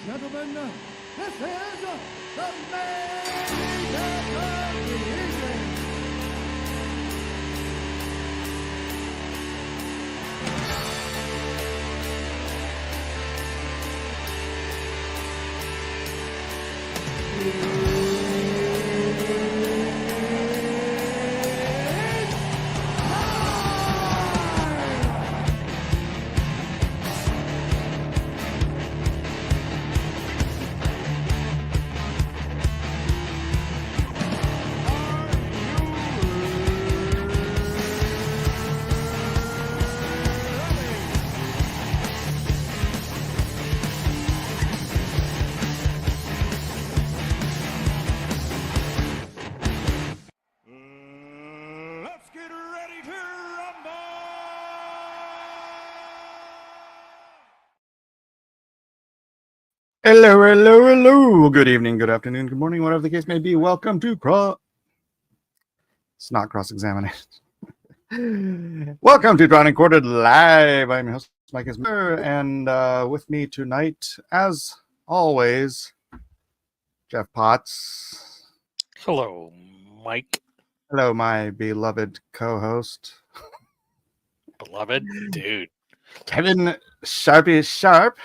gentlemen, this is the main event of the evening. Let's get ready to rumble! Hello, hello, hello. Good evening, good afternoon, good morning, whatever the case may be. Welcome to It's not cross-examination. Welcome to Drawn and Quartered Live. I'm your host, Mike Ismer, and with me tonight, as always, Jeff Potts. Hello, Mike. Hello, my beloved co-host. Beloved dude. Kevin Sharpie Sharp,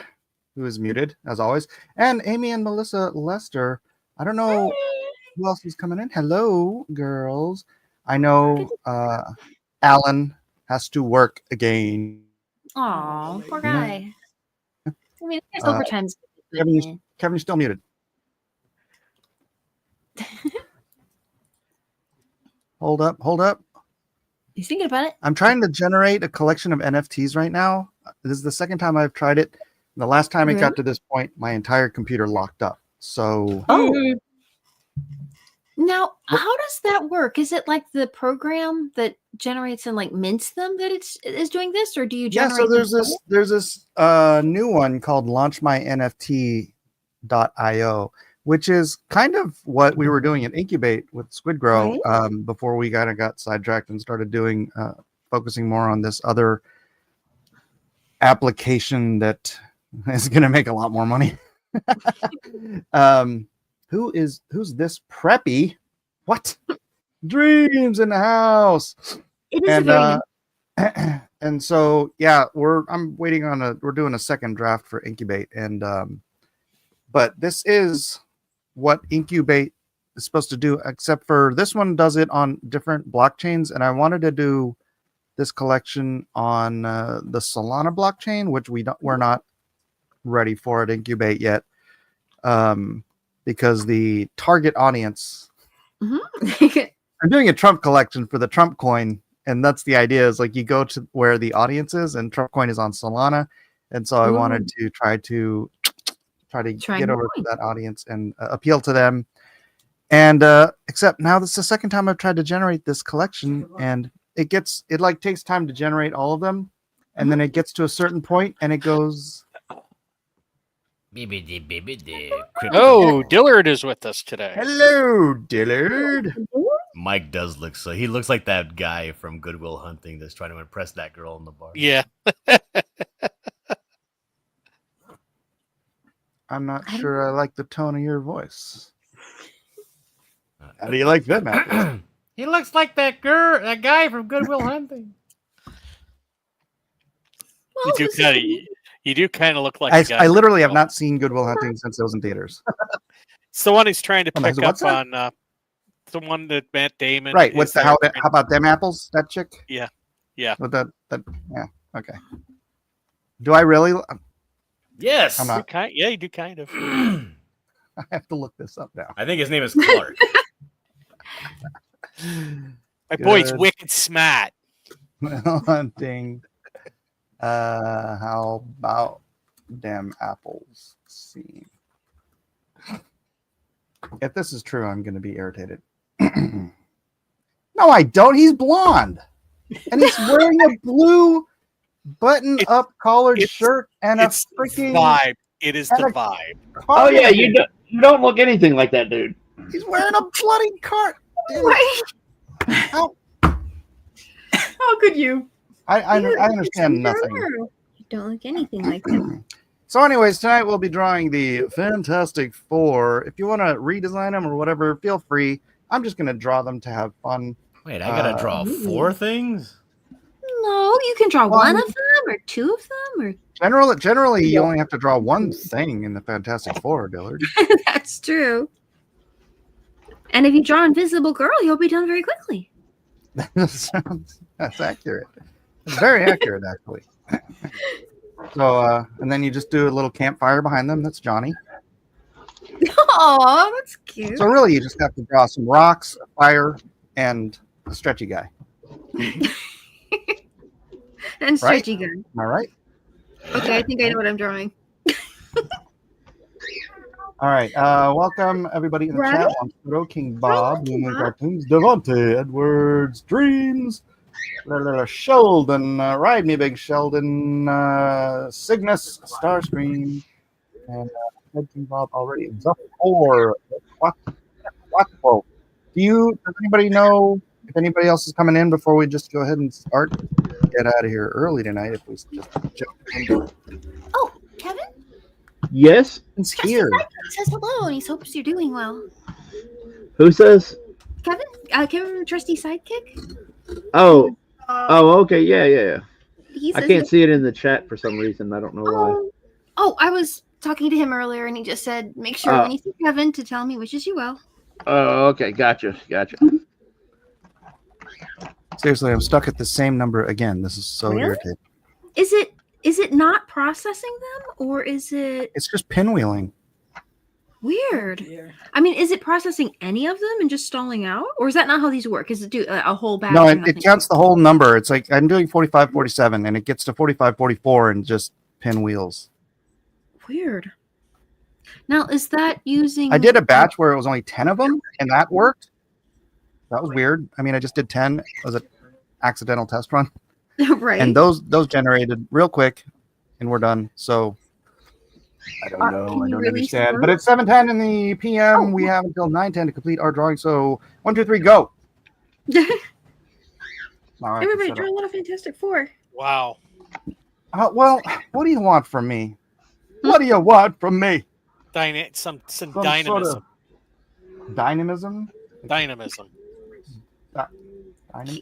who is muted, as always, and Amy and Melissa Lester. I don't know who else is coming in. Hello, girls. I know Alan has to work again. Aw, poor guy. I mean, I guess overtime's good. Kevin, you're still muted. Hold up. He's thinking about it. I'm trying to generate a collection of NFTs right now. This is the second time I've tried it. The last time it got to this point, my entire computer locked up. So, Now, how does that work? Is it like the program that generates and like mints them that is doing this, or do you generate? Yeah, so there's this new one called launchmynft.io, which is kind of what we were doing at Incubate with Squid Grow, before we kind of got sidetracked and started doing focusing more on this other application that is going to make a lot more money. Who's this preppy? What? Dreams in the house. It is and so yeah, we're doing a second draft for Incubate, and but this is what Incubate is supposed to do, except for this one does it on different blockchains, and I wanted to do this collection on the Solana blockchain, which we're not ready for at Incubate yet, because the target audience. I'm doing a Trump collection for the Trump coin, and that's the idea. Is like you go to where the audience is, and Trump coin is on Solana, and so I wanted to try to get over to that audience and appeal to them. And except now this is the second time I've tried to generate this collection, and it takes time to generate all of them, and then it gets to a certain point, and it goes. Oh, Dillard is with us today. Hello, Dillard. Mike does look so. He looks like that guy from Good Will Hunting that's trying to impress that girl in the bar. Yeah. I'm not sure I like the tone of your voice. How do you like that, Matt? He looks like that guy from Good Will Hunting. Well, You do kind of look like. I literally have not seen Good Will Hunting since it was in theaters. It's the one he's trying to pick up that? on. The one that Matt Damon. Right. What's how about them apples? That chick? Yeah. With that. Yeah. Okay. Do I really? Yes. I'm not. You do kind of. I have to look this up now. I think his name is Clark. My boy's wicked smart. Hunting. How about them apples? Let's see. If this is true, I'm going to be irritated. No, I don't. He's blonde, and he's wearing a blue button-up collared shirt and a freaking vibe. It is the vibe. Oh yeah, you don't look anything like that dude. He's wearing a bloody cart. How could you? I understand nothing. You don't look anything like him. So, anyways, tonight we'll be drawing the Fantastic Four. If you want to redesign them or whatever, feel free. I'm just going to draw them to have fun. Wait, I gotta draw 4 things? No, you can draw one of them or 2 of them or Generally, you only have to draw one thing in the Fantastic Four, Dillard. That's true. And if you draw Invisible Girl, you'll be done very quickly. That's accurate. It's very accurate, actually. So, and then you just do a little campfire behind them. That's Johnny. Oh, that's cute. So really, you just have to draw some rocks, a fire, and a stretchy guy. And stretchy gun. Am I right? Okay, I think I know what I'm drawing. All right. Welcome everybody in the chat on Photo King Bob, Moonlight Cartoons, Devontae, Edwards, Dreams, Sheldon, Ride Me Big Sheldon, Cygnus, Starscream, and Ed King Bob already. The Four. What? Does anybody know if anybody else is coming in before we just go ahead and start? Get out of here early tonight if we just jump into it. Oh, Kevin? Yes? It's here. He says hello and he hopes you're doing well. Who says? Kevin? Kevin, trusty sidekick? Oh, okay, yeah. He I says can't see it in the chat for some reason. I don't know why. Oh, I was talking to him earlier and he just said, make sure when you see Kevin to tell me wishes you well. Oh, okay, gotcha. Seriously, I'm stuck at the same number again. This is so irritating. Is it not processing them or is it It's just pinwheeling. weird? I mean, is it processing any of them and just stalling out? Or is that not how these work? Is it do a whole batch? No, and it counts the whole number. It's like I'm doing 45, 47, and it gets to 45, 44 and just pinwheels. Weird. Now, is that using... I did a batch where it was only 10 of them, and that worked. That was weird. I mean, I just did 10 as an accidental test run. Right. And those generated real quick, and we're done. So I don't know. I don't understand. But it's 7:10 in the PM. We have until 9:10 to complete our drawing. So 1, 2, 3, go. All right, Everybody, draw a little Fantastic Four. Wow. Well, what do you want from me? What do you want from me? Some Some dynamism. sort of dynamism? Dynamism.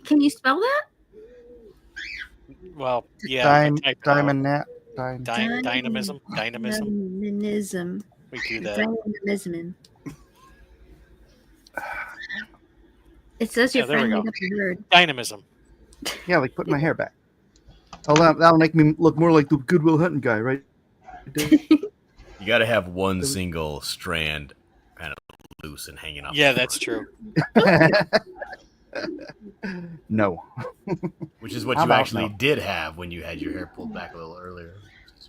Can you spell that? Well, yeah. Dynamism. Dynamism. We do that. Dynamism. It says your friend made up a word. Dynamism. Yeah, like putting my hair back. Oh, that'll make me look more like the Goodwill Hunting guy, right? You got to have one single strand kind of loose and hanging off. Yeah, that's true. No. Which is what you actually did have when you had your hair pulled back a little earlier.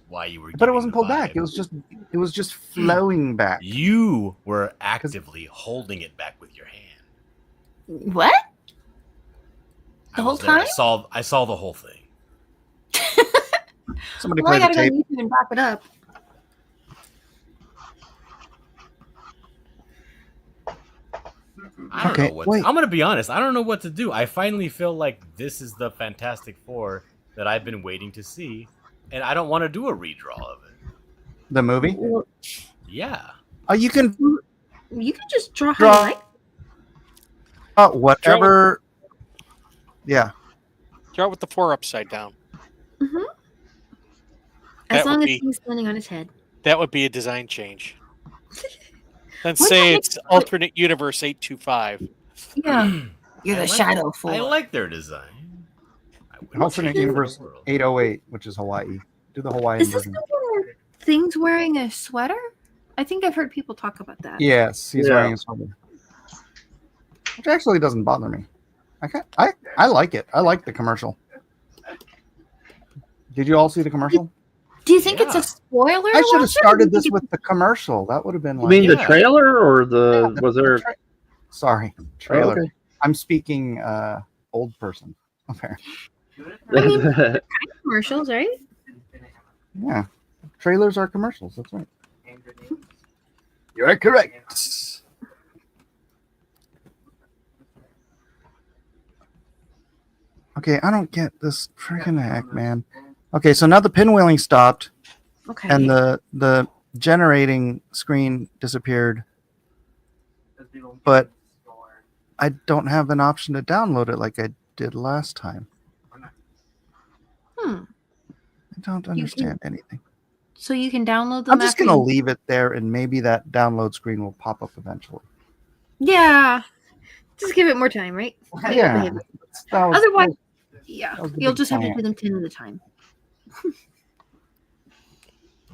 Why you were? But it wasn't pulled back. It was just flowing back. You were actively holding it back with your hand. What? The whole time? I saw the whole thing. Somebody I play the gotta tape. go YouTube and back it up. I don't know what I'm going to be honest. I don't know what to do. I finally feel like this is the Fantastic Four that I've been waiting to see, and I don't want to do a redraw of it. The movie? Yeah. Oh, you can just draw how you like. Whatever. Yeah. Draw with the 4 upside down. Mm-hmm. As long as he's standing on his head. That would be a design change. Then say it's alternate universe 825. Yeah. You're the Shadow Four. I like their design. Alternate universe 808, which is Hawaii. Do the Hawaiian version. Thing's wearing a sweater? I think I've heard people talk about that. Yes, he's wearing a sweater. Which actually doesn't bother me. I like it. I like the commercial. Did you all see the commercial? Do you think it's a spoiler? I should have started this with the commercial. That would have been like. You mean the trailer or was there? Sorry, trailer. Oh, okay. I'm speaking old person. Okay. I mean, commercials, right? Yeah, trailers are commercials. That's right. You're correct. Okay, I don't get this freaking hack, man. Okay, so now the pinwheeling stopped. Okay. And the generating screen disappeared, but I don't have an option to download it like I did last time. I don't understand anything. So you can download them. I'm just gonna leave it there, and maybe that download screen will pop up eventually. Yeah. Just give it more time, right? Yeah. Otherwise, yeah, that was the you'll big just have to plan. do them 10 at a time.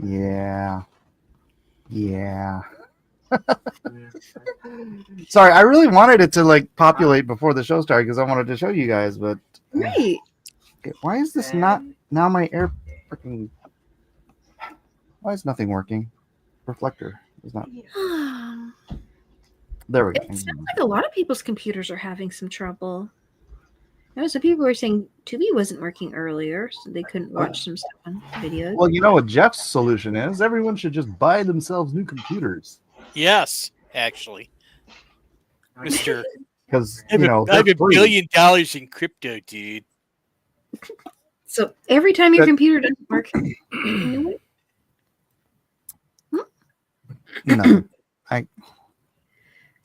Yeah. Yeah. Sorry, I really wanted it to like populate before the show started because I wanted to show you guys, but Right. okay, why is this not now? My air freaking. Why is nothing working? Reflector is not. There we go. It sounds like a lot of people's computers are having some trouble. I know some people were saying Tubi wasn't working earlier, so they couldn't watch some stuff on videos. Well, you know what Jeff's solution is? Everyone should just buy themselves new computers. Yes, actually, Mister. Because I have $1 billion in crypto, dude. So every time your computer doesn't work, no,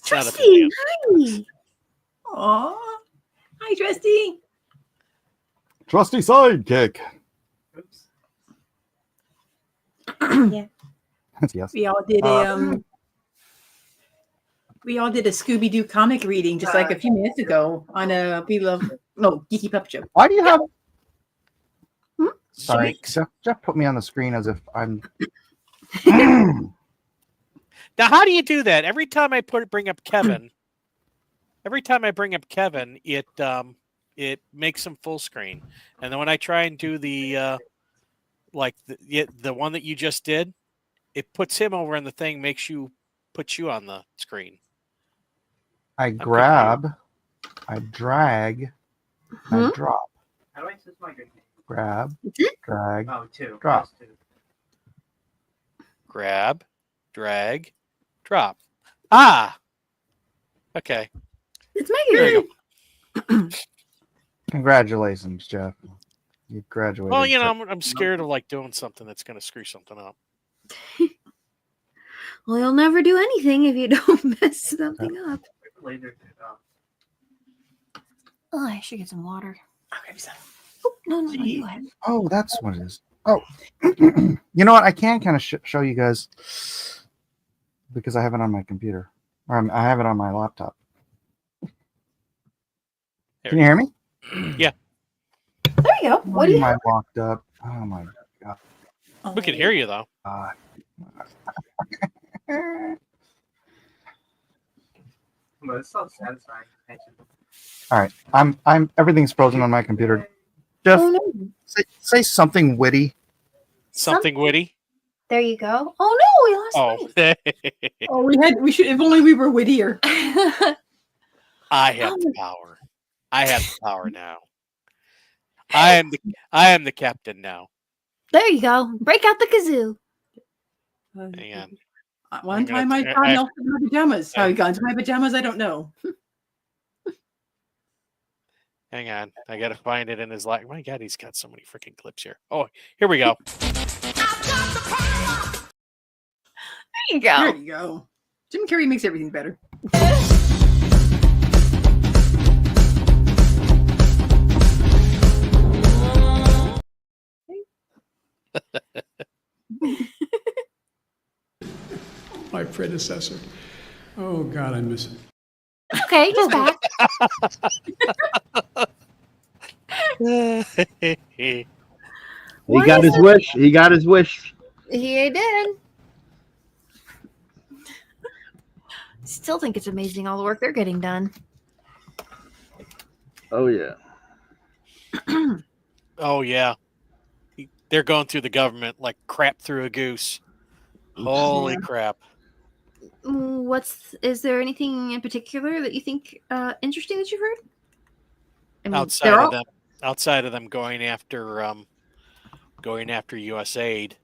Trusty, hi. Aw. Hi, Trusty. Trusty sidekick. Yeah. Yes. We all did a Scooby-Doo comic reading just like a few minutes ago on a Geeky Pup Show. Why do you have? Sorry, Yikes. Jeff put me on the screen as if I'm. Now, how do you do that? Every time I bring up Kevin, it makes him full screen, and then when I try and do the one that you just did, it puts him over in the thing, puts you on the screen. I grab, I drag, I drop. How do I switch my drink? Grab, drag, two. drop. Grab, drag, drop. Ah, okay. It's my There you go. Congratulations, Jeff. You graduated. Well, I'm scared of like doing something that's going to screw something up. Well, you'll never do anything if you don't mess something up. Oh, I should get some water. Oh, no, you go ahead. Oh, that's what it is. Oh, you know what? I can kind of show you guys because I have it on my computer. Or I have it on my laptop. Can you hear me? Yeah. There you go. What do you have? Locked up. Oh my god. We can hear you though. But it's so satisfying. All right, I'm everything's frozen on my computer. Jeff, say something witty. Something witty. There you go. Oh no, we lost Oh. Oh, we should, if only we were wittier. I have the power. I have the power now. I am the captain now. There you go. Break out the kazoo. Hang on. One time I found Nelson in my pajamas. How he got into my pajamas, I don't know. Hang on. I gotta find it in his life. My God, he's got so many freaking clips here. Oh, here we go. There you go. There you go. Jim Carrey makes everything better. My predecessor. Oh God, I miss it. Okay, he's back. He got his wish. He got his wish. He did. Still think it's amazing all the work they're getting done. Oh yeah. Oh yeah. They're going through the government like crap through a goose. Holy crap. Is there anything in particular that you think interesting that you've heard? I mean, outside of them going after US aid,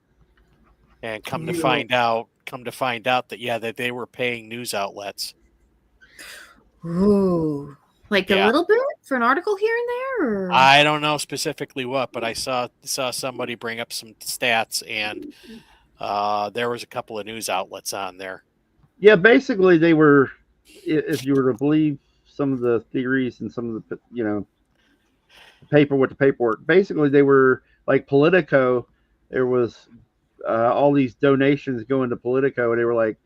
and come to find out that that they were paying news outlets. Ooh. Like Yeah. a little bit for an article here and there? Or? I don't know specifically what, but I saw somebody bring up some stats, and there was a couple of news outlets on there. Yeah, basically they were, if you were to believe some of the theories and some of the paperwork. Basically, they were like Politico. There was all these donations going to Politico, and they were like,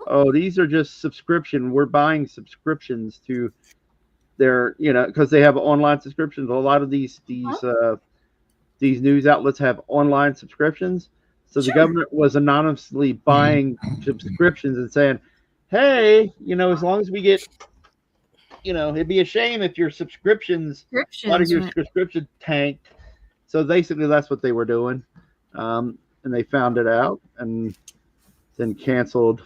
"Oh, these are just subscription. We're buying subscriptions to their, because they have online subscriptions. A lot of these news outlets have online subscriptions. So the government was anonymously buying subscriptions and saying, "Hey, as long as we get." It'd be a shame if your a lot of your subscription tanked. So basically, that's what they were doing, and they found it out and then canceled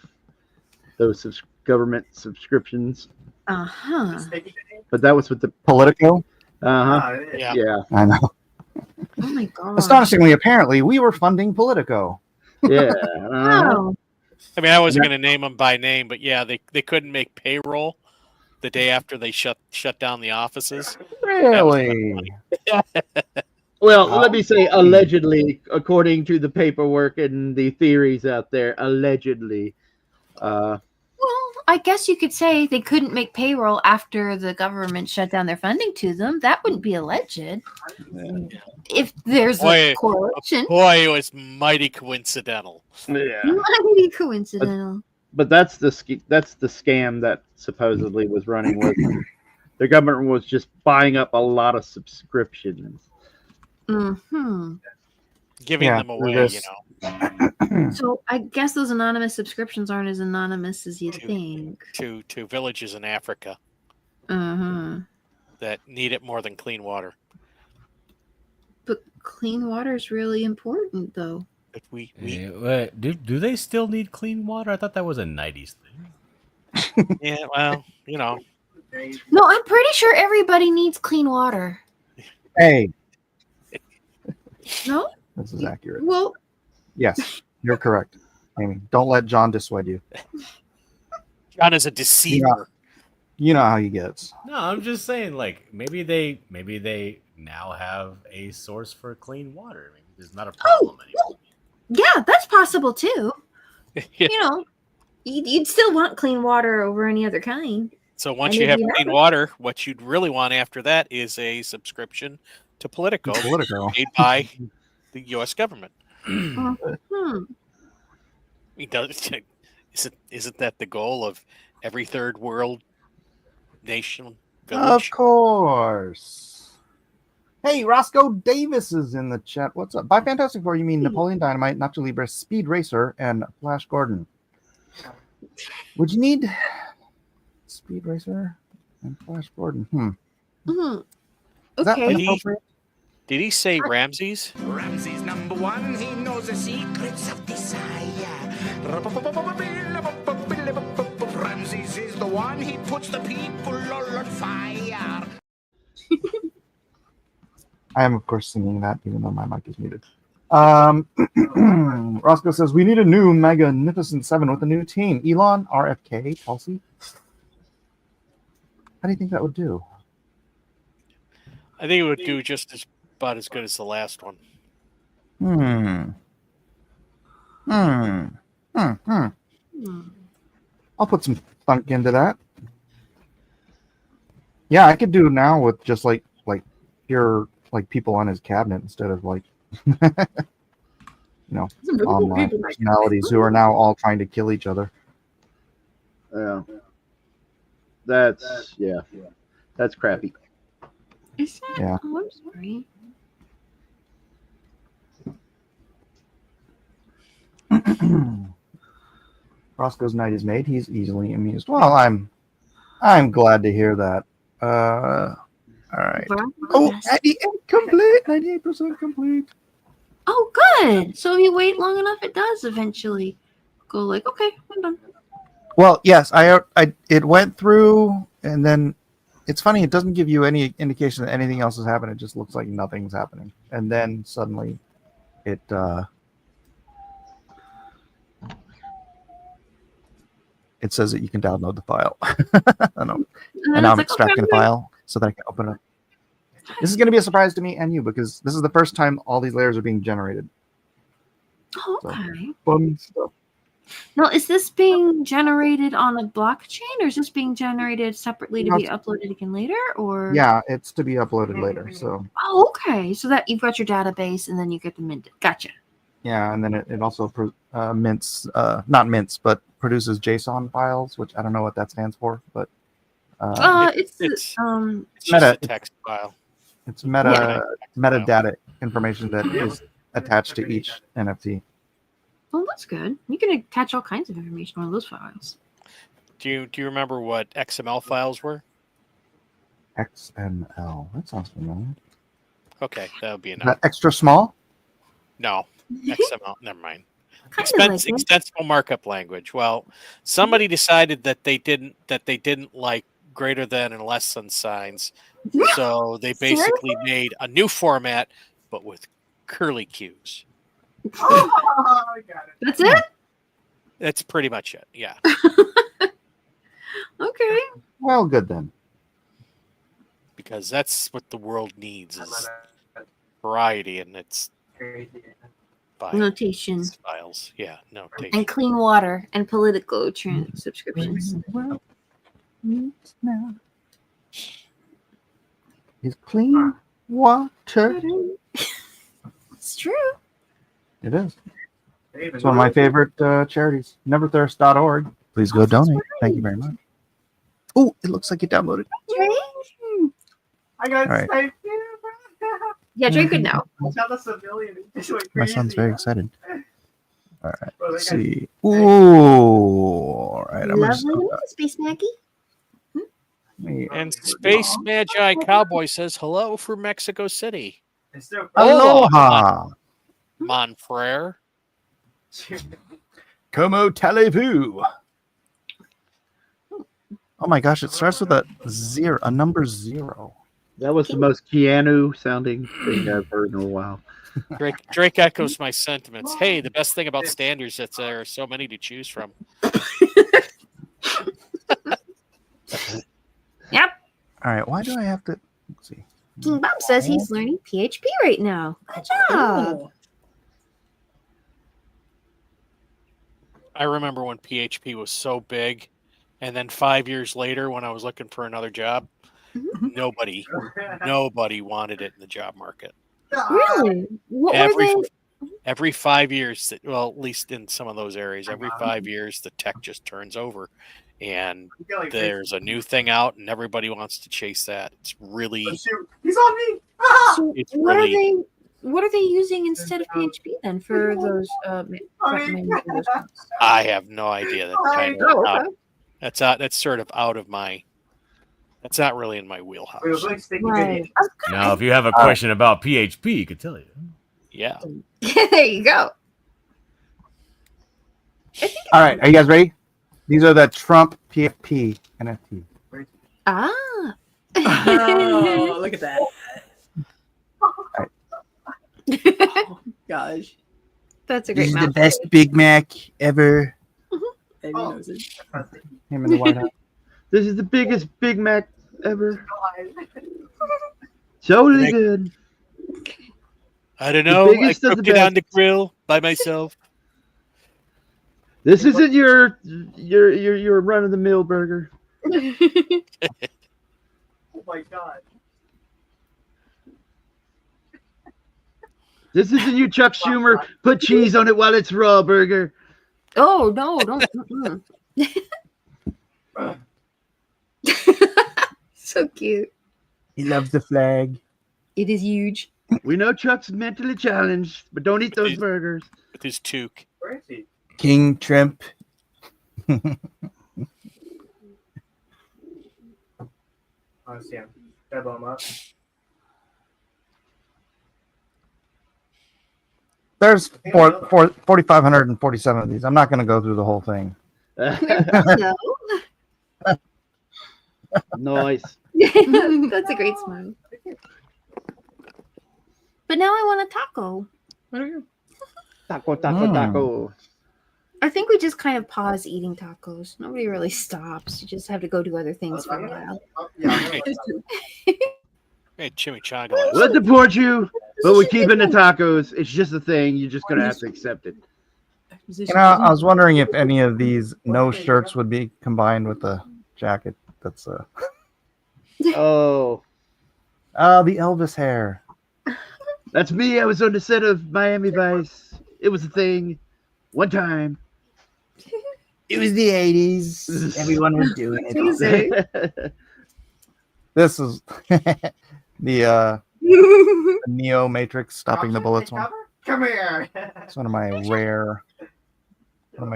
those government subscriptions. But that was with the Politico. Yeah. I know. Oh my god! Astonishingly, apparently, we were funding Politico. Yeah. Wow. I mean, I wasn't going to name them by name, but yeah, they couldn't make payroll the day after they shut down the offices. Really? Well, let me say allegedly, according to the paperwork and the theories out there, allegedly. Well, I guess you could say they couldn't make payroll after the government shut down their funding to them. That wouldn't be alleged. If there's a correlation. Boy, it was mighty coincidental. Yeah. Mighty coincidental. But that's the scam that supposedly was running with. The government was just buying up a lot of subscriptions. Mm-hmm. Giving them away, So I guess those anonymous subscriptions aren't as anonymous as you think. To villages in Africa that need it more than clean water. But clean water is really important, though. If we do they still need clean water? I thought that was a 90s thing. Yeah, well, No, I'm pretty sure everybody needs clean water. Hey. No? This is accurate. Well, yes, you're correct, Amy. Don't let John dissuade you. John is a deceiver. You know how he gets. No, I'm just saying, like, maybe they now have a source for clean water. Maybe there's not a problem anymore. Yeah, that's possible too. You'd still want clean water over any other kind. So once you have clean water, what you'd really want after that is a subscription to Politico made by the U.S. government. Isn't that the goal of every third world nation village? Of course. Hey, Roscoe Davis is in the chat. What's up? By Fantastic Four, you mean Napoleon Dynamite, Nacho Libre, Speed Racer, and Flash Gordon. Would you need Speed Racer and Flash Gordon? Okay. Did he say Ramses? Ramses number one, he knows the secrets of desire. Ramses is the one, he puts the people all on fire. I am, of course, singing that, even though my mic is muted. Roscoe says, we need a new Magnificent Seven with a new team. Elon, RFK, Tulsi. How do you think that would do? I think it would do just about as good as the last one. I'll put some thunk into that. Yeah, I could do now with just like pure like people on his cabinet instead of like online personalities who are now all trying to kill each other. Yeah. That's crappy. Is that? Yeah. Oh, I'm sorry. Roscoe's night is made. He's easily amused. Well, I'm glad to hear that. All right. Oh, 98% complete. Oh, good. So if you wait long enough, it does eventually go like, okay, I'm done. Well, yes, it went through, and then it's funny. It doesn't give you any indication that anything else has happened. It just looks like nothing's happening, and then suddenly, it says that you can download the file. And And now I'm it's like, extracting the file so that I can open it. This is going to be a surprise to me and you because this is the first time all these layers are being generated. Oh, okay. Fun stuff. Now, is this being generated on a blockchain, or is this being generated separately to be uploaded again later? Or Yeah, it's to be uploaded later. So oh, okay. So that you've got your database, and then you get them minted. Gotcha. yeah, and then it also not mints, but produces JSON files, which I don't know what that stands for, but It's just meta a text file. It's metadata information that is attached to each NFT. Well, that's good. You can attach all kinds of information on those files. Do you remember what XML files were? XML. That sounds familiar. Okay, that would be Is enough. that extra small? No, XML. Never mind. Like Extensible markup language. Well, somebody decided that they didn't like greater than and less than signs, so they basically made a new format, but with curly cues. Oh, I got it. That's it? That's pretty much it. Yeah. Okay. Well, good then. Because that's what the world needs is variety, and it's Notation. files. Yeah, notation. And clean water and political subscriptions. Well, now is clean water. It's true. It is. It's one of my favorite charities. Neverthirst.org. Please go donate. Thank you very much. Oh, it looks like you downloaded. I got All right. sniped. Yeah, drink it now. Tell the civilian. It's like My son's crazy. very excited. All right. Bro, Let's that guy- see. Ooh. All right. I'm gonna stop Lovely that. Space Maggie. And Space Magi Cowboy says hello from Mexico City. It's still Aloha. Monfrere. Como talez-vous? Oh my gosh, it starts with a number 0. That was the most Keanu sounding thing I've heard in a while. Drake echoes my sentiments. Hey, the best thing about standards is there are so many to choose from. Yep. All right, why do I have to? Let's see. King Bob says he's learning PHP right now. Good job. I remember when PHP was so big, and then 5 years later, when I was looking for another job, nobody wanted it in the job market. Really? What were they? Every 5 years, well, at least in some of those areas, every 5 years, the tech just turns over, and there's a new thing out, and everybody wants to chase that. It's really, He's on me. Ah! So it's what really. are they using instead of PHP then for those? I have no idea. That's sort of out of my. That's not really in my wheelhouse. Right. Now, if you have a question about PHP, he could tell you. Yeah. There you go. All right, are you guys ready? These are the Trump PFP NFT. Ah. Oh, look at that. Oh, gosh. That's a This great is mouth. the best Big Mac ever. Eddie knows it. Him in the White House. This is the biggest Big Mac ever. Totally good. I don't The know. I biggest of the cooked it on the best. grill by myself. This isn't your run of the mill burger. Oh my god. This isn't you, Chuck Schumer. Put cheese on it while it's raw burger. Oh no! Don't. So cute. He loves the flag. It is huge. We know Chuck's mentally challenged, but don't eat those burgers. With his toque. Where is he? King Trump. Oh, see him. Double him up. There's 4,547 of these. I'm not going to go through the whole thing. No. Nice. That's a great smile. But now I want a taco. Taco, taco, taco. I think we just kind of pause eating tacos. Nobody really stops. You just have to go do other things for a while. Hey, chimichanga. We'll deport you, but we're keeping the tacos. It's just a thing. You're just gonna have to accept it. You know, I was wondering if any of these no shirts would be combined with the jacket. That's Oh, the Elvis hair. that's me. I was on the set of Miami Vice. It was a thing. One time. It was the 80s. Everyone was doing it. Amazing. This is the Neo Matrix stopping the bullets one. Come here. It's one of my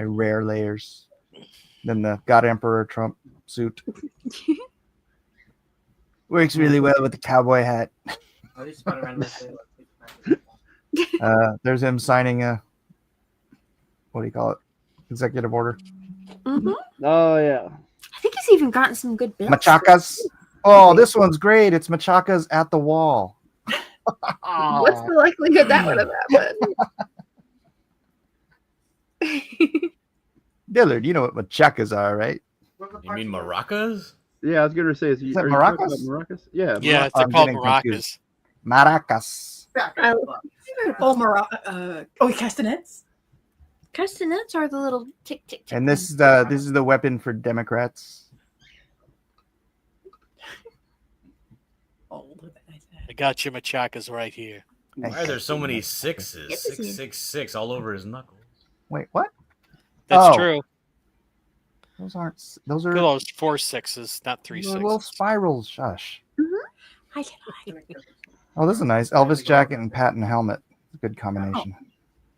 rare layers. Then the God Emperor Trump suit works really well with the cowboy hat. There's him signing a what do you call it? Executive order. Mm-hmm. Oh yeah. I think he's even gotten some good bills. Machakas. Oh, this one's great. It's Machakas at the wall. What's the likelihood that would have happened? Dillard, you know what Machakas are, right? You mean maracas? Yeah, I was gonna say, Is that maracas? Maracas? Yeah. Yeah, they're I'm called getting maracas. confused. Maracas. Castanets. Castanets are the little tick tick tick. And this is the weapon for Democrats. Oh, look at that nice hat. I got your machakas right here. Why are there so many sixes? 666 all over his knuckles. Wait, what? That's Oh. true. Those aren't. Those are Those 4 6s, not 3 those are little 6s. spirals. Shush. I Oh, this is nice. Elvis jacket and patent helmet. Good combination.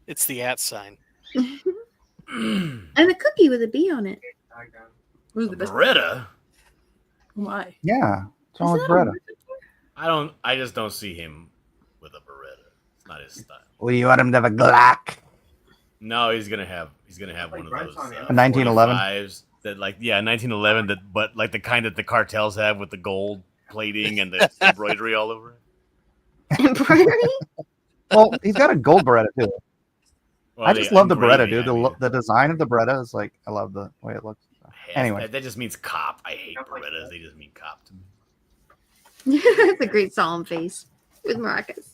It's the @ sign. And a cookie with a bee on it. Who's the best? Beretta? Oh my. Yeah. What's wrong with Is that Beretta? I just don't see him with a Beretta. It's not his style. Well, you want him to have a Glock? No, he's gonna have one of those A 1911? 45s that 1911 but like the kind that the cartels have with the gold plating and the embroidery all over it. Embroidery? Well, he's got a gold Beretta too. Well, I just love the Beretta, engraving, dude. I mean. The design of the Beretta is like, I love the way it looks. Anyway. that just means cop. I hate Berettas. They just mean cop to me. That's a great solemn face with maracas.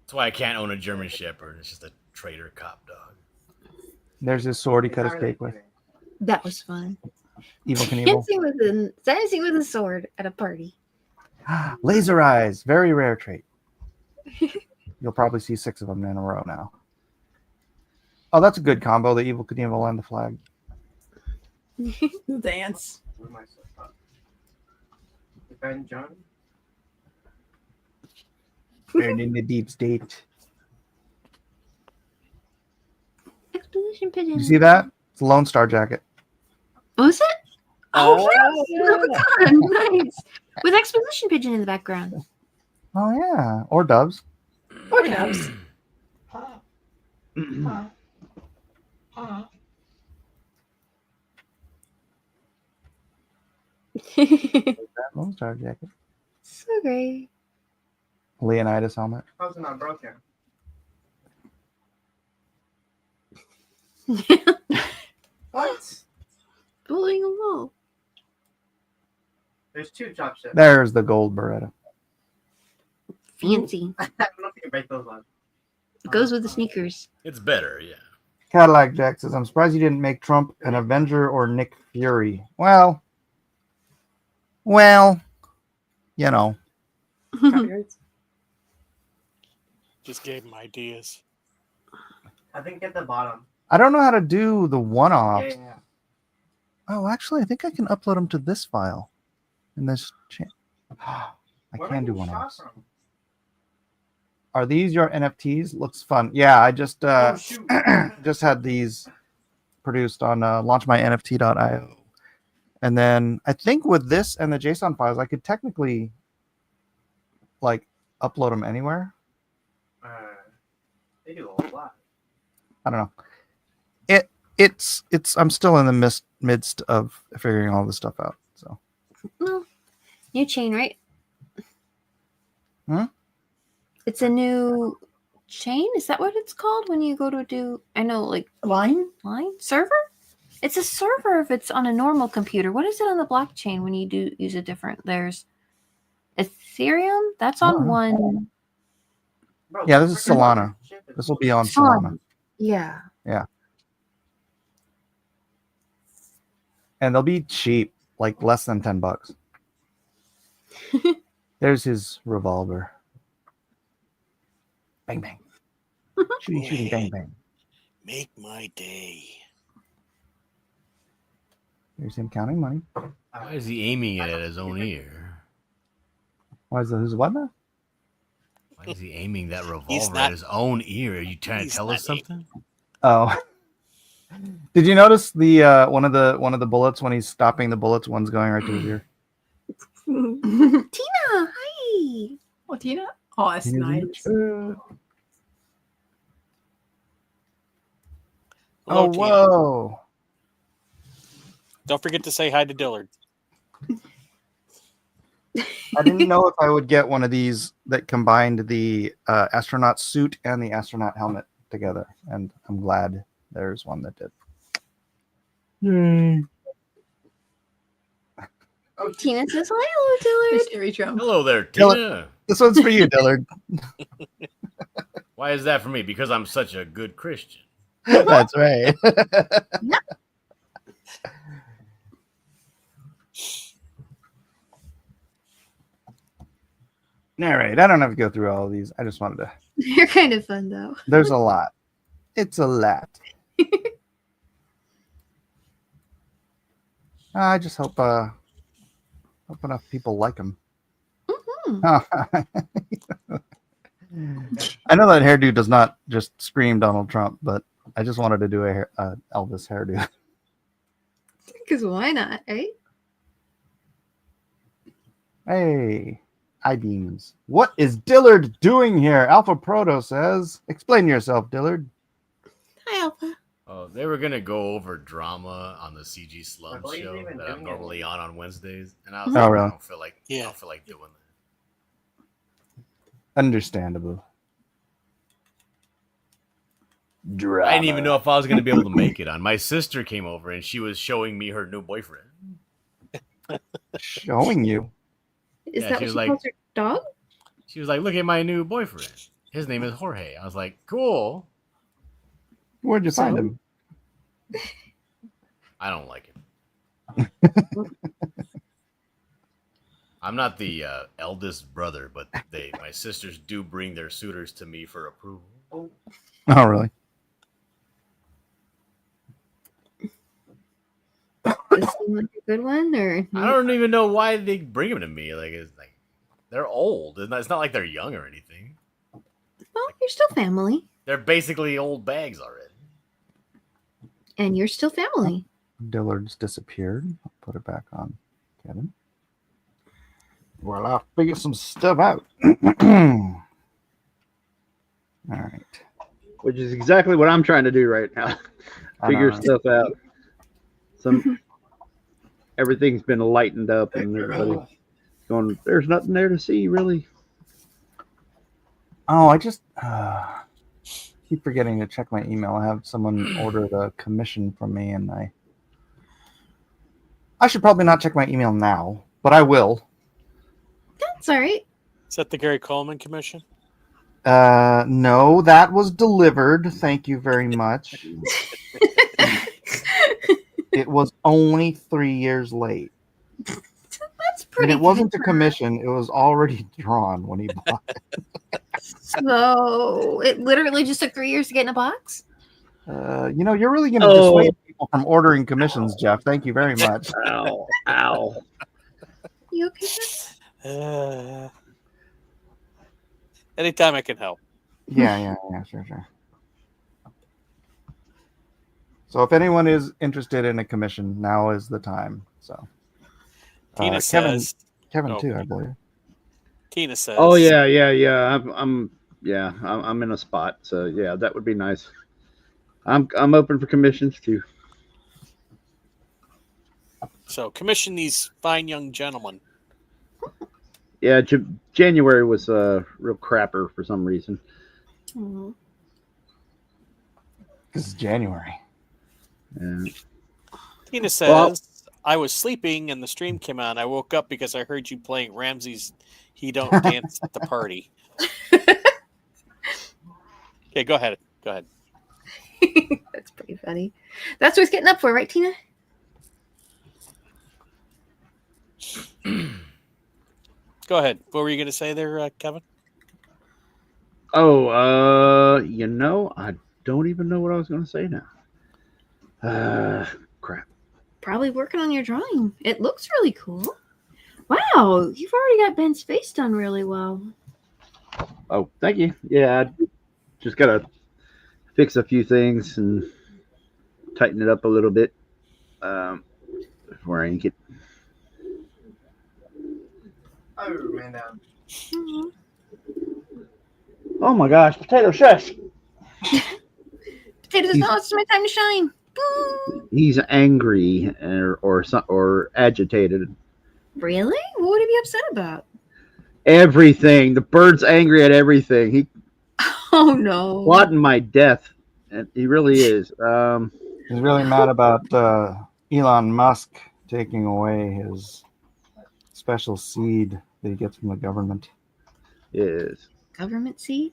That's why I can't own a German Shepherd. It's just a traitor cop dog. There's his sword he cut his cake with. That was fun. Evil Knievel. Dancing with a sword at a party. Laser eyes, very rare trait. You'll probably see 6 of them in a row now. Oh, that's a good combo. The Evil Knievel and the flag. Dance. Ben John. Buried in the deep state. Exposition pigeon. You see that? It's a Lone Star jacket. Was it? Oh, Oh, nice. With exposition pigeon in the background. Oh yeah, or doves. Or doves. That Lone Star jacket. So great. Leonidas helmet. How's it not broken? What? Bullying a wall. There's 2 chop ships. There's the gold Beretta. Fancy. I don't know if you can break those ones. It goes with the sneakers. It's better, yeah. Cadillac Jack says, I'm surprised you didn't make Trump an Avenger or Nick Fury. Well, you know. just gave him ideas. I think at the bottom. I don't know how to do the one-offs. Yeah. Oh, actually, I think I can upload them to this file. In this I Where can are do you shot one-offs. from? Are these your NFTs? Looks fun. Yeah, I just shoot. just had these produced on launchmynft.io. And then I think with this and the JSON files, I could technically like upload them anywhere. They do a lot. I don't know. It's I'm still in the midst of figuring all this stuff out. So Well, new chain, right? Hmm? It's a new blockchain. Is that what it's called when you go to do? I know, like Line server. It's a server if it's on a normal computer. What is it on the blockchain when you do use a different? There's Ethereum. That's on one. Bro, Yeah, this is freaking Solana. ship is- This will be on Solana. Yeah. And they'll be cheap, like less than $10. There's his revolver. Bang bang. Shooting, shooting, bang bang. Make my day. There's him counting money. Why is he aiming it at his own ear? Why is that his what now? Why is he aiming that revolver not- at his own ear? Are you trying to he's tell not us something? Oh. Did you notice the one of the bullets when he's stopping the bullets? One's going right to his ear. Tina, hi. Oh, Tina? Oh, that's nice. Oh, Hello, Tina. whoa. Don't forget to say hi to Dillard. I didn't know if I would get one of these that combined the astronaut suit and the astronaut helmet together, and I'm glad there's one that did. Yay. Tina says hi, hello, Dillard. Mystery Trump. Hello there, Dillard. Tina. This one's for you, Dillard. Why is that for me? Because I'm such a good Christian. That's right. All right, I don't have to go through all of these. I just wanted to. You're kind of fun though. There's a lot. It's a lot. I just hope enough people like him. I know that hairdo does not just scream Donald Trump, but I just wanted to do a Elvis hairdo. Because why not, right? Hey, I-beams. What is Dillard doing here? Alpha Proto says. Explain yourself, Dillard. Hi, Alpha. Oh, they were gonna go over drama on the CG Slum What are you show even that I'm doing normally on Wednesdays, and I was Oh, like, really? I don't feel like doing that. Understandable. Drama. I didn't even know if I was gonna be able to make it on. My sister came over and she was showing me her new boyfriend. Showing you. Is Yeah, that she what was she like- calls her dog? She was like, "Look at my new boyfriend. His name is Jorge." I was like, "Cool." Where'd you find him? I don't like him. I'm not the eldest brother, but my sisters do bring their suitors to me for approval. Oh, really? Does it seem like a good one, or I don't even know why they bring them to me. Like, it's like they're old. It's not like they're young or anything. well, you're still family, They're basically old bags already. and you're still family. Dillard's disappeared. I'll put it back on Kevin. Well, I'll figure some stuff out. All right. Which is exactly what I'm trying to do right now. I Figure know. stuff out. Everything's been lightened up and everybody's going, there's nothing there to see, really. Oh, I just keep forgetting to check my email. I have someone ordered a commission from me, and I should probably not check my email now, but I will. That's all right. Is that the Gary Coleman commission? No, that was delivered. Thank you very much. It was only 3 years late. That's And pretty. it wasn't a good. commission. It was already drawn when he bought it. So it literally just took 3 years to get in a box. You're really going to dissuade people from ordering commissions, Jeff. Thank you very much. Ow, ow. You okay? Sir? Anytime I can help. Yeah, sure. So if anyone is interested in a commission, now is the time. So Tina Kevin says. too, I believe. Tina says. Oh yeah. I'm in a spot. So yeah, that would be nice. I'm open for commissions too. So commission these fine young gentlemen. Yeah, January was a real crapper for some reason. Aw. This is January. Yeah. Tina says, Well- I was sleeping and the stream came on. I woke up because I heard you playing Ramsey's He Don't Dance at the Party. Okay, go ahead. Go ahead. That's pretty funny. That's worth getting up for, right, Tina? Go ahead. What were you going to say there, Kevin? Oh, I don't even know what I was going to say now. Crap. Probably working on your drawing. It looks really cool. Wow, you've already got Ben's face done really well. Oh, thank you. Yeah, I just got to fix a few things and tighten it up a little bit before I ink it. Oh, man down. Mhm. Oh my gosh, potato shush. Potatoes, no, it's my time to shine. Boo! He's angry or agitated. Really? What would he be upset about? Everything. The bird's angry at everything. He Oh no. plotting my death. And he really is. He's really mad about Elon Musk taking away his special seed that he gets from the government. Is Government seed?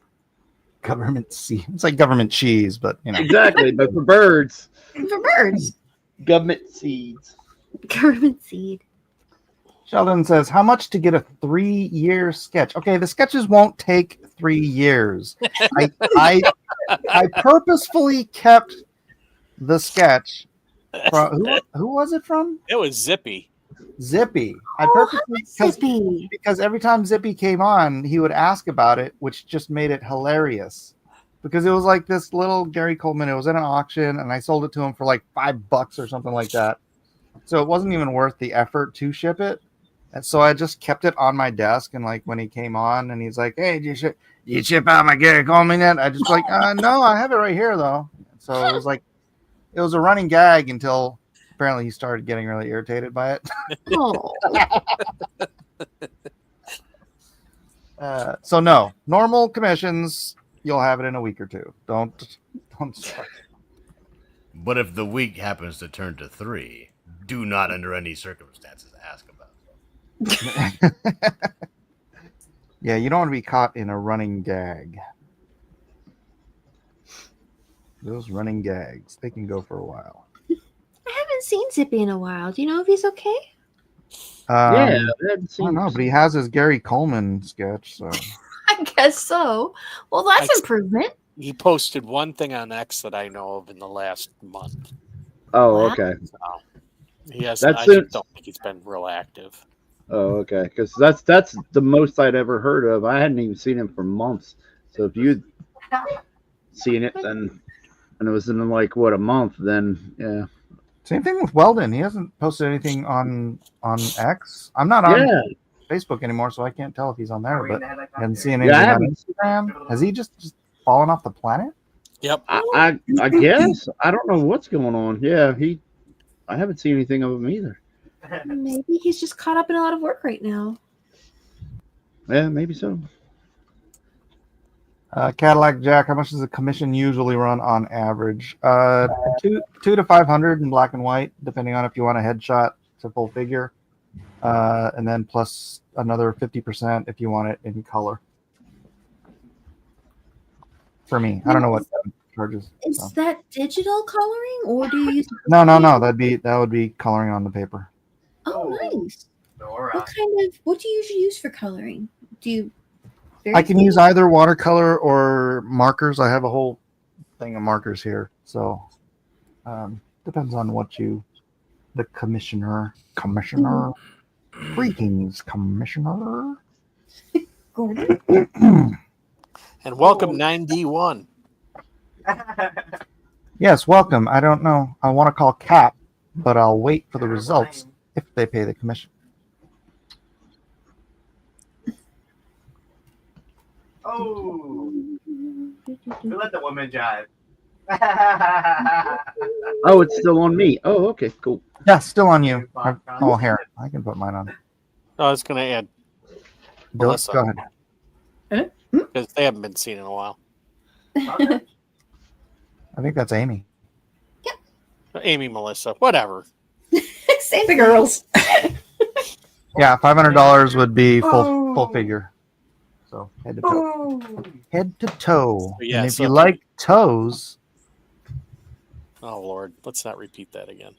Government seed. It's like government cheese, but you know. exactly, but for birds. For birds. Government seeds. Government seed. Sheldon says, how much to get a 3-year sketch? Okay, the sketches won't take 3 years. I purposefully kept the sketch from who was it from? It was Zippy. Zippy. I Oh, purposely Zippy. because every time Zippy came on, he would ask about it, which just made it hilarious. Because it was like this little Gary Coleman. It was in an auction, and I sold it to him for like $5 or something like that. So it wasn't even worth the effort to ship it. And so I just kept it on my desk. And like when he came on, and he's like, "Hey, did you ship out my Gary Coleman yet?" I just like, "No, I have it right here though." So it was like, it was a running gag until apparently he started getting really irritated by it. Oh. So no, normal commissions, you'll have it in a week or two. Don't start. But if the week happens to turn to 3, do not under any circumstances ask about it. Yeah, you don't want to be caught in a running gag. Those running gags, they can go for a while. I haven't seen Zippy in a while. Do you know if he's okay? I hadn't I seen don't know, but he has his Gary Coleman sketch. So I guess so. Well, that's I- improvement. He posted one thing on X that I know of in the last month. Oh, Wow. okay. So he has. That's I it. just don't think he's been real active. Oh, okay. Because that's the most I'd ever heard of. I hadn't even seen him for months. So if you'd seen it, then and it was in like what, a month, then yeah. same thing with Weldon. He hasn't posted anything on X. I'm not on Yeah. Facebook anymore, so I can't tell if he's on there. Are we But in the headlight I haven't now? seen Yeah, I anything on haven't- Instagram. Has he just fallen off the planet? Yep. I guess I don't know what's going on. Yeah, I haven't seen anything of him either. Maybe he's just caught up in a lot of work right now. Yeah, maybe so. Cadillac Jack, how much does a commission usually run on average? 2 to 500 in black and white, depending on if you want a headshot to full figure, and then plus another 50% if you want it in color. For me, I don't know what that charges. Is so. that digital coloring, or do you use? No. That would be coloring on the paper. Oh, nice. Nora. What do you usually use for coloring? Do you? I can use either watercolor or markers. I have a whole thing of markers here, so depends on what the commissioner. Greetings, commissioner. Gordon? And welcome 9D1. Yes, welcome. I don't know. I want to call Cap, but I'll wait for the results if they pay the commission. Oh. We let the woman jive. Oh, it's still on me. Oh, okay, cool. Yeah, still on you. Oh, here, I can put mine on. I was going to add Go Melissa. ahead. because they haven't been seen in a while. Okay. I think that's Amy. Amy, Melissa, whatever. Save the girls. Yeah, $500 would be full Oh. figure. So head to toe. Oh. Head to toe. So, yeah, and if so you if like toes, Oh Lord, let's not repeat that again.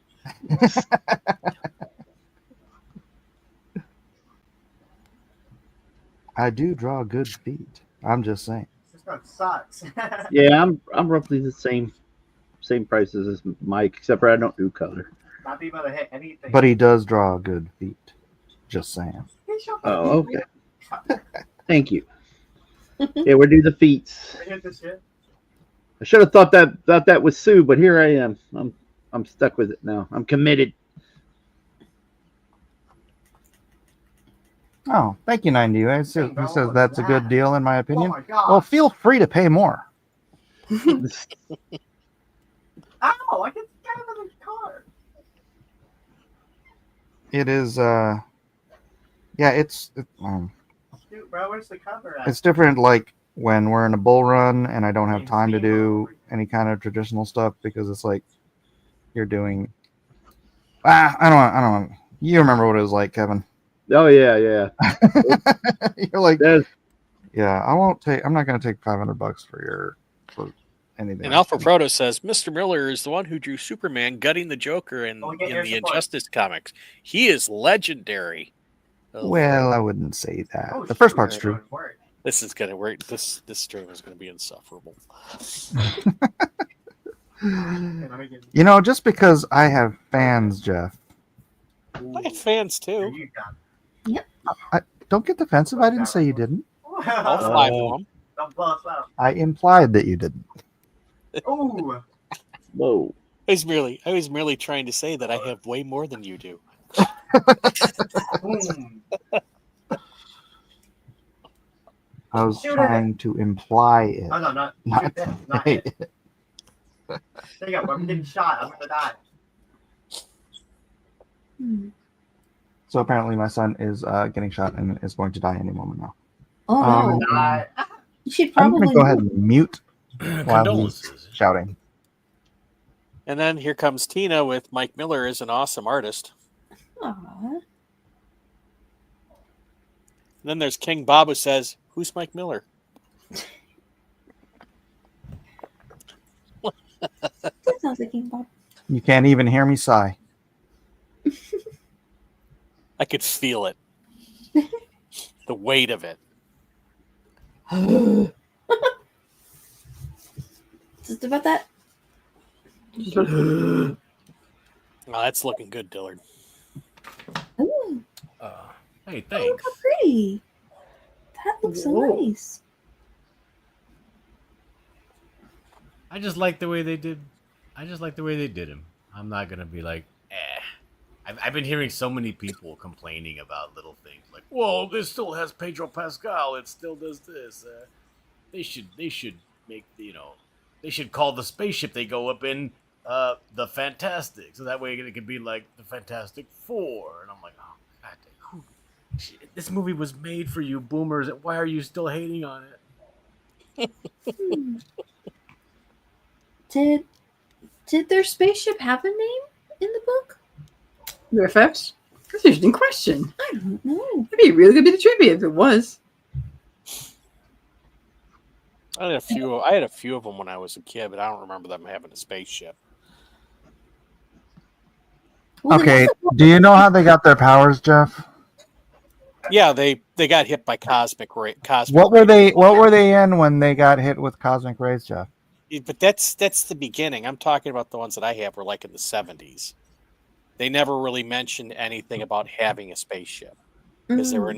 I do draw good feet. I'm just saying. This one sucks. Yeah, I'm roughly the same prices as Mike, except for I don't do color. Not be able to hit anything. But he does draw good feet. Just saying. Oh, okay. Thank you. Yeah, we do the feats. I hit this shit. I should have thought that was Sue, but here I am. I'm stuck with it now. I'm committed. Oh, thank you, 90. He says that's a good deal in my Oh opinion. my god. Well, feel free to pay more. Ow! I just got out of the car. It is it's Dude, bro, where's the cover at? it's different like when we're in a bull run and I don't have time to do any kind of traditional stuff because it's like you're doing I don't you remember what it was like, Kevin. Oh yeah. You're like There's, yeah, I'm not going to take $500 for anything. And Alpha Proto says Mr. Miller is the one who drew Superman gutting the Joker in the Injustice comics. He is legendary. Well, I wouldn't say that. The first part's true. This is gonna work. This stream is gonna be insufferable. You know, just because I have fans, Jeff. I have fans too. Yep. Don't get defensive. I didn't say you didn't. All 5 of them. Don't bust out. I implied that you didn't. Ooh. whoa. I was merely trying to say that I have way more than you do. Boom. I was trying to imply it. Oh, no, not Not not say it. There you go. I'm getting shot. I'm gonna die. So apparently my son is getting shot and is going to die any moment now. Oh, no. Die. You should I'm going probably to go ahead and mute while he's Condolences. shouting. And then here comes Tina with Mike Miller is an awesome artist. Aw. And then there's King Bob who says, "Who's Mike Miller?" That sounds like King Bob. You can't even hear me sigh. I could feel it. The weight of it. Just about that. Oh, that's looking good, Dillard. Ooh, Hey, oh, look thanks. how pretty. That looks so nice. I just like the way they did. I just like the way they did him. I'm not gonna be like, I've been hearing so many people complaining about little things like, "Well, this still has Pedro Pascal. It still does this." They should make they should call the spaceship they go up in the Fantastic, so that way it could be like the Fantastic Four. And I'm like, oh god, this movie was made for you, boomers. Why are you still hating on it? Did their spaceship have a name in the book? The effects? That's an interesting question. I don't know. It'd be really good bit of trivia if it was. I had a few of them when I was a kid, but I don't remember them having a spaceship. Well, Okay, do you know how they got their powers, Jeff? Yeah, they got hit by cosmic ray. What were they in when they got hit with cosmic rays, Jeff? But that's the beginning. I'm talking about the ones that I have were like in the 70s. They never really mentioned anything about having a spaceship because there were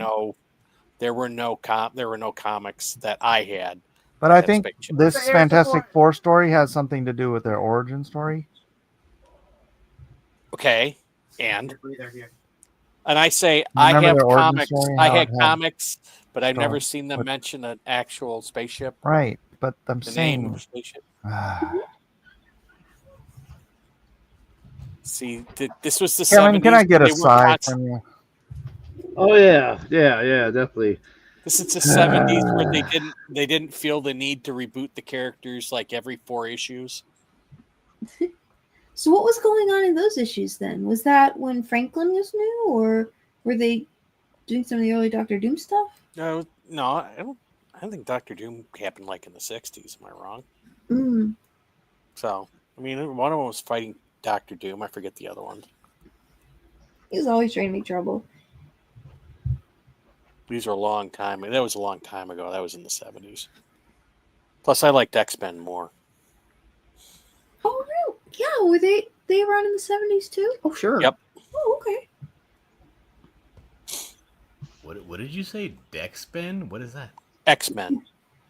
no comics that I had. But I that think spaceship. this Fantastic Four story has something to do with their origin story. Okay, and I Remember I have their origin comics. story, I how had it had comics, but I've story. never seen them mention an actual spaceship. Right, but I'm The name of a saying. spaceship. See, this was the Kevin, 70s. can I get They a were sigh const- from you? Oh yeah, definitely. This is the 70s where they didn't feel the need to reboot the characters like every 4 issues. So what was going on in those issues then? Was that when Franklin was new, or were they doing some of the early Doctor Doom stuff? No, I don't think Doctor Doom happened like in the 60s. Am I wrong? Mm. So, I mean, one of them was fighting Doctor Doom. I forget the other one. He was always trying to make trouble. These are a long time. That was a long time ago. That was in the 70s. Plus, I liked X-Men more. Oh, really? Yeah, were they around in the 70s too? Oh, sure. Yep. Oh, okay. What did you say? Dexpen? What is that? X-Men.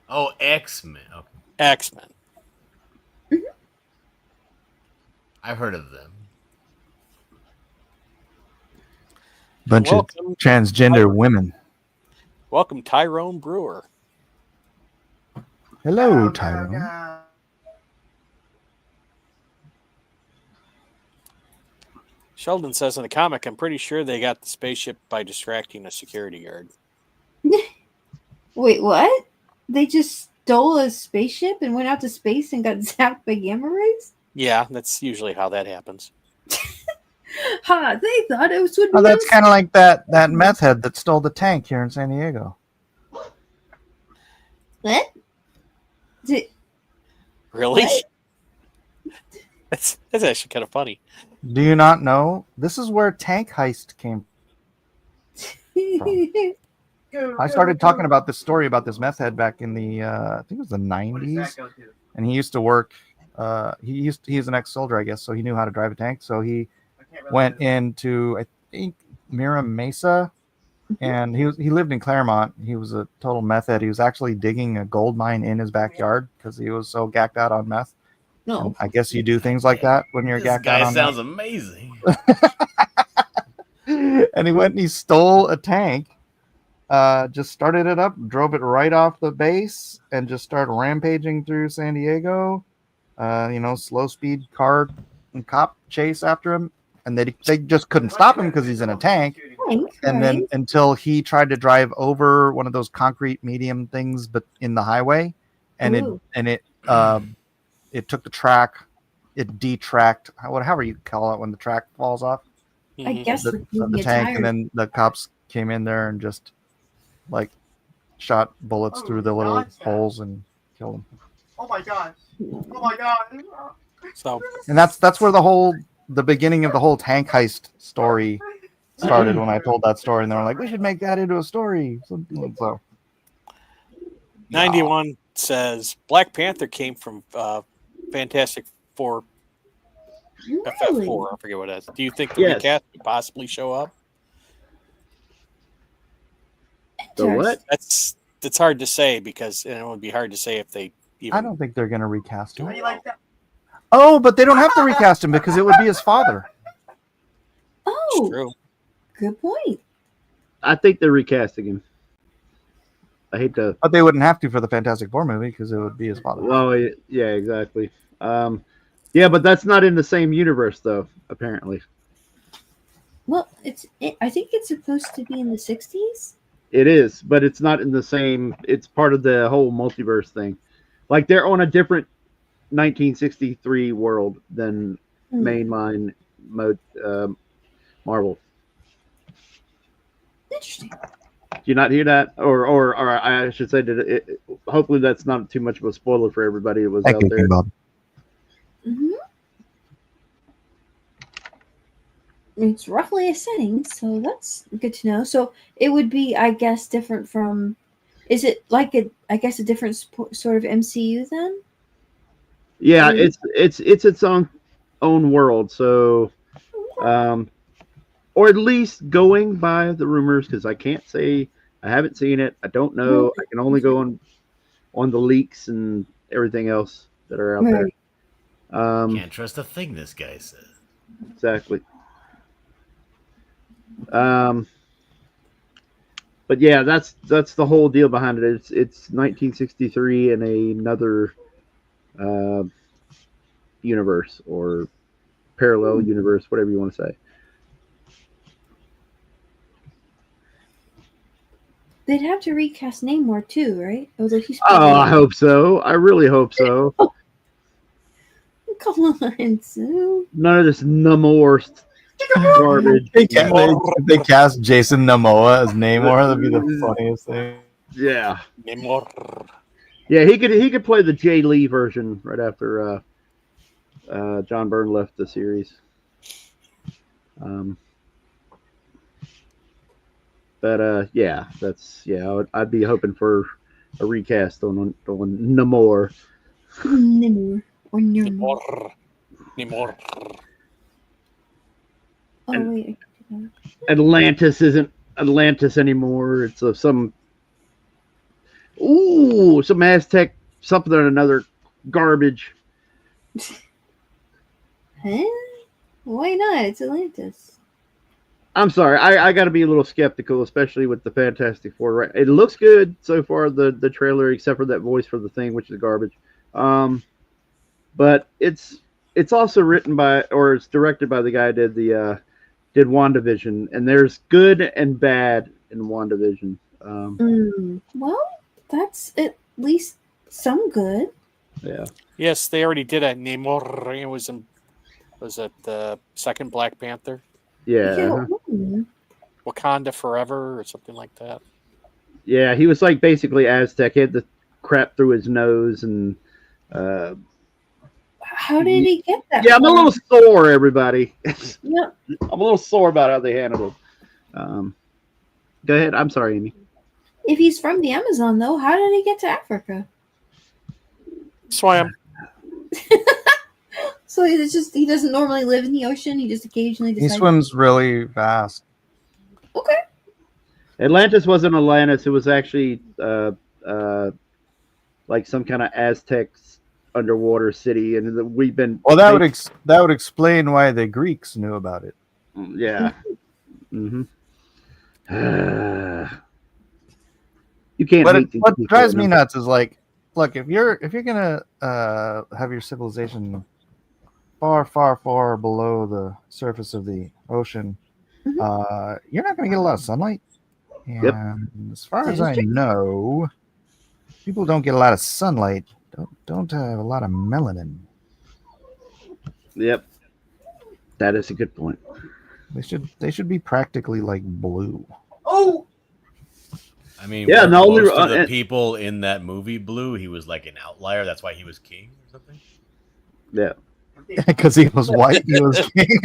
Oh, X-Men. Okay. X-Men. Mm-hmm. I've heard of them. Bunch of transgender women. Welcome, Tyrone Brewer. Hello, Tyrone. Sheldon says in the comic, I'm pretty sure they got the spaceship by distracting a security guard. Wait, what? They just stole a spaceship and went out to space and got zapped by gamma rays? Yeah, that's usually how that happens. Ha! They thought it would be. Oh, that's kind of like that meth head that stole the tank here in San Diego. What? Really? What? That's actually kind of funny. Do you not know? This is where Tank Heist came from. I started talking about this story about this meth head back in the I think it was the 90s, and he used to work. He's an ex-soldier, I guess, so he knew how to drive a tank. So he went into, I think, Mira Mesa, and he lived in Claremont. He was a total meth head. He was actually digging a gold mine in his backyard because he was so gacked out on meth. No, I guess you do things like that when you're gacked out on This guy sounds amazing. And he went and he stole a tank, just started it up, drove it right off the base, and just started rampaging through San Diego. Slow speed car and cop chase after him, and they just couldn't stop him because he's in a tank. And then until he tried to drive over one of those concrete medium things, but in the highway, and it took the track, it detracked, however you call it when the track falls off. I guess the tank, and then the cops came in there and just like shot bullets through the little holes and killed him. Oh my gosh! Oh my god! So, and that's where the beginning of the whole tank heist story started. When I told that story, and they were like, "We should make that into a story." So, 91 says Black Panther came from Fantastic Four. Really? FF4, I forget what it is. Do you think the recast could possibly show up? The what? That's hard to say because it would be hard to say if they even. I don't think they're going to recast him. How do you like that? Oh, but they don't have to recast him because it would be his father. Oh, True. Good point. I think they're recasting him. I hate to. But they wouldn't have to for the Fantastic Four movie because it would be his father. Well, yeah, exactly. Yeah, but that's not in the same universe, though. Apparently, Well, I think it's supposed to be in the 60s. it is, but it's not in the same. It's part of the whole multiverse thing. Like they're on a different 1963 world than mainline mode Marvel. Interesting. Do you not hear that? Or I should say that hopefully that's not too much of a spoiler for everybody that was out there. Bob. Mm-hmm. It's roughly a setting, so that's good to know. So it would be, I guess, different from. Is it like a different sort of MCU then? Yeah, it's its own world. So, or at least going by the rumors, because I can't say I haven't seen it. I don't know. I can only go on the leaks and everything else that are out there. Can't trust a thing this guy says. Exactly. But yeah, that's the whole deal behind it. It's 1963 in another universe or parallel universe, whatever you want to say. They'd have to recast Namor too, right? Although he's I hope so. I really hope so. Come on, Sue. None of this Namor garbage. They cast Jason Momoa as Namor. That'd be the funniest thing. Yeah. Namor. Yeah, he could play the Jay Lee version right after John Byrne left the series. Yeah, I'd be hoping for a recast on Namor. Namor. Or Namor. Namor. Oh, wait. Atlantis isn't Atlantis anymore. It's some Aztec something or another garbage. Huh? Why not? It's Atlantis. I'm sorry. I got to be a little skeptical, especially with the Fantastic Four. Right? It looks good so far, the trailer, except for that voice for the Thing, which is garbage. But it's also written by, or it's directed by the guy who did WandaVision, and there's good and bad in WandaVision. Well, that's at least some good. Yeah. Yes, they already did a Namor. It was it the second Black Panther? Yeah. Wakanda Forever or something like that. Yeah, he was like basically Aztec. He had the crap through his nose and. How did he get that? Yeah, I'm a little sore, everybody. Yep. I'm a little sore about how they handled it. Go ahead. I'm sorry, Amy. If he's from the Amazon, though, how did he get to Africa? Swam. So he doesn't normally live in the ocean. He just occasionally decides. He swims really fast. Okay. Atlantis wasn't Atlantis. It was actually like some kind of Aztec underwater city, and we've been. Well, that would explain why the Greeks knew about it. Yeah. Mm-hmm. You can't. But what drives me nuts is like, look, if you're gonna have your civilization far, far, far below the surface of the ocean, you're not gonna get a lot of sunlight. And as far as I know, people don't get a lot of sunlight. Don't have a lot of melanin. Yep. That is a good point. They should be practically like blue. Oh. I mean, yeah, most of the people in that movie blue. He was like an outlier. That's why he was king or something. Yeah. Because he was white, he was king.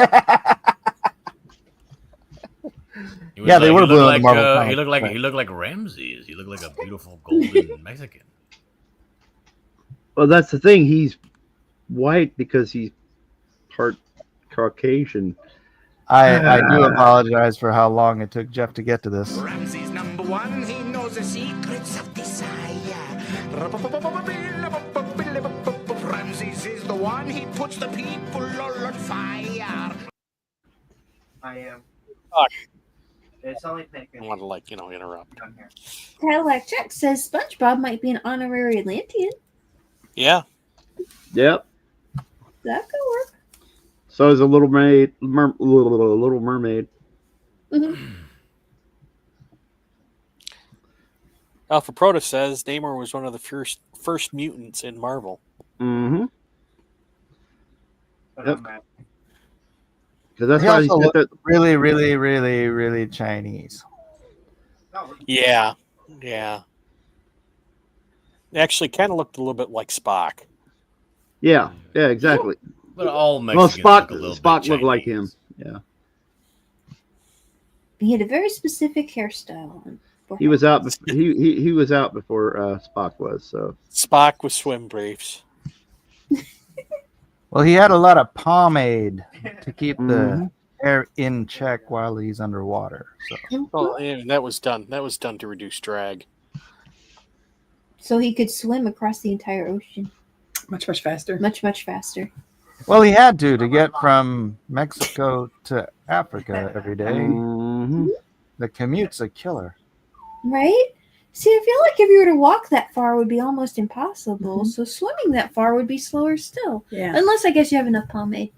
Yeah, they were blue in the Marvel he looked like Ramses. He looked like a beautiful golden Mexican. Well, that's the thing. He's white because he's part Caucasian. I do apologize for how long it took Jeff to get to this. Ramses number one, he knows the secrets of desire. Ramses is the one, he puts the people all on fire. I am. Fuck. It's only thinking. I want to interrupt. Cadillac Jack says SpongeBob might be an honorary Atlantean. Yeah. Yep. That could work. So is a Little Mermaid. Little Mermaid. Mm-hmm. Alpha Proto says Namor was one of the first mutants in Marvel. Mm-hmm. Yep. Because that's He why also he's looked really, really, really, really Chinese. Yeah. Yeah. It actually kind of looked a little bit like Spock. Yeah. Yeah. Exactly. But all Mexicans Spock looked like him. Yeah. He had a very specific hairstyle on. He was out. He was out before Spock was. So Spock with swim briefs. Well, he had a lot of pomade to keep the hair in check while he's underwater. So. Well, yeah, that was done. That was done to reduce drag. So he could swim across the entire ocean. Much faster. Much faster. Well, he had to get from Mexico to Africa every day. Mm-hmm. The commute's a killer. Right? See, I feel like if you were to walk that far, it would be almost impossible. So swimming that far would be slower still. Yeah. Unless I guess you have enough pomade.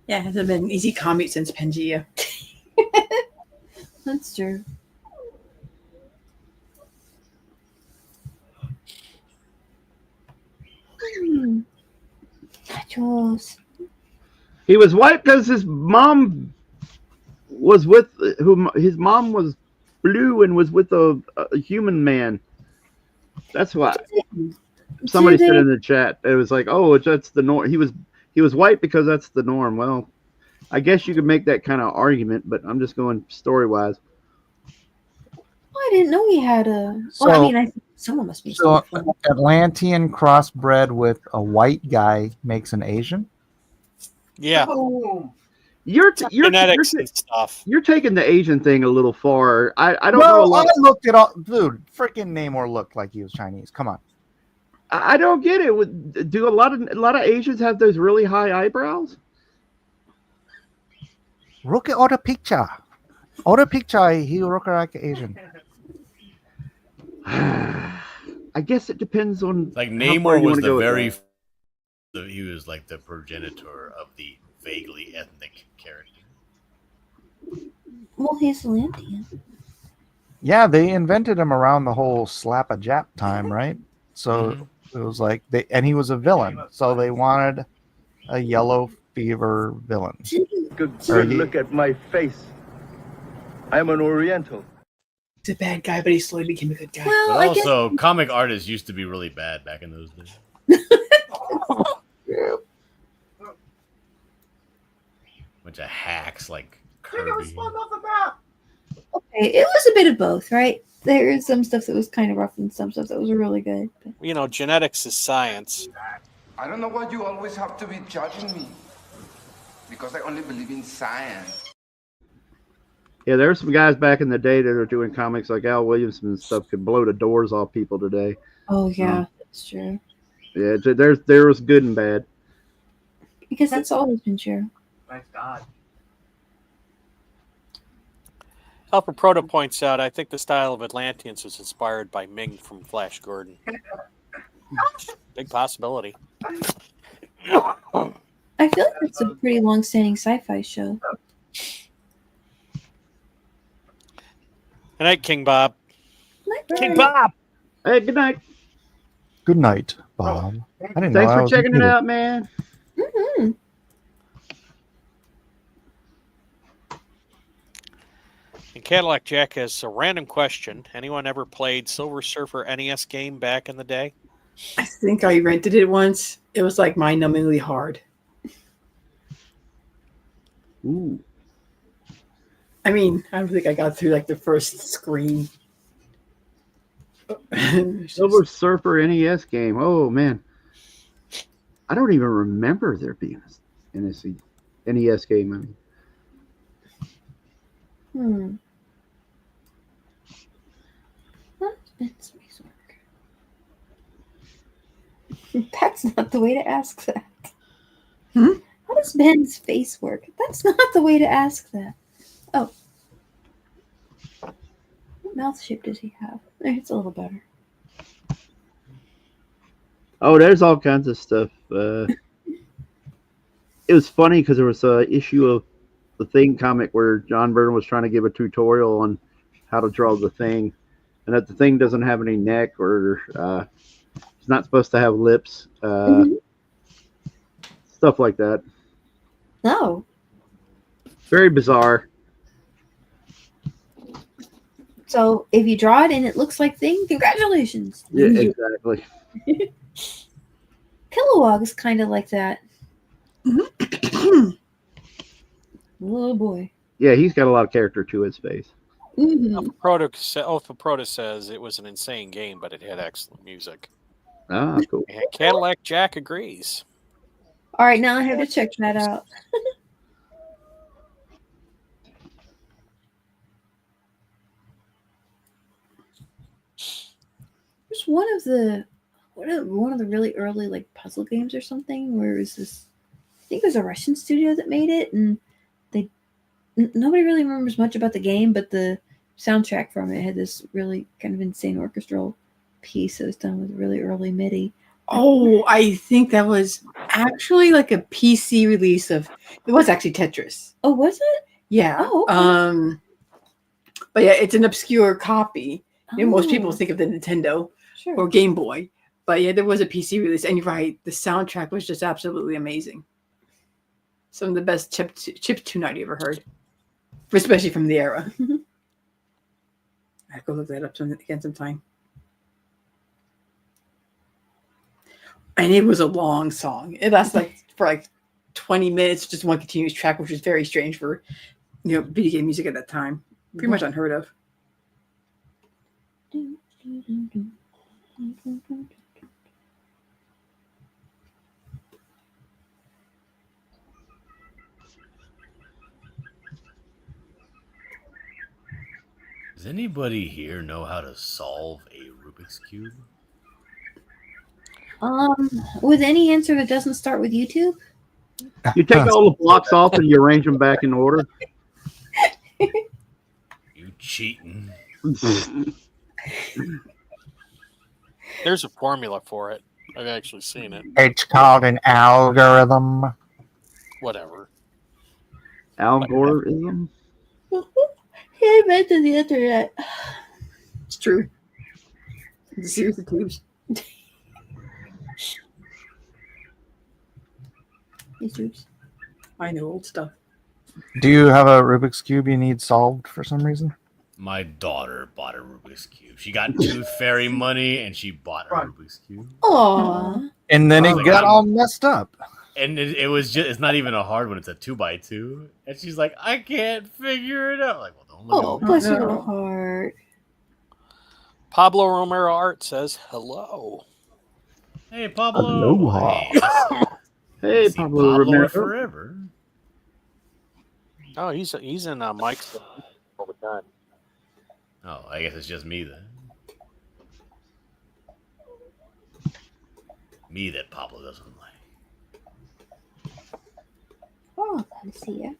Yeah, it has been an easy commute since Pangea. That's true. Nachos. He was white because his mom was with whom his mom was blue and was with a human man. That's why. Somebody said in the chat, it was like, "Oh, that's the norm." He was white because that's the norm. Well, I guess you could make that kind of argument, but I'm just going story wise. I didn't know he had a. So, well, I mean, I think someone must be. So, Atlantean crossbred with a white guy makes an Asian. Yeah. You're genetics and stuff. You're taking the Asian thing a little far. I don't well, know a lot. I looked it up, dude. Freaking Namor looked like he was Chinese. Come on. I don't get it. Do a lot of Asians have those really high eyebrows? Look at all the picture. All the picture, he look like Asian. I guess it depends on. Like Namor was the very. He was like the progenitor of the vaguely ethnic character. Well, he's Atlantean. Yeah, they invented him around the whole slap a Jap time, right? So it was like and he was a villain. So they wanted a yellow fever villain. Good look at my face. I'm an Oriental. He's a bad guy, but he slowly became a good guy. Well, but also, comic artists used to be really bad back in those days. Bunch of hacks like Kirby. Okay, it was a bit of both, right? There is some stuff that was kind of rough and some stuff that was really good. But... You know, genetics is science. I don't know why you always have to be judging me. Because I only believe in science. Yeah, there's some guys back in the day that are doing comics like Al Williamson and stuff could blow the doors off people today. Oh yeah, that's true. Yeah, there was good and bad. Because that's always been true. Thank God. Helper Proto points out, I think the style of Atlanteans was inspired by Ming from Flash Gordon. Big possibility. I feel like it's a pretty long-standing sci-fi show. Good night, King Bob. King Bob. Hey, good night. Good night, Bob. I didn't Thanks know for checking it out, man. Mm-hmm. And Cadillac Jack has a random question. Anyone ever played Silver Surfer NES game back in the day? I think I rented it once. It was like mind-numbingly hard. Ooh. I mean, I don't think I got through like the first screen. Silver Surfer NES game. Oh man, I don't even remember there being an NES game. I mean, That's space work. That's not the way to ask that. How does Ben's face work? That's not the way to ask that. Oh. What mouth shape does he have? It's a little better. oh, there's all kinds of stuff. It was funny because there was an issue of the Thing comic where John Byrne was trying to give a tutorial on how to draw the Thing, and that the Thing doesn't have any neck or it's not supposed to have lips, stuff like that. No. Very bizarre. So if you draw it and it looks like Thing, congratulations. Yeah, exactly. Kilowog is kind of like that. Little boy. Yeah, he's got a lot of character to his face. Mm-hmm. Alpha Proto says it was an insane game, but it had excellent music. Ah, cool. And Cadillac Jack agrees. All right, now I have to check that out. There's one of the really early like puzzle games or something where it was this. I think it was a Russian studio that made it, and nobody really remembers much about the game, but the soundtrack from it had this really kind of insane orchestral piece that was done with really early MIDI. Oh, I think that was actually like a PC release of. It was actually Tetris. Oh, was it? Yeah. Oh, okay. But yeah, it's an obscure copy. You know, most people Oh. think of the Nintendo Sure. or Game Boy, But yeah, there was a PC release, and you're right, the soundtrack was just absolutely amazing. Some of the best chiptune I'd ever heard, especially from the era. I go look that up again sometime. And it was a long song. It lasted for 20 minutes, just one continuous track, which was very strange for video game music at that time. Pretty much unheard of. Does anybody here know how to solve a Rubik's Cube? With any answer that doesn't start with YouTube? You take all the blocks off and you arrange them back in order. You cheating. There's a formula for it. I've actually seen it. It's called an algorithm. Whatever. Algorithm? He invented the internet. It's true. It's a series of tubes. I know old stuff. Do you have a Rubik's Cube you need solved for some reason? My daughter bought a Rubik's Cube. She got Tooth Fairy money and she bought a Rubik's Cube. Aww. And then it got all messed up. And it was just, it's not even a hard one. It's a 2x2. And she's like, I can't figure it out. I'm like, well, don't look Oh, at me. bless your little heart. Pablo Romero Art says hello. Hey, Pablo. Aloha. Hey, Pablo Romero. Forever. Oh, he's in Mike's all the time. Oh, I guess it's just me then. Me that Pablo doesn't like. Oh, I see ya.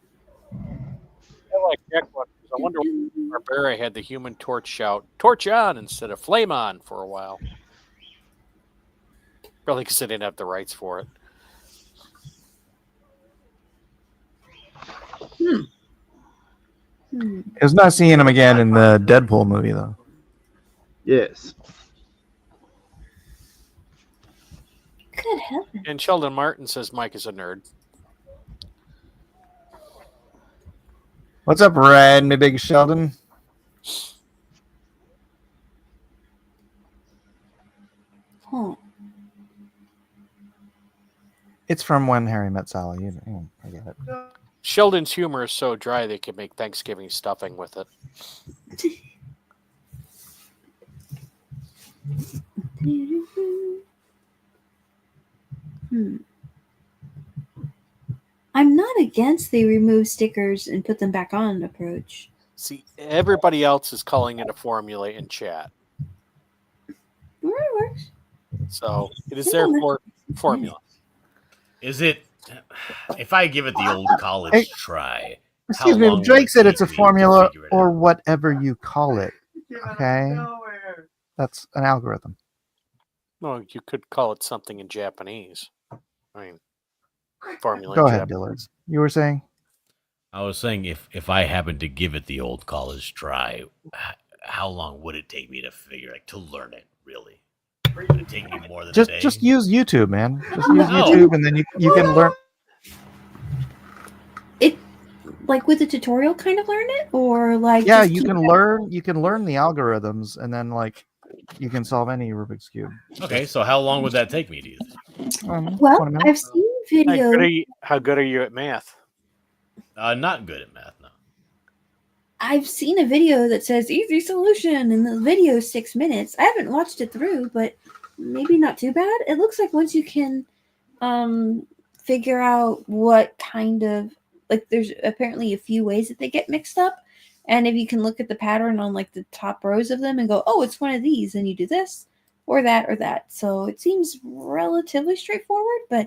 I like that one because I wonder why Barbera had the Human Torch shout "Torch on" instead of "Flame on" for a while. Probably because they didn't have the rights for it. It was nice seeing him again in the Deadpool movie, though. Yes. Good heavens. And Sheldon Martin says Mike is a nerd. What's up, Red, my big Sheldon? Huh. It's from When Harry Met Sally. I get it. Sheldon's humor is so dry they can make Thanksgiving stuffing with it. I'm not against the remove stickers and put them back on approach. See, everybody else is calling it a formula in chat. Well, it works. So it is therefore formula. Is it, if I give it the old college Hey, try, Excuse me, Drake said it's a formula or whatever you call it. Okay? That's an algorithm. Well, you could call it something in Japanese. I mean, formula. Go in ahead, Japanese. Dillards. You were saying? I was saying if I happened to give it the old college try, how long would it take me to to learn it, really? Would it take me more than a day? Just use YouTube, man. Just use YouTube, and then you can learn. It like with a tutorial kind of learn it, or like Yeah, just you keep can it- learn. You can learn the algorithms, and then you can solve any Rubik's cube. Okay, so how long would that take me, do you think? Well, 20 minutes. I've seen videos. How good are you at math? Not good at math, no. I've seen a video that says easy solution, and the video is 6 minutes. I haven't watched it through, but maybe not too bad. It looks like once you can figure out what kind of there's apparently a few ways that they get mixed up, and if you can look at the pattern on the top rows of them and go, oh, it's one of these, and you do this or that or that. So it seems relatively straightforward, but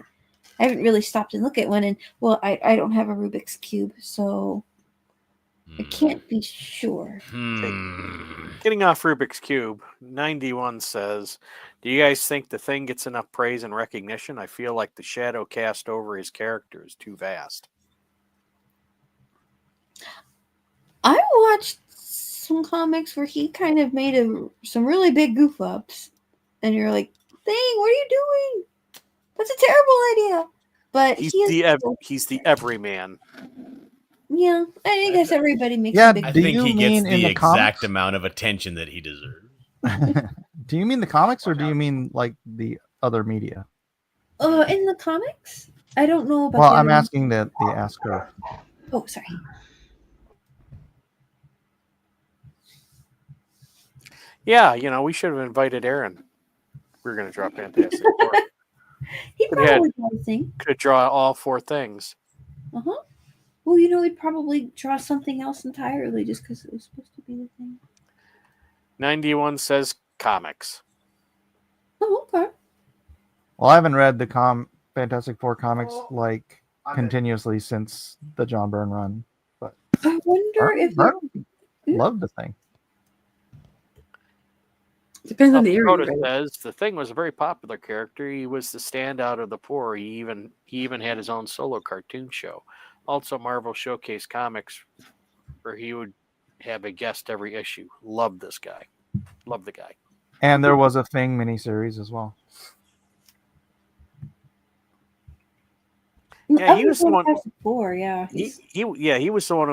I haven't really stopped and looked at one. And well, I don't have a Rubik's Cube, so I can't be sure. Getting off Rubik's Cube, 91 says, do you guys think the thing gets enough praise and recognition? I feel like the shadow cast over his character is too vast. I watched some comics where he kind of made some really big goof ups, and you're like, thing. What are you doing? That's a terrible idea. But he's the everyman. Yeah, I guess everybody makes Yeah, a big. I Do think you he gets mean in the the exact comics? amount of attention that he deserves. Do you mean the comics or do you mean like the other media? In the comics, I don't know about. Well, the I'm other ones. asking the asker. Oh, sorry. Yeah, we should have invited Aaron. We were going to draw Fantastic Four. He probably does think. Could draw all 4 things. Uh-huh. Well, he'd probably draw something else entirely just because it was supposed to be the thing. 91 says comics. Oh, okay. Well, I haven't read the Fantastic Four comics like continuously since the John Byrne run, but I wonder if loved the thing. Depends on the area. Dakota says the Thing was a very popular character. He was the standout of the 4. He even had his own solo cartoon show. Also, Marvel Showcase Comics, where he would have a guest every issue. Love this guy. Love the guy. And there was a Thing miniseries as well. Yeah, he was the one. He was the one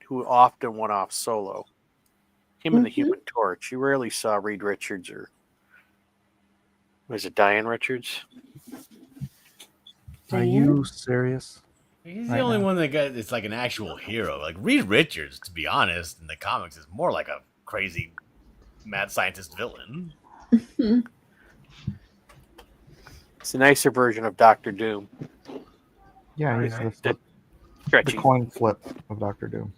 who often went off solo. Him and the Human Torch. You rarely saw Reed Richards or was it Diane Richards? Are you serious? He's the only one that got it's like an actual hero. Like Reed Richards, to be honest, in the comics is more like a crazy mad scientist villain. It's a nicer version of Doctor Doom. Yeah, he's the coin flip of Doctor Doom.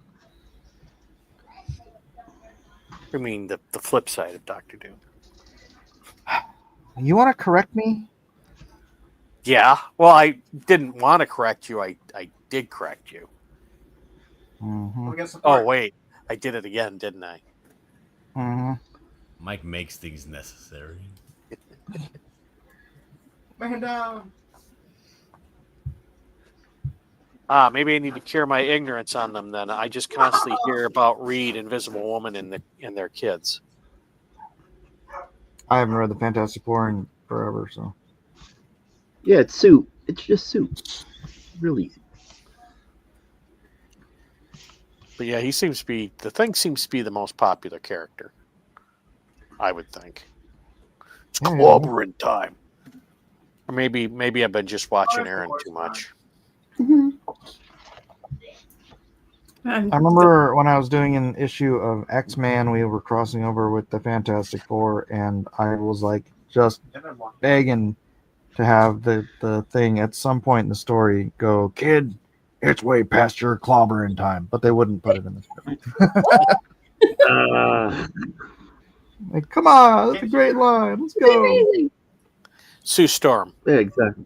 I mean, the flip side of Doctor Doom. You want to correct me? Yeah. Well, I didn't want to correct you. I did correct you. Mm-hmm. Oh, wait. I did it again, didn't I? Mm-hmm. Mike makes things necessary. Man down. Maybe I need to cure my ignorance on them then. I just constantly hear about Reed, Invisible Woman, and their kids. I haven't read the Fantastic Four in forever, so. Yeah, it's soup. It's just soup. Really easy. But yeah, the Thing seems to be the most popular character. I would think. It's clobbering time. Or maybe I've been just watching Aaron too much. Mm-hmm. I remember when I was doing an issue of X-Men, we were crossing over with the Fantastic Four, and I was like just begging to have the Thing at some point in the story go, "Kid, it's way past your clobbering time," but they wouldn't put it in the script. Like, come on, that's a great line. Let's go. Sue Storm. Yeah, exactly.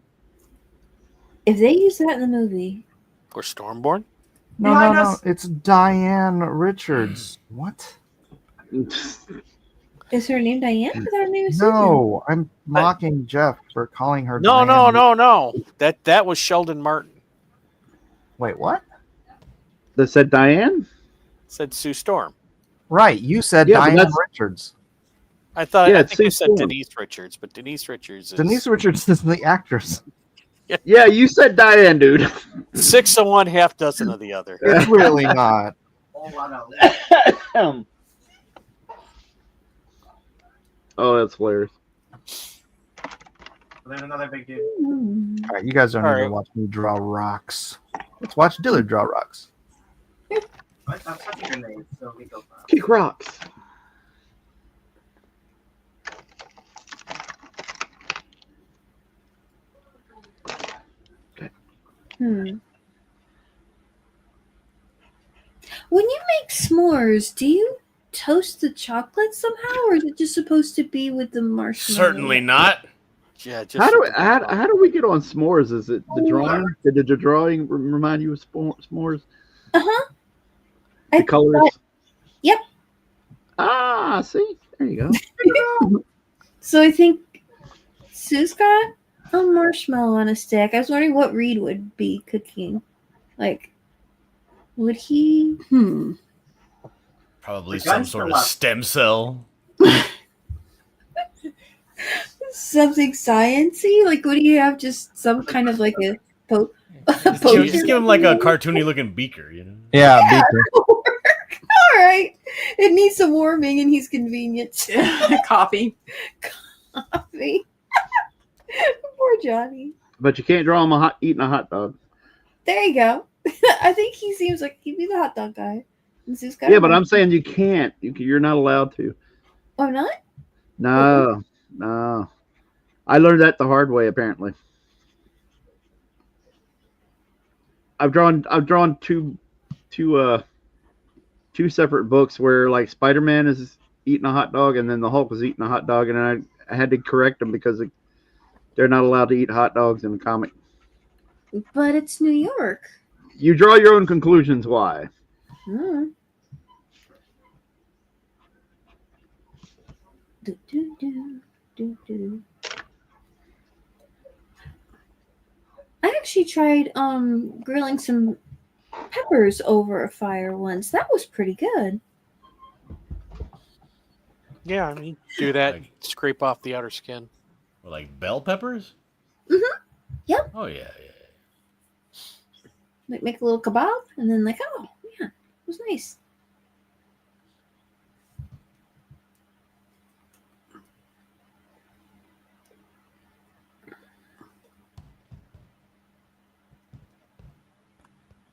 If they use that in the movie, or Stormborn. No. It's Diane Richards. What? Is her name Diane? I thought her name was No, I'm mocking Jeff for calling her. No, Diane. no. That was Sheldon Martin. Wait, what? They said Diane? Said Sue Storm. Right, you said Diane Richards. I thought. Yeah, I think you said Storm. Denise Richards, but Denise Richards is Denise Richards is the actress. Yeah, you said Diane, dude. 6 of one, half dozen of the other. It's really not. Oh, that's hilarious. Then another big dude. All right, you guys don't need to watch me draw rocks. Let's watch Dillard draw rocks. I'm such a grenade, so we go fast. Kick rocks. When you make s'mores, do you toast the chocolate somehow, or is it just supposed to be with the marshmallow? Certainly not. Yeah. How do we get on s'mores? Is it the drawing? Did the drawing remind you of s'mores? The colors. Yep. Ah, see, there you go. So I think Sue's got a marshmallow on a stick. I was wondering what Reed would be cooking. Like, would he? Probably some sort of stem cell. something sciencey? Like, what do you have? Just some kind of like a Just give him like a cartoony looking beaker, you know? Yeah, beaker. All right. It needs some warming, and he's convenient. Coffee. Coffee. Poor Johnny. But you can't draw him eating a hot dog. There you go. I think he seems like he'd be the hot dog guy. Yeah, but I'm saying you can't. You're not allowed to. Oh, I'm not? No. I learned that the hard way, apparently. I've drawn two separate books where like Spider-Man is eating a hot dog and then the Hulk is eating a hot dog, and I had to correct them because they're not allowed to eat hot dogs in the comic. But it's New York. You draw your own conclusions. Why? I actually tried grilling some peppers over a fire once. That was pretty good. Yeah, I mean, do that. Like, scrape off the outer skin. Like bell peppers? Yep. Oh yeah. Like make a little kebab, and then oh yeah, it was nice.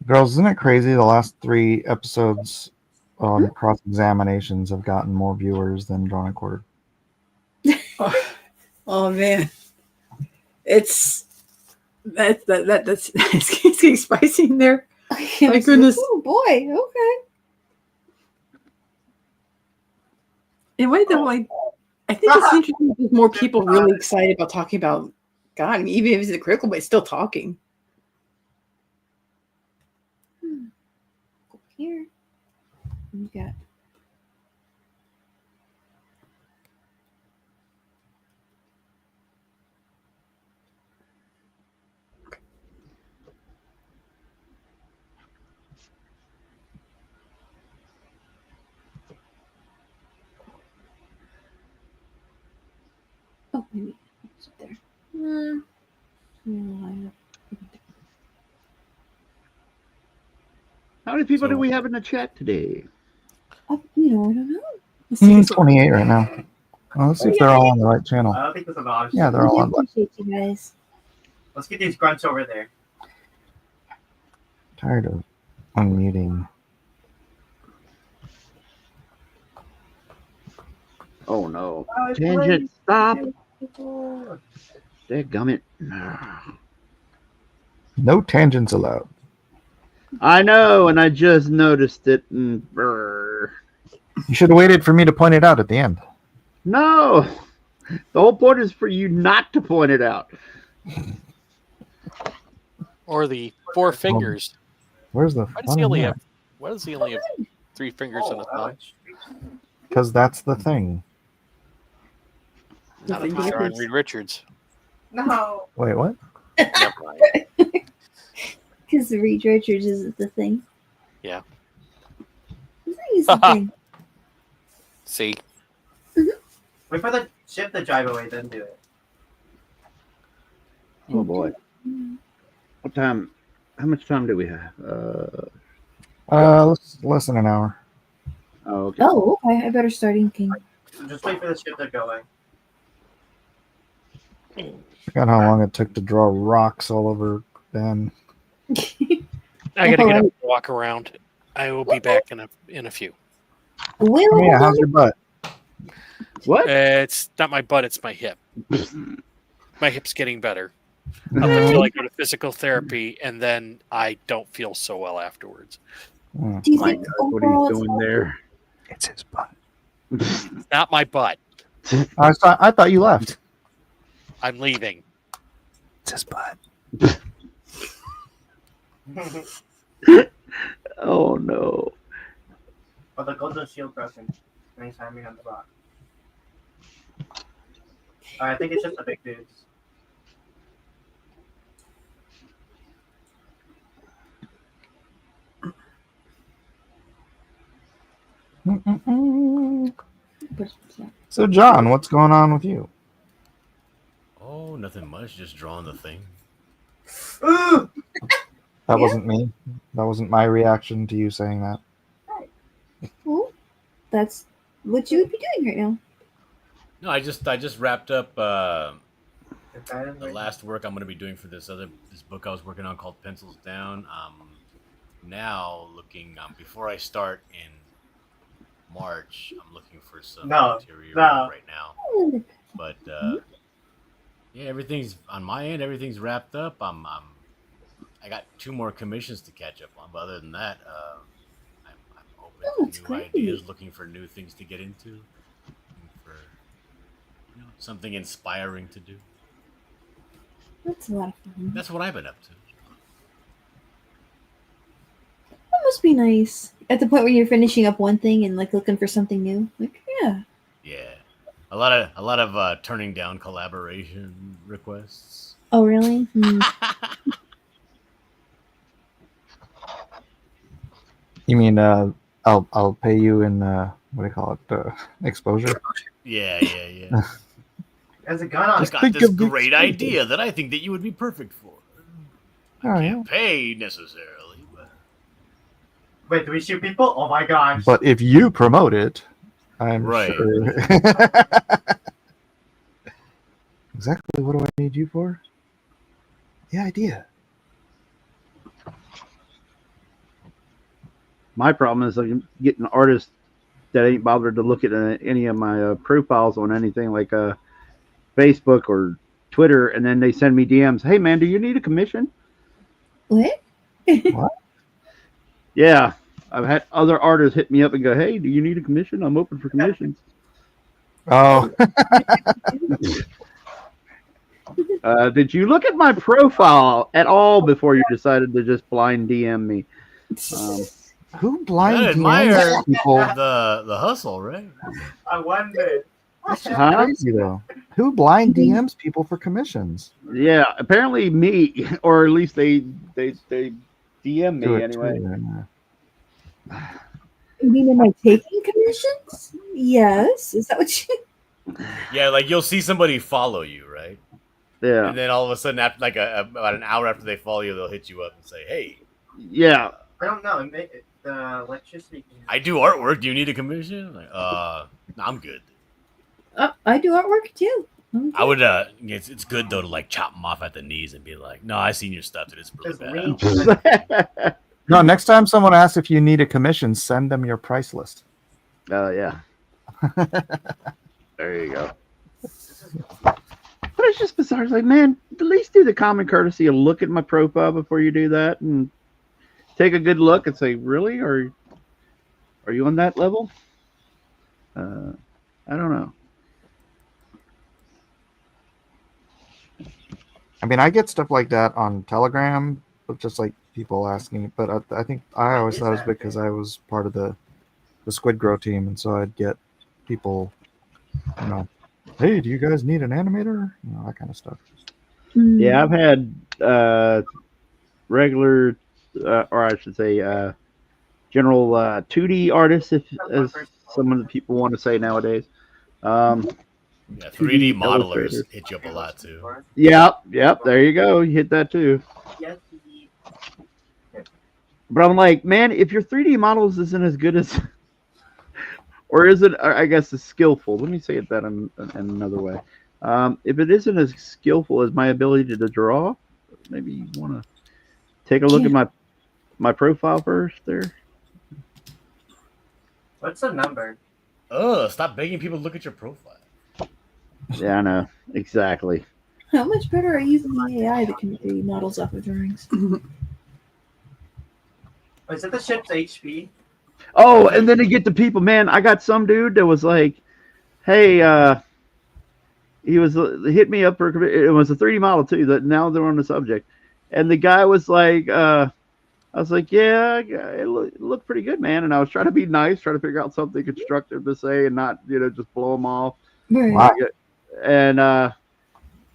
Girls, isn't it crazy? The last 3 episodes on cross examinations have gotten more viewers than Drawn and Quartered. Oh man, that's it's getting spicy in there. My goodness. Oh boy. Okay. In a way, though, I think it's interesting that more people really excited about talking about God. I mean, even if it's a critical, but it's still talking. Here. You got. Oh, maybe it's up there. How many people do we have in the chat today? I don't know. 28 right now. Well, let's see if they're all on the right channel. I don't think there's a lot. Yeah, they're all on. Appreciate you guys. Let's get these grunts over there. Tired of unmuting. Oh no! Tangent, stop! Dadgummit. No tangents allowed. I know, and I just noticed it. And you should have waited for me to point it out at the end. No, the whole point is for you not to point it out. Or the 4 fingers. Where's the? Why does he only have 3 fingers and a thumb? Because that's the thing. Not if you're on Reed Richards. No. Wait, what? Because the Reed Richards isn't the thing. Yeah. He's the thing. See? Wait for the ship to drive away, then do it. Oh boy. What time? How much time do we have? Less than an hour. Oh, okay. Oh, okay. I better start inking. Just wait for the ship to go away. I forgot how long it took to draw rocks all over Ben. I gotta get up and walk around. I will be back in a few. Yeah, how's your butt? What? It's not my butt, it's my hip. My hip's getting better. Up until I go to physical therapy, and then I don't feel so well afterwards. Do you think what are you doing there? It's his butt. It's not my butt. I thought you left. I'm leaving. It's his butt. Oh no. Oh, the golden shield crescent. Anytime we on the rock. I think it's just the big dudes. So, John, what's going on with you? nothing much, just drawing the thing. That wasn't me. That wasn't my reaction to you saying that. Well, that's what you would be doing right now. No, I just wrapped up the last work I'm going to be doing for this book I was working on called Pencils Down. Now looking before I start in March, I'm looking for some interior work right now. But yeah, everything's on my end. Everything's wrapped up. I got 2 more commissions to catch up on. But other than that, I'm open to new ideas, looking for new things to get into, looking for something inspiring to do. That's a lot of fun. That's what I've been up to. That must be nice. At the point where you're finishing up one thing and like looking for something new. Like, yeah. Yeah. A lot of turning down collaboration requests. Oh, really? You mean I'll pay you in what do you call it? Exposure? Yeah. There's a gun on. I got this great idea that I think that you would be perfect for. I can't pay necessarily, but wait, do we shoot people? Oh my gosh! But if you promote it, I'm sure. Exactly. What do I need you for? The idea. My problem is like getting artists that ain't bothered to look at any of my profiles on anything like Facebook or Twitter, and then they send me DMs. Hey man, do you need a commission? What? What? Yeah, I've had other artists hit me up and go, "Hey, do you need a commission? I'm open for commissions." Oh. Did you look at my profile at all before you decided to just blind DM me? Who blind admire people? The hustle, right? I wonder. That's crazy though. Who blind DMs people for commissions? Yeah, apparently me, or at least they DM me anyway. You mean am I taking commissions? Yes. Is that what you? Yeah, like you'll see somebody follow you, right? Yeah. And then all of a sudden, after like about an hour after they follow you, they'll hit you up and say, "Hey, yeah, I don't know. The electricity. I do artwork. Do you need a commission?" Like, no, I'm good. I do artwork too. Okay. I would. It's good though to like chop them off at the knees and be like, "No, I seen your stuff. It's really bad." No, next time someone asks if you need a commission, send them your price list. Yeah. There you go. But it's just bizarre. It's like, man, at least do the common courtesy of look at my profile before you do that and take a good look and say, really? Are you on that level? I don't know. I mean, I get stuff like that on Telegram, but just like people asking. But I think I always thought it was because I was part of the Squid Grow team, and so I'd get people, hey, do you guys need an animator? That kind of stuff. Yeah, I've had regular, or I should say, general 2D artists, as some of the people want to say nowadays. Yeah, 3D modelers hit you up a lot too. Yep. There you go. You hit that too. But I'm like, man, if your 3D models isn't as good as, or is it, I guess, as skillful? Let me say it that in another way. If it isn't as skillful as my ability to draw, maybe you want to take a look at my profile first there. What's the number? Oh, stop begging people to look at your profile. Yeah, I know. Exactly. How much better are you using the AI that can do models off of drawings? Is it the ship's HP? Oh, and then to get the people, man, I got some dude that was like, hey, he was hit me up for, it was a 3D model too, that now they're on the subject. And the guy was like, I was like, yeah, it looked pretty good, man. And I was trying to be nice, trying to figure out something constructive to say and not, just blow them off. Right. Wow. And,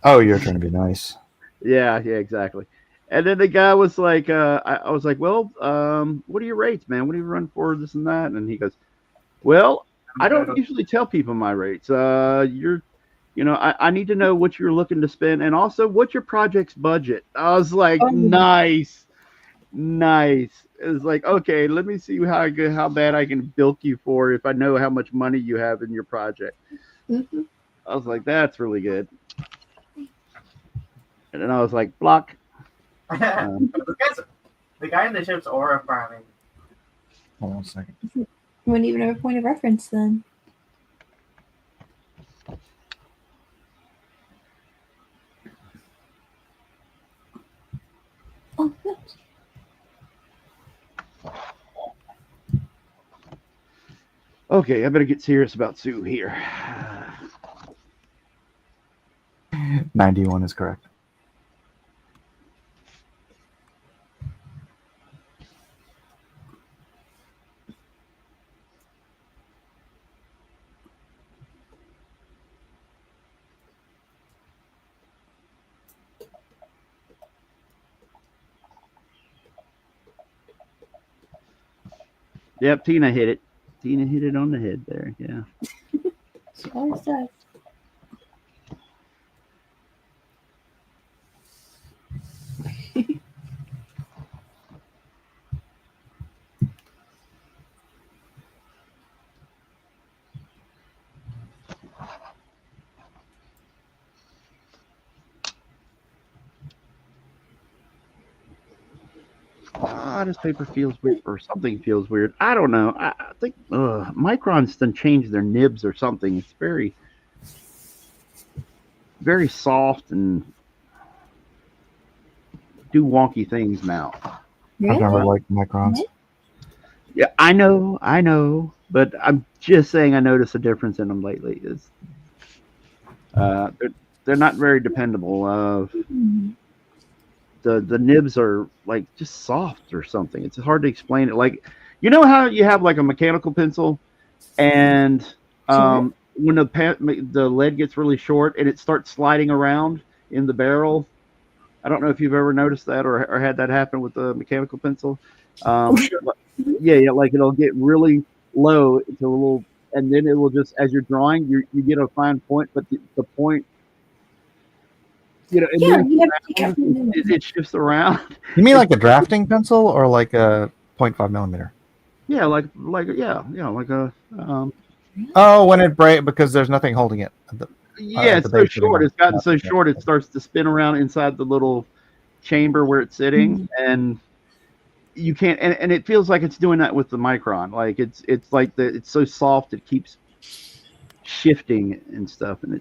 oh, you're trying to be nice. Yeah, exactly. And then the guy was like, I was like, well, what are your rates, man? What do you run for, this and that? And he goes, well, I don't usually tell people my rates. You're You know, I need to know what you're looking to spend, and also what's your project's budget. I was like, nice. It was like, okay, let me see how bad I can bilk you for if I know how much money you have in your project. Mm-hmm. I was like, that's really good. And then I was like, block. The guy in the ship's aura farming. Hold on a second. Wouldn't even have a point of reference then. Oh, yes. Okay, I better get serious about Sue here. 91 is correct. Yep, Tina hit it. Tina hit it on the head there. Yeah. She always does. This paper feels weird, or something feels weird. I don't know. I think Micron's done changed their nibs or something. It's very, very soft and do wonky things now. I've never liked Microns. Yeah, I know, but I'm just saying I noticed a difference in them lately. They're not very dependable. The nibs are like just soft or something. It's hard to explain it. Like, you know how you have like a mechanical pencil, and when the lead gets really short and it starts sliding around in the barrel. I don't know if you've ever noticed that or had that happen with the mechanical pencil. Yeah, like it'll get really low to a little, and then it will just, as you're drawing, you get a fine point, but the point, you know, it shifts around. You mean like a drafting pencil or like a 0.5 millimeter? Yeah, like a. Oh, when it breaks because there's nothing holding it. Yeah, it's so short. It's gotten so short it starts to spin around inside the little chamber where it's sitting, and you can't. And it feels like it's doing that with the Micron. Like it's like it's so soft it keeps shifting and stuff, and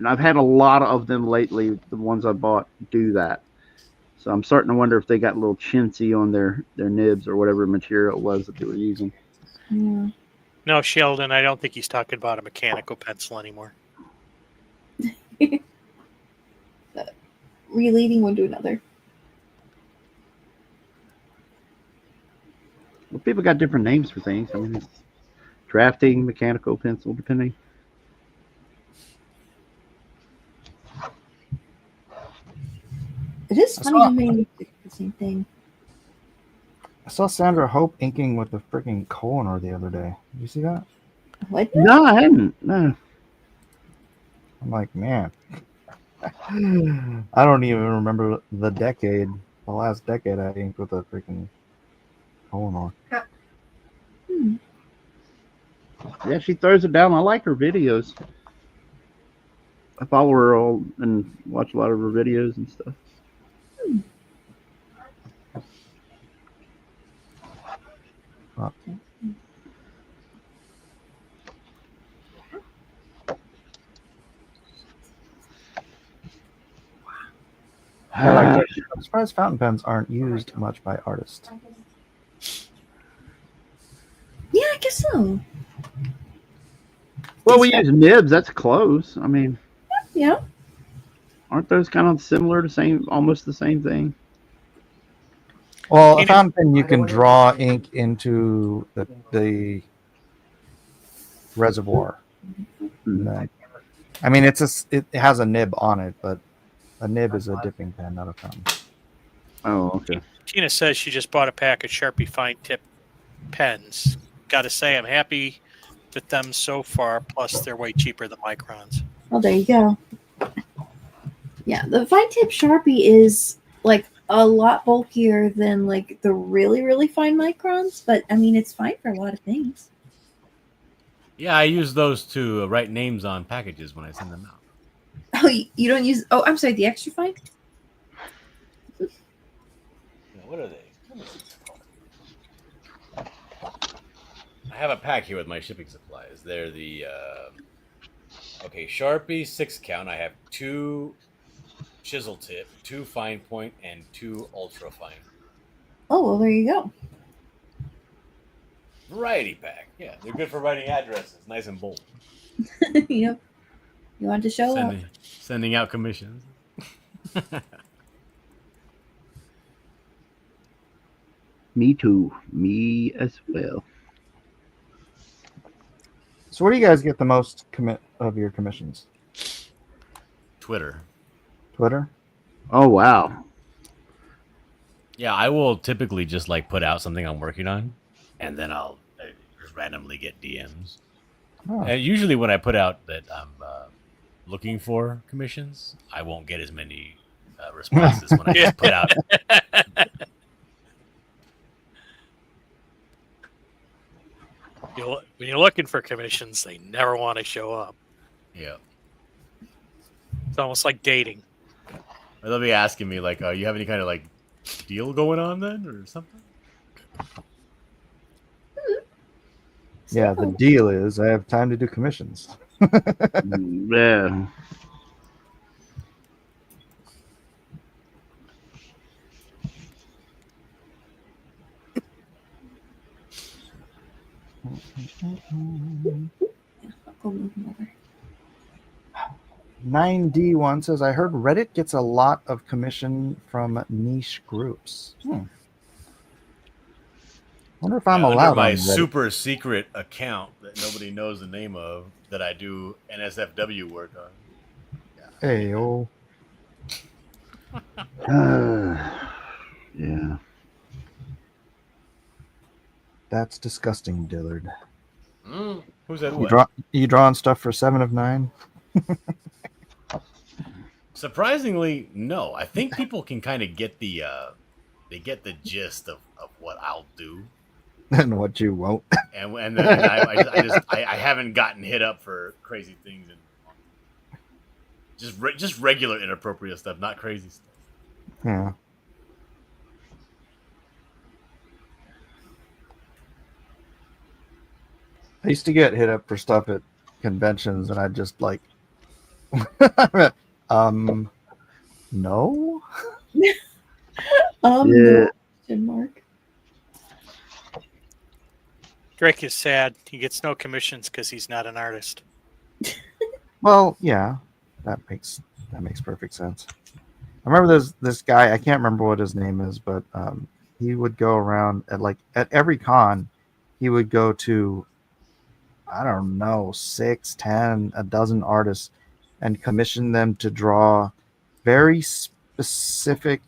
I've had a lot of them lately. The ones I bought do that. So I'm starting to wonder if they got a little chintzy on their nibs or whatever material it was that they were using. Yeah. No, Sheldon, I don't think he's talking about a mechanical pencil anymore. Relating one to another. Well, people got different names for things. I mean, it's drafting, mechanical pencil, depending. It is funny how many look like the same thing. I saw Sandra Hope inking with the freaking Kohinoor the other day. Did you see that? What? No, I hadn't. No. I'm like, man. I don't even remember the last decade I inked with a freaking Kohinoor. Yeah, she throws it down. I like her videos. I follow her all and watch a lot of her videos and stuff. I'm surprised fountain pens aren't used much by artists. Yeah, I guess so. Well, we use nibs. That's close. I mean, yeah. Aren't those kind of similar to almost the same thing? Well, a fountain pen, you can draw ink into the reservoir. I mean, it has a nib on it, but a nib is a dipping pen, not a fountain. Oh, okay. Tina says she just bought a pack of Sharpie fine tip pens. Got to say, I'm happy with them so far. Plus, they're way cheaper than Microns. Well, there you go. Yeah, the fine tip Sharpie is like a lot bulkier than like the really, really fine microns, but I mean, it's fine for a lot of things. Yeah, I use those to write names on packages when I send them out. Oh, you don't use? Oh, I'm sorry, the extra fine. What are they? Let me see what they're called. I have a pack here with my shipping supplies. They're the Sharpie 6 count. I have 2 chisel tip, 2 fine point, and 2 ultra fine. Oh, well, there you go. Variety pack. Yeah, they're good for writing addresses, nice and bold. Yep. You want to show up? Sending out commissions. Me too. Me as well. So where do you guys get the most commit of your commissions? Twitter. Twitter? Oh, wow. Yeah, I will typically just like put out something I'm working on, and then I'll just randomly get DMs. Oh. And usually when I put out that I'm looking for commissions, I won't get as many responses when I just put out. When you're looking for commissions, they never want to show up. Yeah. It's almost like dating. Or they'll be asking me like, "You have any kind of like deal going on then, or something?" Yeah, the deal is I have time to do commissions. Yeah. I'll move him over. 9D1 says, I heard Reddit gets a lot of commission from niche groups. Wonder if I'm allowed under my on Reddit. super secret account that nobody knows the name of that I do NSFW work on. Hey, oh. Yeah. That's disgusting, Dillard. Who's that? You drawing stuff for 7 of 9? Surprisingly, no. I think people can kind of get the gist of what I'll do And what you won't. and then I haven't gotten hit up for crazy things and just regular inappropriate stuff, not crazy stuff. Yeah. I used to get hit up for stuff at conventions, and I'd just like, no. No? Question mark. Drake is sad. He gets no commissions because he's not an artist. Well, yeah, that makes perfect sense. I remember there's this guy, I can't remember what his name is, but he would go around at every con, he would go to, I don't know, 6, 10, a dozen artists and commission them to draw very specific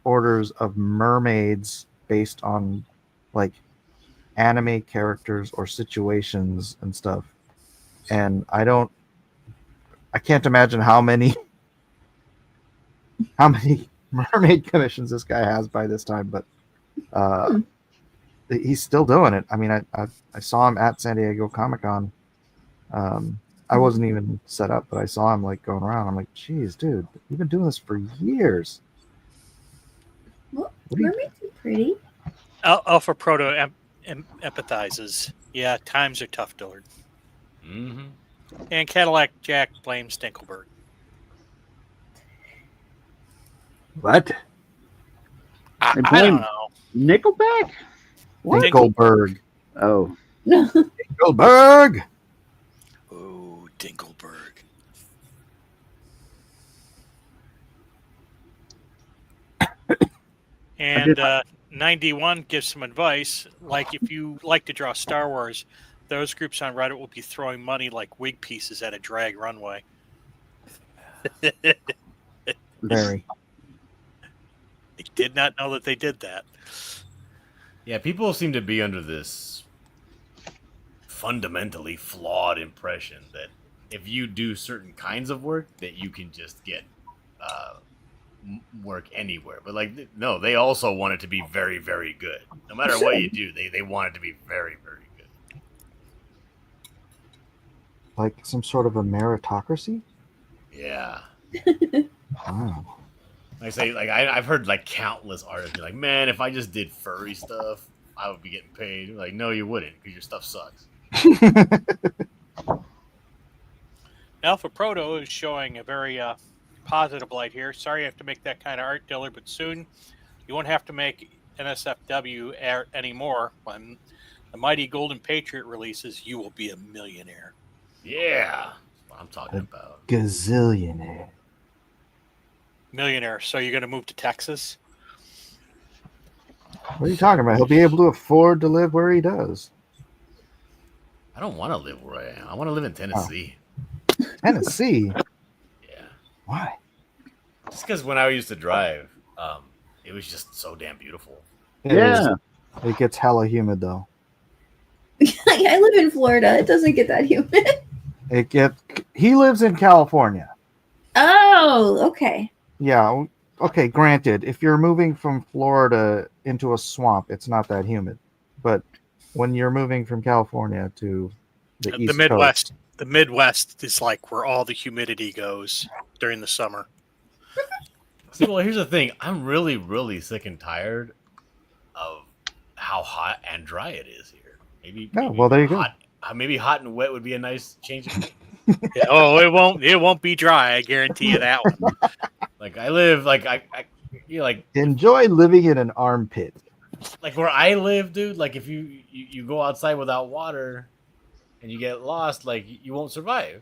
orders of mermaids based on like anime characters or situations and stuff. And I can't imagine how many mermaid commissions this guy has by this time, but he's still doing it. I mean, I saw him at San Diego Comic-Con. I wasn't even set up, but I saw him like going around. I'm like, geez, dude, you've been doing this for years. Well, mermaids are pretty. Alpha Proto empathizes. Yeah, times are tough, Dillard. Mm-hmm. And Cadillac Jack blames Dinkelberg. What? I don't know. Nickelback? What? Dinkelberg. Oh. Dinkelberg. Oh, Dinkelberg. And 91 gives some advice. Like, if you like to draw Star Wars, those groups on Reddit will be throwing money like wig pieces at a drag runway. Very. I did not know that they did that. Yeah, people seem to be under this fundamentally flawed impression that if you do certain kinds of work, that you can just get work anywhere. But like, no, they also want it to be very, very good. No matter what you do, they want it to be very, very good. Like some sort of a meritocracy? Yeah. Wow. I say, like, I've heard like countless artists be like, man, if I just did furry stuff, I would be getting paid. Like, no, you wouldn't, because your stuff sucks. Alpha Proto is showing a very positive light here. Sorry you have to make that kind of art, Diller, but soon you won't have to make NSFW anymore. When the Mighty Golden Patriot releases, you will be a millionaire. Yeah, that's what I'm talking about. Gazillionaire. Millionaire. So you're going to move to Texas? What are you talking about? He'll be able to afford to live where he does. I don't want to live where I am. I want to live in Tennessee. Oh. Tennessee? Yeah. Why? Just because when I used to drive, it was just so damn beautiful. It gets hella humid though. I live in Florida. It doesn't get that humid. He lives in California. Oh, okay. Yeah. Okay. Granted, if you're moving from Florida into a swamp, it's not that humid. But when you're moving from California to the East Midwest, Coast, the Midwest is like where all the humidity goes during the summer. See, well, here's the thing. I'm really, really sick and tired of how hot and dry it is here. Maybe well, there you go. Maybe hot and wet would be a nice change. Yeah, it won't be dry. I guarantee you that one. Like I live, like enjoy living in an armpit. Like where I live, dude. Like if you go outside without water and you get lost, like you won't survive.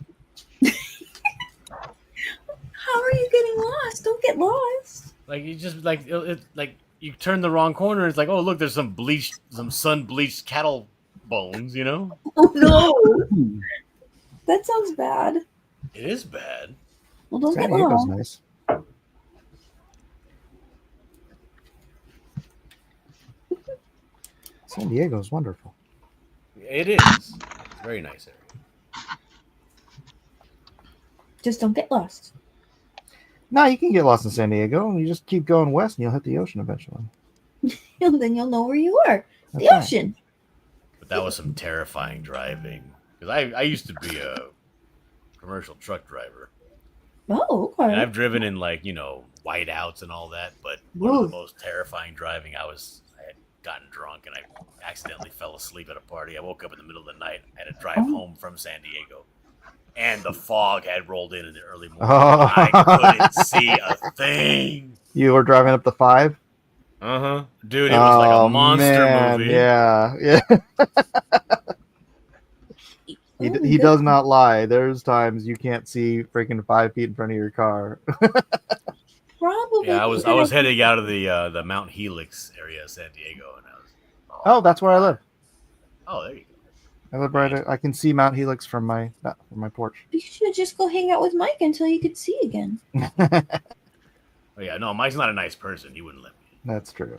How are you getting lost? Don't get lost. Like you just like you turn the wrong corner. It's like, oh look, there's some sun bleached cattle bones. You know? Oh no, that sounds bad. It is bad. Well, don't San get Diego's lost. nice. San Diego's wonderful. It is. It's a very nice area. Just don't get lost. No, you can get lost in San Diego, and you just keep going west, and you'll hit the ocean eventually. And then you'll know where you are. That's The right. ocean. But that was some terrifying driving. Because I used to be a commercial truck driver. Oh, okay. And I've driven in whiteouts and all that. But one of the most terrifying driving, I had gotten drunk and I accidentally fell asleep at a party. I woke up in the middle of the night. I had to drive home from San Diego. And the fog had rolled in the early morning. Oh. I couldn't see a thing. You were driving up the 5? Uh-huh. Dude, it was like a monster movie. Yeah. He does not lie. There's times you can't see freaking 5 feet in front of your car. Probably. Yeah, I was heading out of the Mount Helix area of San Diego, and I was. That's where I live. Oh, there you go. I live right. I can see Mount Helix from my porch. You should just go hang out with Mike until you could see again. Oh yeah, no, Mike's not a nice person. He wouldn't let me. That's true.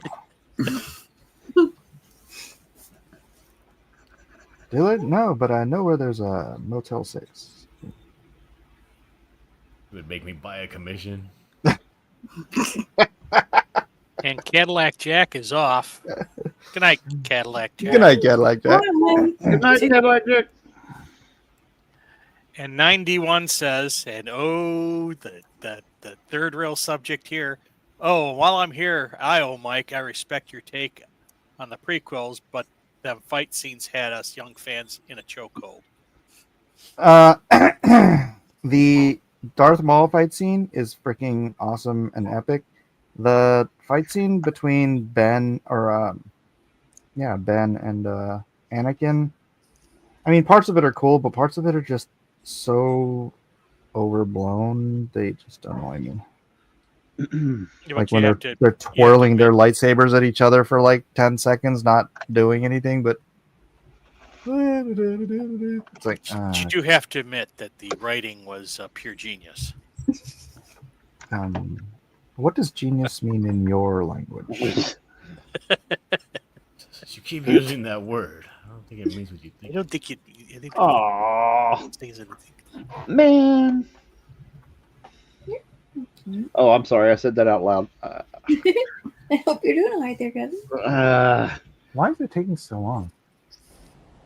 Dillard? No, but I know where there's a Motel 6. He would make me buy a commission. And Cadillac Jack is off. Good night, Cadillac Jack. Good night, Cadillac Jack. Good night, Cadillac Jack. And 91 says, and the third real subject here. Oh, while I'm here, Mike, I respect your take on the prequels, but them fight scenes had us young fans in a chokehold. The Darth Maul fight scene is freaking awesome and epic. The fight scene between Ben and Anakin, I mean, parts of it are cool, but parts of it are just so overblown. They just annoy me. Like when they're twirling their lightsabers at each other for like 10 seconds, not doing anything, but it's like you do have to admit that the writing was pure genius. What does genius mean in your language? You keep using that word. I don't think it means what you think. I don't think Oh, man. Oh, I'm sorry. I said that out loud. I hope you're doing all right there, Kevin. Why is it taking so long?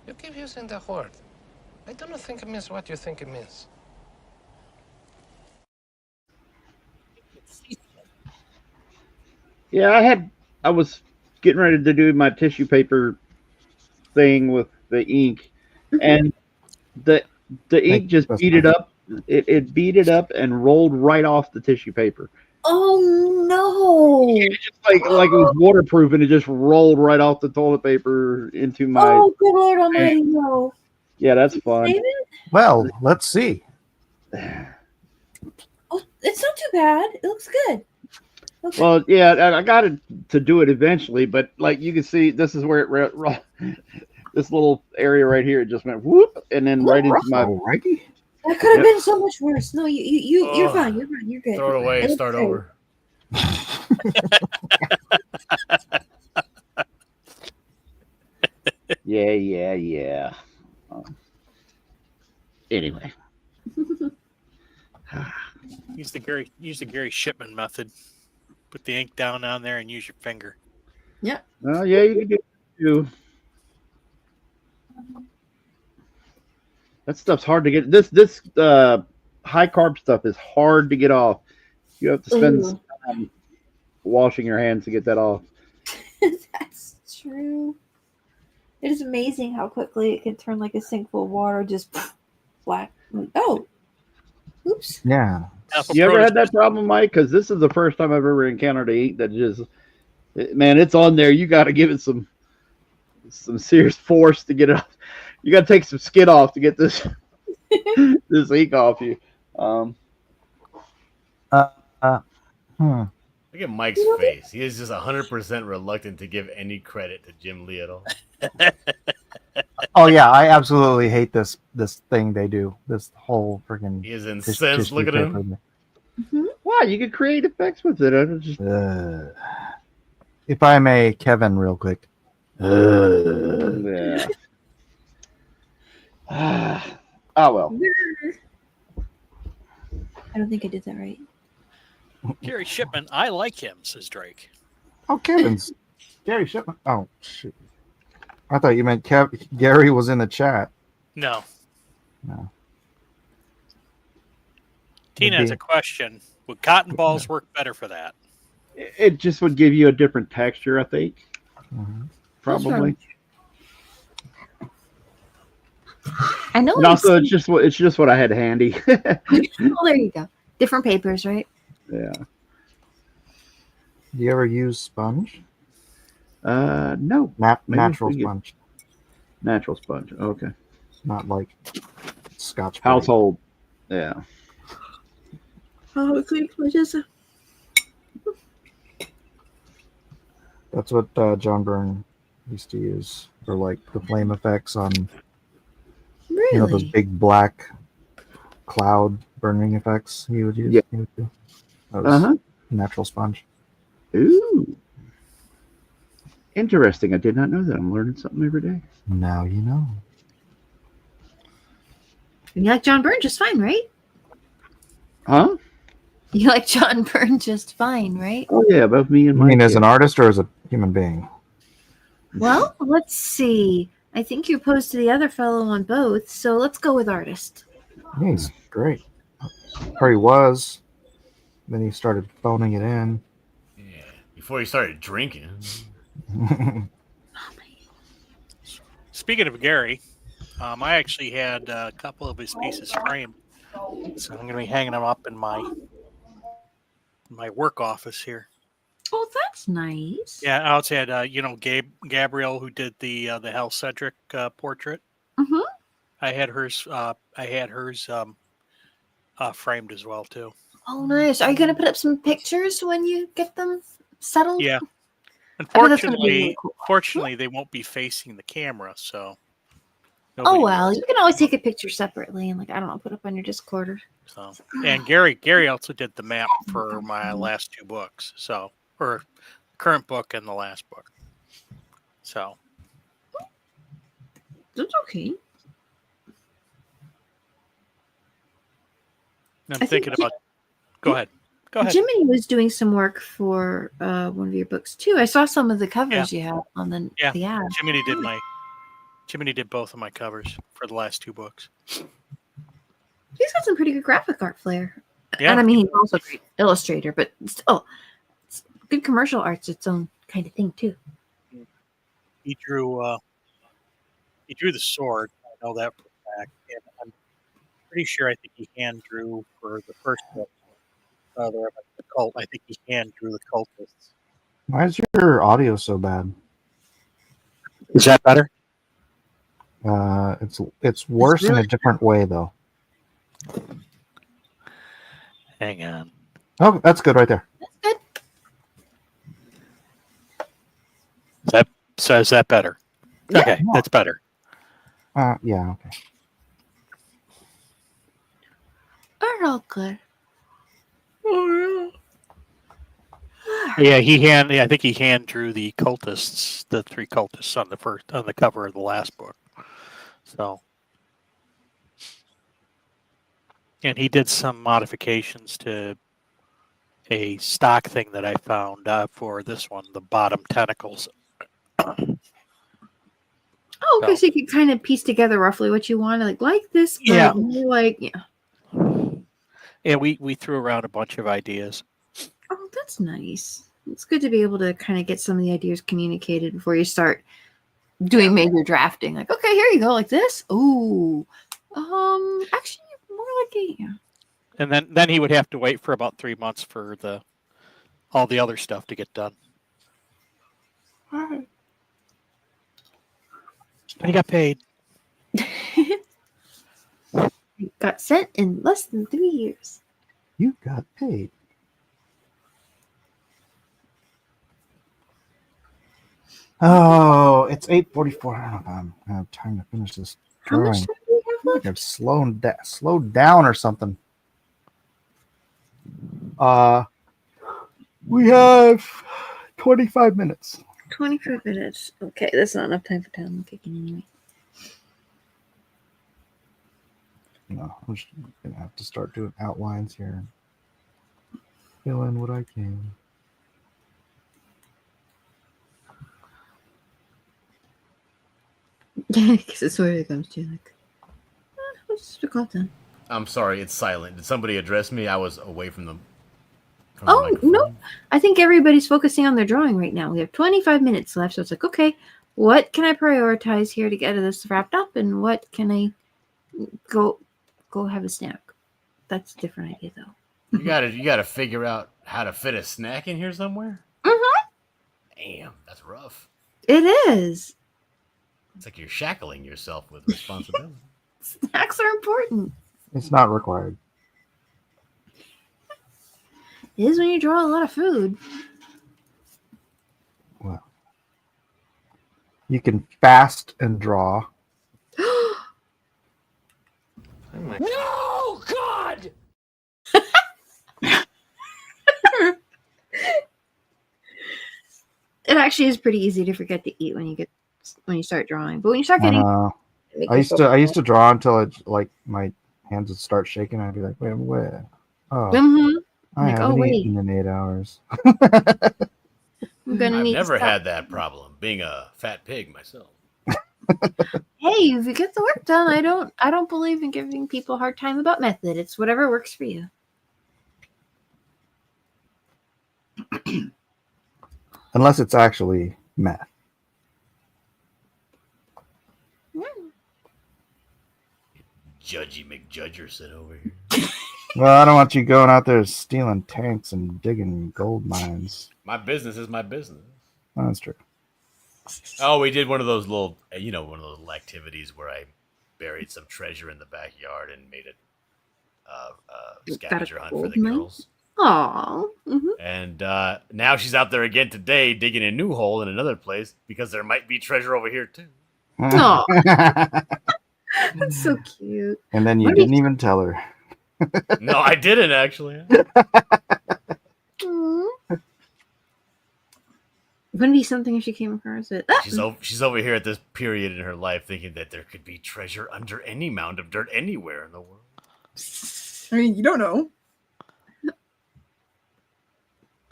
You keep using the word. I don't think it means what you think it means. Yeah, I was getting ready to do my tissue paper thing with the ink, and the ink just beat it up. It beat it up and rolled right off the tissue paper. Oh no! Just like it was waterproof, and it just rolled right off the toilet paper into my. Oh, good Lord Almighty, no! Yeah, that's fun. Save it? Well, let's see. Oh, it's not too bad. It looks good. Okay. Well, yeah, I got it to do it eventually, but like you can see, this is where it this little area right here, it just went whoop, and then right into my. That could have been so much worse. No, you're fine. You're fine. You're good. Throw it away and start over. Yeah. Anyway. Use the Gary Shipman method. Put the ink down on there and use your finger. Yeah. Oh, yeah, you can do it too. That stuff's hard to get. This high carb stuff is hard to get off. You have to spend some time washing your hands to get that off. That's true. It is amazing how quickly it can turn like a sink full of water, just black. Oh, oops. Yeah. You ever had that problem, Mike? Because this is the first time I've ever encountered a ink that just, man, it's on there. You got to give it some serious force to get it off. You got to take some skin off to get this this ink off you. Look at Mike's face. He is just 100% reluctant to give any credit to Jim Lee at all. Oh yeah, I absolutely hate this thing they do. This whole freaking. He is incensed. Look at him. Why? You could create effects with it. I don't just. If I may, Kevin, real quick. Yeah. Well. I don't think I did that right. Gary Shipman, I like him, says Drake. Oh, Kevin's Gary Shipman. Oh, shoot. I thought you meant Gary was in the chat. No. No. Tina has a question. Would cotton balls work better for that? It just would give you a different texture, I think. Probably. I know. And also, it's just what I had handy. Well, there you go. Different papers, right? Yeah. Do you ever use sponge? No. Natural sponge. Natural sponge. Okay. Not like Scotch. Household. Yeah. Oh, okay. That's what John Byrne used to use for like the flame effects on. Really? You know those big black cloud burning effects he would use. Yeah. He would do. That was natural sponge. Ooh. Interesting. I did not know that. I'm learning something every day. Now you know. You like John Byrne just fine, right? Huh? You like John Byrne just fine, right? Oh yeah, both me and You Mike. mean as an artist or as a human being? Well, let's see. I think you're opposed to the other fellow on both, so let's go with artist. He's great. Or he was. Then he started phoning it in. Yeah. Before he started drinking. Speaking of Gary, I actually had a couple of his pieces framed, so I'm going to be hanging them up in my work office here. Oh, that's nice. Yeah, I also had Gabrielle, who did the Hal Cedric portrait. Mm-hmm. I had hers framed as well too. Oh, nice. Are you going to put up some pictures when you get them settled? Yeah. Really cool. Fortunately, they won't be facing the camera, so. Oh well, you can always take a picture separately and I don't know, put up on your Discord. So, and Gary also did the map for my last two books, so or current book and the last book. So. That's okay. I'm thinking about. Go ahead. Go ahead. Jiminy was doing some work for one of your books too. I saw some of the covers you had on the ad. Jiminy did both of my covers for the last 2 books. He's got some pretty good graphic art flair. Yeah. And I mean, he's also a great illustrator, but still, good commercial art's its own kind of thing too. He drew the sword. I know that for a fact, and I'm pretty sure I think he hand drew for the first book. The cult. I think he hand drew the cultists. Why is your audio so bad? Is that better? It's worse in a different way though. Hang on. Oh, that's good right there. Is that better? Yeah. Okay, that's better. Yeah, okay. Are all good. Yeah, I think he hand drew the cultists, the 3 cultists on the cover of the last book. So, and he did some modifications to a stock thing that I found for this one, the bottom tentacles. Oh, okay, so you can kind of piece together roughly what you want, like this, but more Yeah, we threw around a bunch of ideas. Oh, that's nice. It's good to be able to kind of get some of the ideas communicated before you start doing major drafting. Like, okay, here you go, like this. Ooh, actually, more like And then he would have to wait for about 3 months for all the other stuff to get done. All right. He got paid. Got sent in less than 3 years. You got paid. Oh, it's 8:44. I don't know if I have time to finish this drawing. How much time do we have left? I've slowed down or something. We have 25 minutes. 25 minutes. Okay, that's not enough time for talent kicking anyway. No, I'm just gonna have to start doing outlines here. Fill in what I can. Yeah, because it's where it comes to. Like, what's the call then? I'm sorry, it's silent. Did somebody address me? I was away from them. Oh, no. I think everybody's focusing on their drawing right now. We have 25 minutes left, so it's like, okay, what can I prioritize here to get this wrapped up, and what can I go have a snack? That's a different idea, though. You gotta figure out how to fit a snack in here somewhere. Mm-hmm. Damn, that's rough. It is. It's like you're shackling yourself with responsibility. Snacks are important. It's not required. It is when you draw a lot of food. Well, you can fast and draw. No, God! It actually is pretty easy to forget to eat when you start drawing. But when you start getting, I used to draw until it like my hands would start shaking. I'd be like, wait. Oh, I haven't eaten in 8 hours. I've never had that problem, being a fat pig myself. Hey, if you get the work done, I don't believe in giving people a hard time about method. It's whatever works for you. Unless it's actually math. Judgy McJudger sit over here. Well, I don't want you going out there stealing tanks and digging gold mines. My business is my business. Oh, that's true. Oh, we did one of those little, one of those little activities where I buried some treasure in the backyard and made a scavenger hunt for the girls. Aww. Mm-hmm. And now she's out there again today digging a new hole in another place because there might be treasure over here too. Aww. That's so cute. And then you didn't even tell her. No, I didn't actually. Wouldn't be something if she came across it. She's over here at this period in her life thinking that there could be treasure under any mound of dirt anywhere in the world. I mean, you don't know.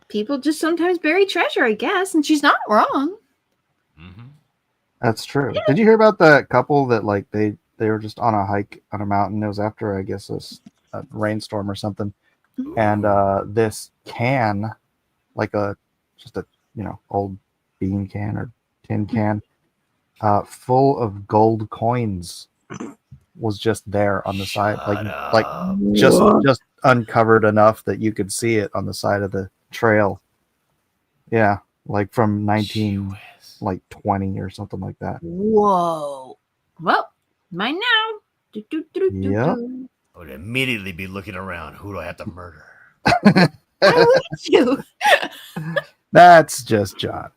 People just sometimes bury treasure, I guess, and she's not wrong. That's true. Did you hear about the couple that like they were just on a hike on a mountain? It was after I guess a rainstorm or something, and this can, like just a old bean can or tin can, full of gold coins, was just there on the side, like just uncovered enough that you could see it on the side of the trail. Yeah, like from 1920 or something like that. Whoa. Well, mine now. Yep. I would immediately be looking around. Who do I have to murder? Why would you? That's just John.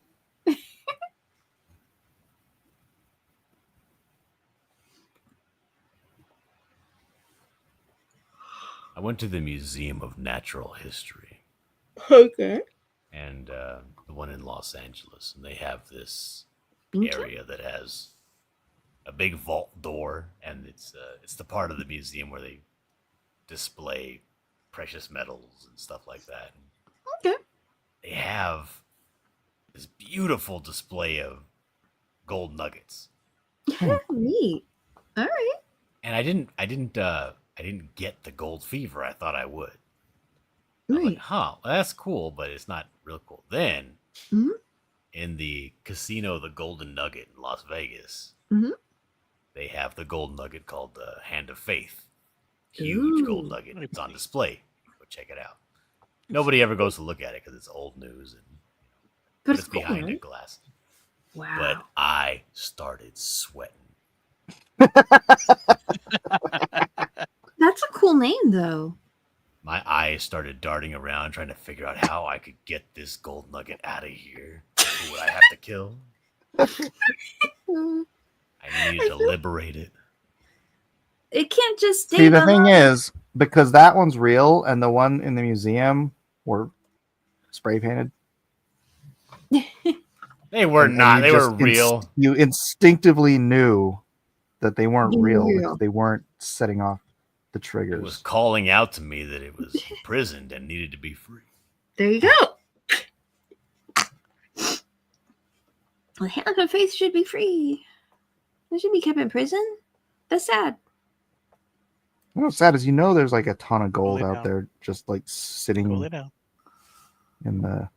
I went to the Museum of Natural History. Okay. And the one in Los Angeles. And they have this Okay. area that has a big vault door. And it's the part of the museum where they display precious metals and stuff like that. Okay. They have this beautiful display of gold nuggets. Neat. All right. And I didn't get the gold fever I thought I would. I was like, well, that's cool, but it's not real cool. Then, in the casino, the Golden Nugget in Las Vegas, they have the gold nugget called the Hand of Faith. Huge gold nugget. It's on display. Go check it out. Nobody ever goes to look at it because it's old news and but it's behind a glass. Wow. But I started sweating. That's a cool name, though. My eyes started darting around trying to figure out how I could get this gold nugget out of here. Who would I have to kill? I needed to liberate it. It can't just stay. See, the thing is, because that one's real and the one in the museum were spray painted. They were not. They were real. You instinctively knew that they weren't real because they weren't setting off the triggers. It was calling out to me that it was imprisoned and needed to be free. There you go. The Hand of Faith should be free. They should be kept in prison. That's sad. What's sad is there's like a ton of gold out there just like sitting in the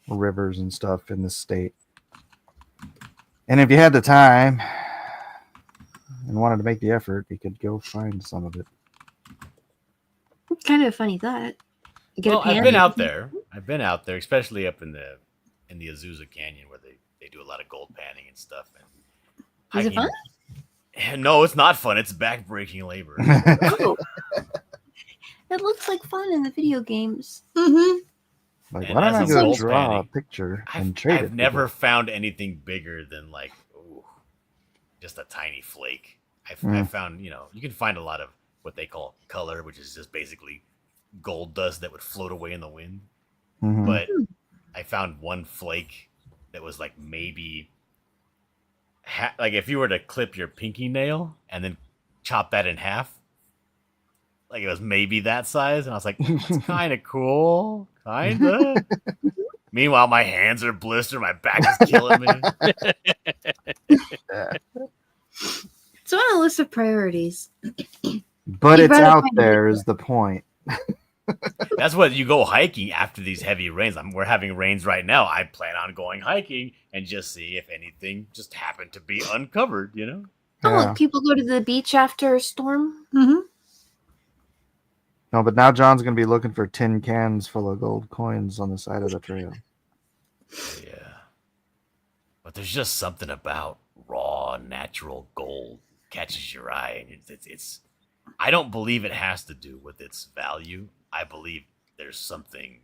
rivers and stuff in the state. And if you had the time and wanted to make the effort, you could go find some of it. It's kind of a funny thought. Well, I've been out there, especially up in the Azusa Canyon where they do a lot of gold panning and stuff. And is it fun? No, it's not fun. It's backbreaking labor. Oh. It looks like fun in the video games. Like, why don't I go draw a picture and trade it? I've never found anything bigger than just a tiny flake. I found, you can find a lot of what they call color, which is just basically gold dust that would float away in the wind. But I found one flake that was like maybe like if you were to clip your pinky nail and then chop that in half, like it was maybe that size, and I was like, it's kind of cool, kinda. Meanwhile, my hands are blistered, my back is killing me. It's on a list of priorities. But it's out there is the point. That's what you go hiking after these heavy rains. We're having rains right now. I plan on going hiking and just see if anything just happened to be uncovered, Oh, people go to the beach after a storm? No, but now John's going to be looking for tin cans full of gold coins on the side of the trail. Yeah. But there's just something about raw, natural gold catches your eye. And it's I don't believe it has to do with its value. I believe there's something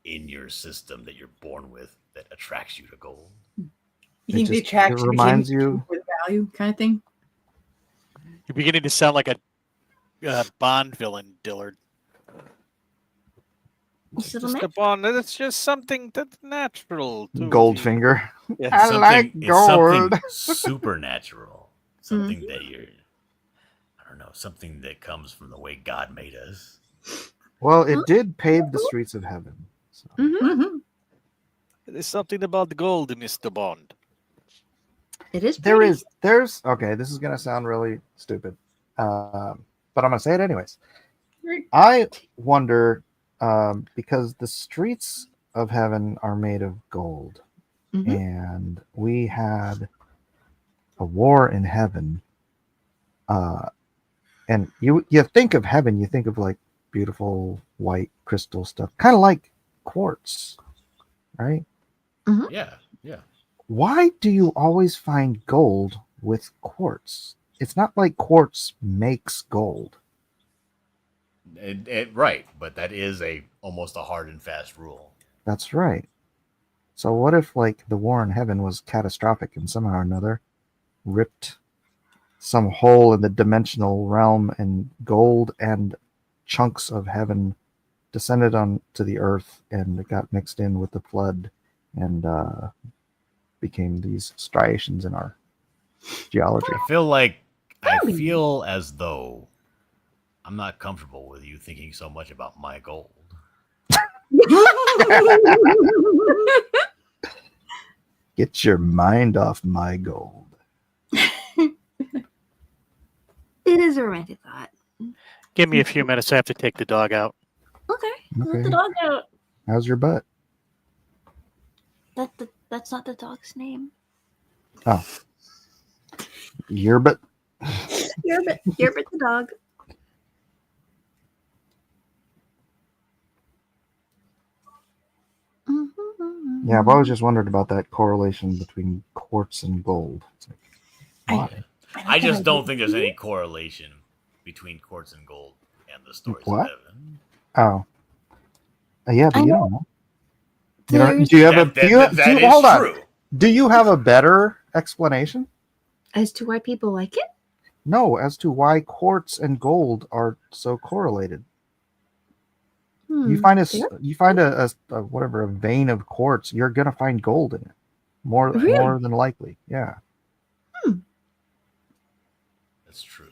in your system that you're born with that attracts you to gold. You think the attraction reminds you with value kind of thing? You're beginning to sound like a Bond villain, Dillard. It's just a Bond. It's just something that's natural. Goldfinger. Yeah. I like gold. It's something supernatural. Something that you're, I don't know, something that comes from the way God made us. Well, it did pave the streets of heaven. So. There's something about the gold, Mr. Bond. It is. There's okay. This is gonna sound really stupid, but I'm gonna say it anyways. I wonder because the streets of heaven are made of gold, and we had a war in heaven. And you think of heaven, you think of like beautiful white crystal stuff, kind of like quartz, right? Yeah, yeah. Why do you always find gold with quartz? It's not like quartz makes gold. Right, but that is almost a hard and fast rule. That's right. So what if like the war in heaven was catastrophic and somehow or another ripped some hole in the dimensional realm and gold and chunks of heaven descended onto the earth and it got mixed in with the flood and became these striations in our geology. I feel as though I'm not comfortable with you thinking so much about my gold. Get your mind off my gold. It is a romantic thought. Give me a few minutes. I have to take the dog out. Okay. Let the dog out. How's your butt? That's not the dog's name. Oh. Your butt. Your butt the dog. Yeah, I've always just wondered about that correlation between quartz and gold. It's like, why? I just don't think there's any correlation between quartz and gold and the stories of heaven. Oh. Yeah, but you don't know. Hold on. Do you have a better explanation? As to why people like it? No, as to why quartz and gold are so correlated. You find a vein of quartz, you're gonna find gold in it. More than likely. Yeah. That's true,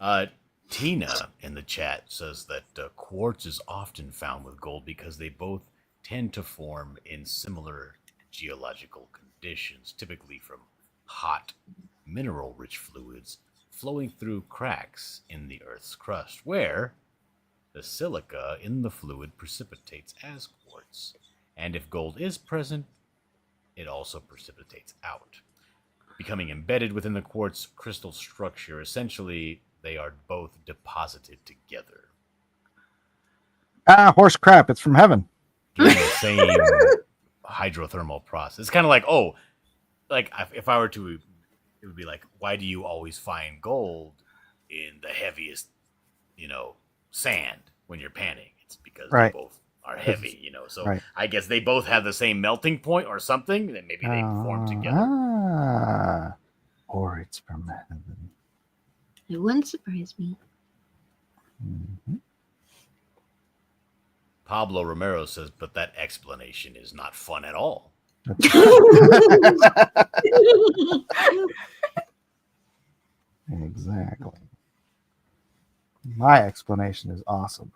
yeah. Tina in the chat says that quartz is often found with gold because they both tend to form in similar geological conditions, typically from hot, mineral-rich fluids flowing through cracks in the Earth's crust, where the silica in the fluid precipitates as quartz. And if gold is present, it also precipitates out, becoming embedded within the quartz crystal structure. Essentially, they are both deposited together. Horse crap, it's from heaven. During the same hydrothermal process. It's kind of like, if I were to, it would be like, why do you always find gold in the heaviest, sand when you're panning? It's because they both are heavy, So I guess they both have the same melting point or something, and maybe they form together. Or it's from heaven. It wouldn't surprise me. Mm-hmm. Pablo Romero says, but that explanation is not fun at all. Exactly. My explanation is awesome.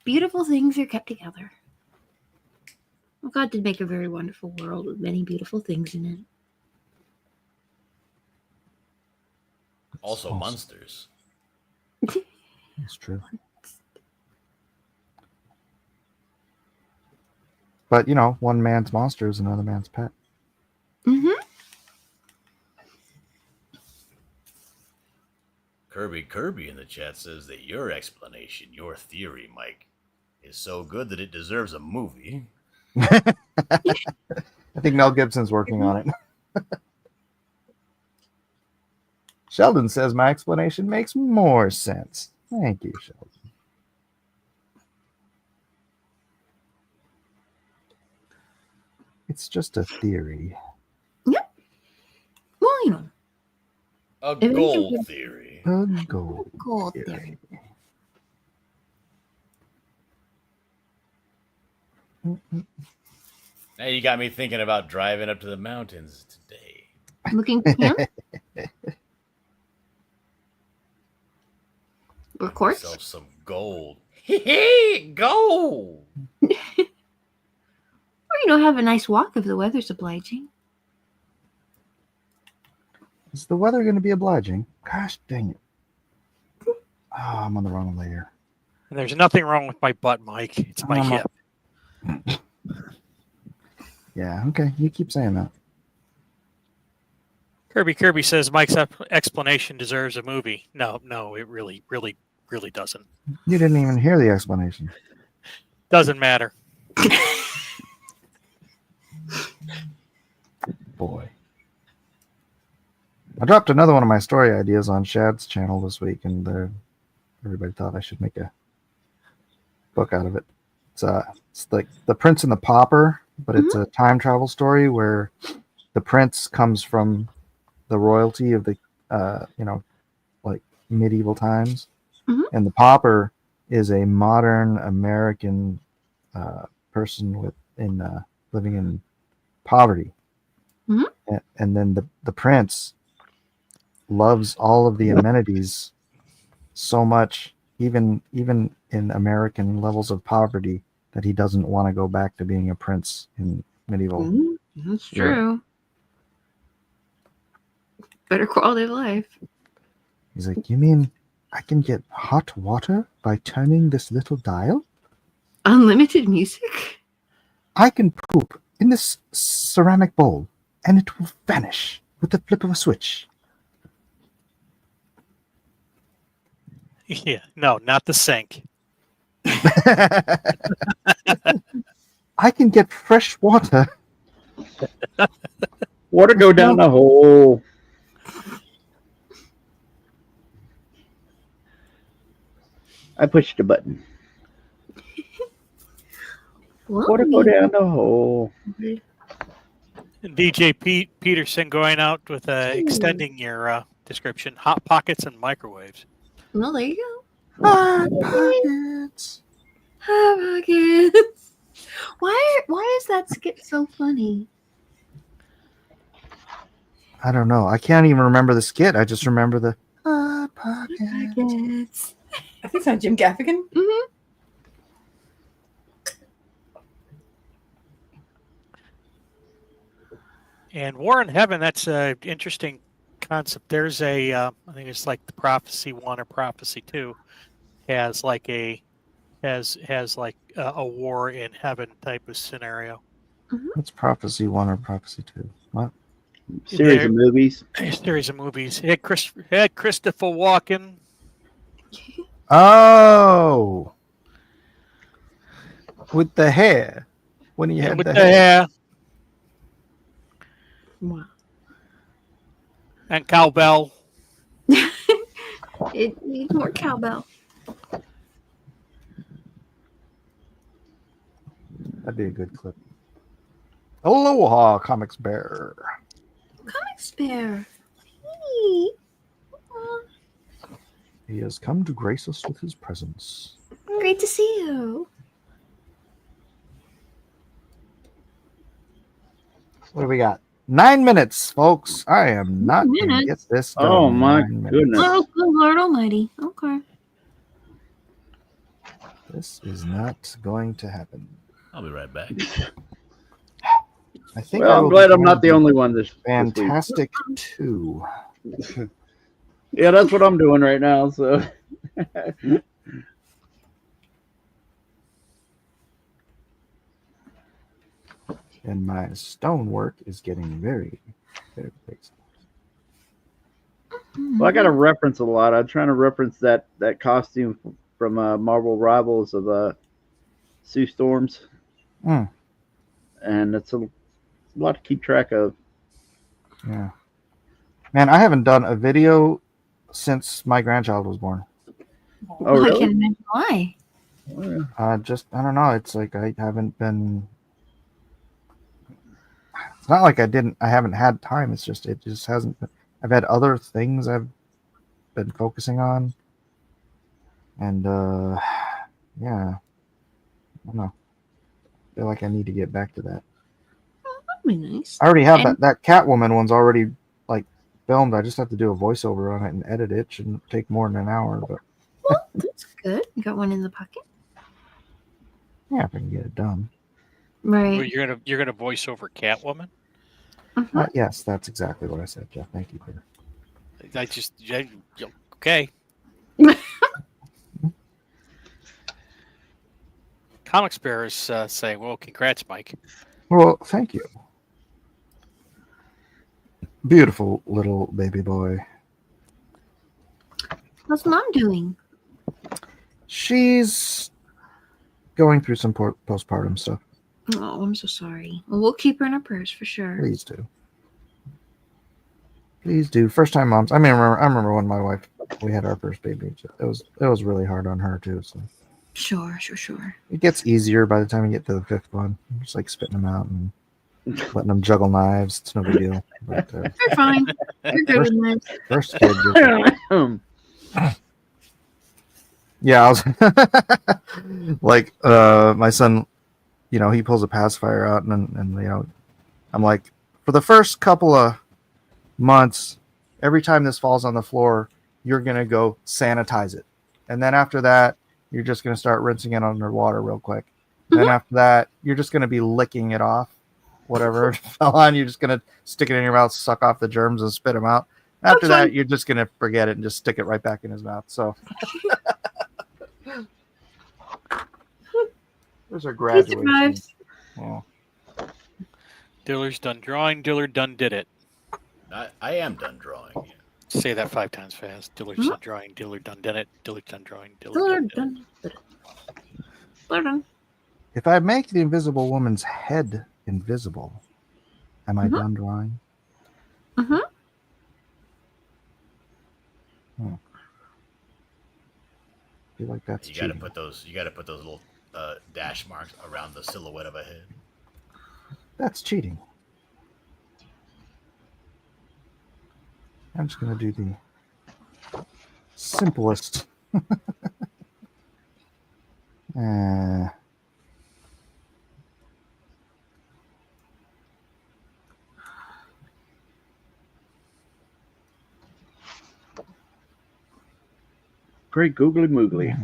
Beautiful things are kept together. Well, God did make a very wonderful world with many beautiful things in it. Also monsters. That's true. But, one man's monster is another man's pet. Mm-hmm. Kirby in the chat says that your explanation, your theory, Mike, is so good that it deserves a movie. I think Mel Gibson's working on it. Sheldon says my explanation makes more sense. Thank you, Sheldon. It's just a theory. Yep. Well, a gold theory. A gold theory. Now you got me thinking about driving up to the mountains today. Looking for him? Of course. Yourself some gold. Hey, gold. Or, have a nice walk if the weather's obliging. Is the weather going to be obliging? Gosh dang it. Oh, I'm on the wrong layer. And there's nothing wrong with my butt, Mike. It's my hip. Yeah, okay. You keep saying that. Kirby says Mike's explanation deserves a movie. No, it really doesn't. You didn't even hear the explanation. Doesn't matter. Boy. I dropped another one of my story ideas on Shad's channel this week, and everybody thought I should make a book out of it. It's like The Prince and the Pauper, but it's a time travel story where the prince comes from the royalty of the, like medieval times, and the pauper is a modern American person living in poverty, and then the prince loves all of the amenities so much, even in American levels of poverty, that he doesn't want to go back to being a prince in medieval. That's true. Better quality of life. He's like, you mean I can get hot water by turning this little dial? Unlimited music? I can poop in this ceramic bowl, and it will vanish with the flip of a switch. Yeah, no, not the sink. I can get fresh water. Water go down the hole. I pushed the button. Water go down the hole. And DJ Peterson going out with extending your description: hot pockets and microwaves. Well, there you go. Hot pockets. Hot pockets. Why is that skit so funny? I don't know. I can't even remember the skit. I just remember the hot pockets. I think it's on Jim Gaffigan. And War in Heaven, that's an interesting concept. There's I think it's like the Prophecy 1 or Prophecy 2 has like a war in heaven type of scenario. What's Prophecy 1 or Prophecy 2? What? Series of movies. Series of movies. Had Christopher Walken. Oh, with the hair. When he had with the the hair. hair. Wow. And cowbell. It needs more cowbell. That'd be a good clip. Aloha, Comics Bear. Comics Bear. Hey. He has come to grace us with his presence. Great to see you. What do we got? 9 minutes, folks. I am not going to get this done. Oh, my 9 minutes. goodness. Oh, good Lord Almighty. Okay. This is not going to happen. I'll be right back. I think Well, I'm glad I'm not the only one this Fantastic 2. Yeah, that's what I'm doing right now. So, and my stonework is getting very, very big. well, I got to reference a lot. I'm trying to reference that costume from Marvel Rivals of Sue Storms, and it's a lot to keep track of. Yeah, man, I haven't done a video since my grandchild was born. Oh, really? I can't imagine why. I don't know. It's like I haven't been. It's not like I haven't had time. It just hasn't been. I've had other things I've been focusing on, and yeah, I don't know. I feel like I need to get back to that. That'd be nice. I already have that Catwoman one's already like filmed. I just have to do a voiceover on it and edit it. Shouldn't take more than an hour, but Well, that's good. You got one in the pocket. yeah, if I can get it done. Right. Well, you're gonna voice over Catwoman. Yes, that's exactly what I said, Jeff. Thank you for Okay. Comic Bear is saying, "Well, congrats, Mike." Well, thank you. Beautiful little baby boy. How's mom doing? She's going through some postpartum stuff. Oh, I'm so sorry. Well, we'll keep her in our prayers for sure. Please do. Please do. First time moms. I mean, I remember when my wife, we had our first baby. It was really hard on her too. So Sure. it gets easier by the time you get to the fifth one. Just like spitting them out and letting them juggle knives. It's no big deal. But, They're fine. They're good with knives. First kid. Yeah, I was like, my son, he pulls a pacifier out, and I'm like, for the first couple of months, every time this falls on the floor, you're gonna go sanitize it, and then after that, you're just gonna start rinsing it underwater real quick. Then after that, you're just gonna be licking it off, whatever fell on. You're just gonna stick it in your mouth, suck off the germs, and spit them out. After that, you're just gonna forget it and just stick it right back in his mouth. So. There's our graduation. Yeah. Diller's done drawing. Diller done did it. I am done drawing. Yeah. Say that 5 times fast. Diller's done drawing. Diller done did it. Diller's done drawing. Diller done did it. If I make the invisible woman's head invisible, am I done drawing? I feel like that's You cheating. gotta put those little dash marks around the silhouette of a head. That's cheating. I'm just gonna do the simplest. Great googly moogly.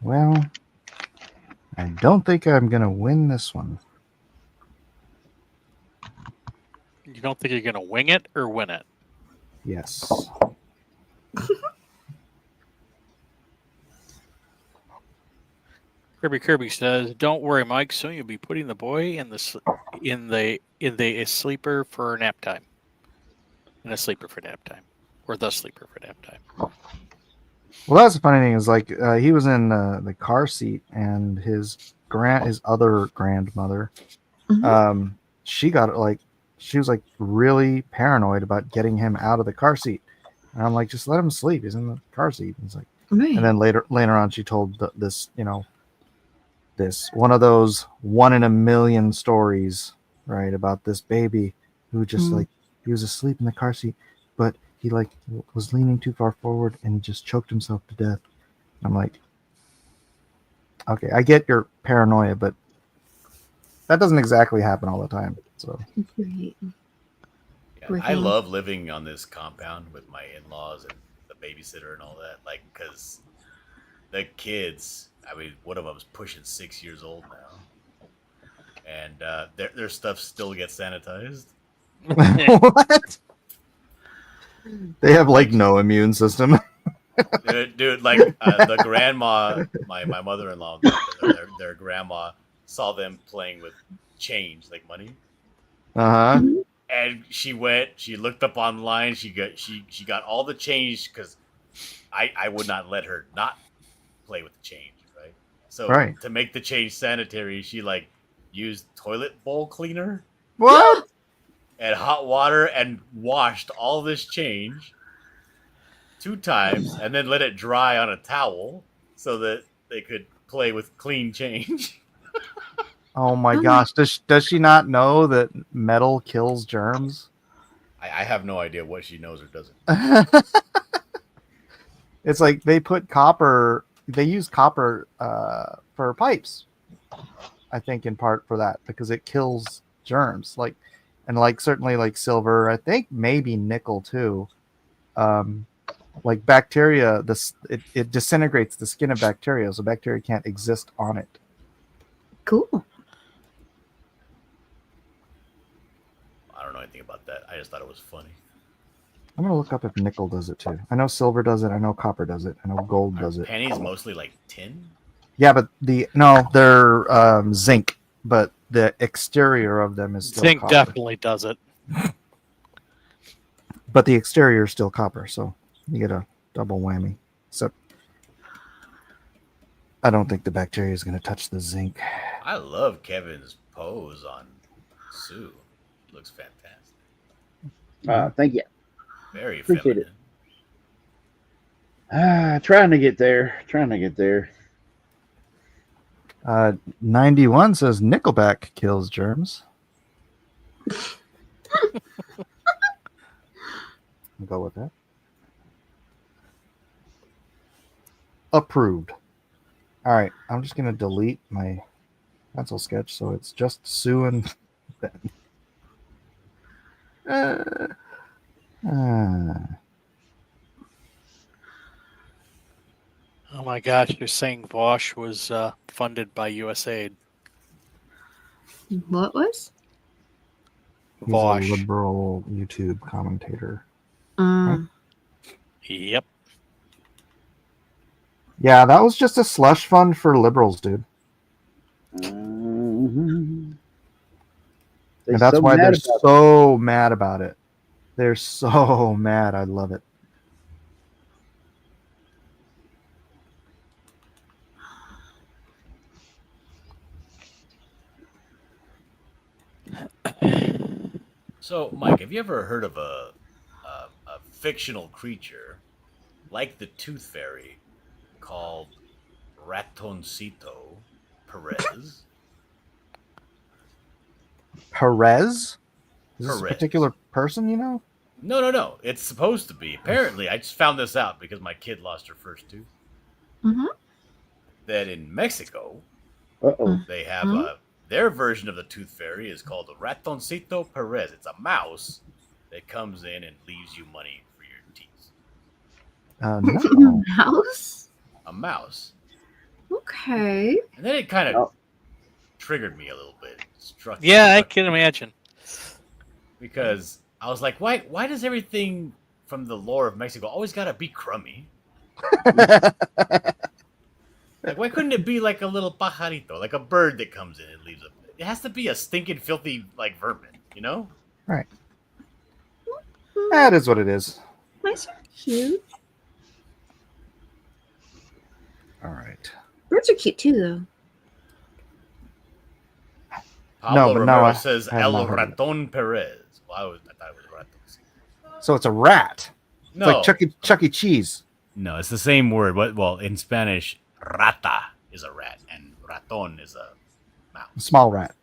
Well, I don't think I'm gonna win this one. You don't think you're gonna wing it or win it? Yes. Kirby says, "Don't worry, Mike. Soon you'll be putting the boy in the sleeper for nap time, in a sleeper for nap time, or the sleeper for nap time." Well, that's the funny thing is like he was in the car seat, and his other grandmother, she was like really paranoid about getting him out of the car seat, and I'm like, just let him sleep. He's in the car seat. And it's like, and then later on, she told this one of those 1 in a million stories, right, about this baby who just like he was asleep in the car seat, but he like was leaning too far forward and he just choked himself to death. I'm like, okay, I get your paranoia, but that doesn't exactly happen all the time. So yeah, I love living on this compound with my in-laws and the babysitter and all that, like, because the kids, I mean, one of them's pushing 6 years old now, and their stuff still gets sanitized. What? They have like no immune system. Dude, like the grandma, my mother-in-law, their grandma saw them playing with change, like money. And she looked up online. She got all the change because I would not let her not play with the change, right? So to make the change sanitary, she like used toilet bowl cleaner. What? And hot water and washed all this change 2 times and then let it dry on a towel so that they could play with clean change. Oh my gosh. Does she not know that metal kills germs? I have no idea what she knows or doesn't. It's like they use copper for pipes, I think in part for that, because it kills germs. Like, and like certainly like silver. I think maybe nickel too. Like bacteria, it disintegrates the skin of bacteria, so bacteria can't exist on it. Cool. I don't know anything about that. I just thought it was funny. I'm gonna look up if nickel does it too. I know silver does it. I know copper does it. I know gold does it. Pennies mostly like tin. Yeah, but they're zinc, but the exterior of them is still Zinc copper. definitely does it. But the exterior is still copper, so you get a double whammy. So I don't think the bacteria is going to touch the zinc. I love Kevin's pose on Sue. Looks fantastic. Thank you. Very Appreciate feminine. it. Trying to get there. 91 says Nickelback kills germs. I'll go with that. Approved. All right, I'm just going to delete my pencil sketch so it's just Sue and Ben. Oh my gosh, you're saying Vosh was funded by USAID. What was? He's Vosh. a liberal YouTube commentator. Yep. Yeah, that was just a slush fund for liberals, dude. Mm-hmm. And that's why they're so mad about it. They're so mad. I love it. So, Mike, have you ever heard of a fictional creature like the Tooth Fairy called Ratoncito Perez? Perez? Is this Perez. a particular person, you know? No. It's supposed to be. Apparently, I just found this out because my kid lost her first tooth. Mm-hmm. That in Mexico, they have their version of the Tooth Fairy is called the Ratoncito Perez. It's a mouse that comes in and leaves you money for your teeth. No. Mouse? A mouse. Okay. And then it kind of triggered me a little bit. I can imagine. Because I was like, why does everything from the lore of Mexico always gotta be crummy? Like, why couldn't it be like a little pajarito, like a bird that comes in and leaves it? It has to be a stinking, filthy, like, vermin, you know? Right. That is what it is. Mice are cute. All right. Birds are cute too, though. Pablo Romero says I have El not heard of it. Raton Perez. Well, I thought it was Raton. So it's a rat. No. It's like Chuck E. Cheese. No, it's the same word. Well, in Spanish, rata is a rat, and raton is a mouse. Small rat.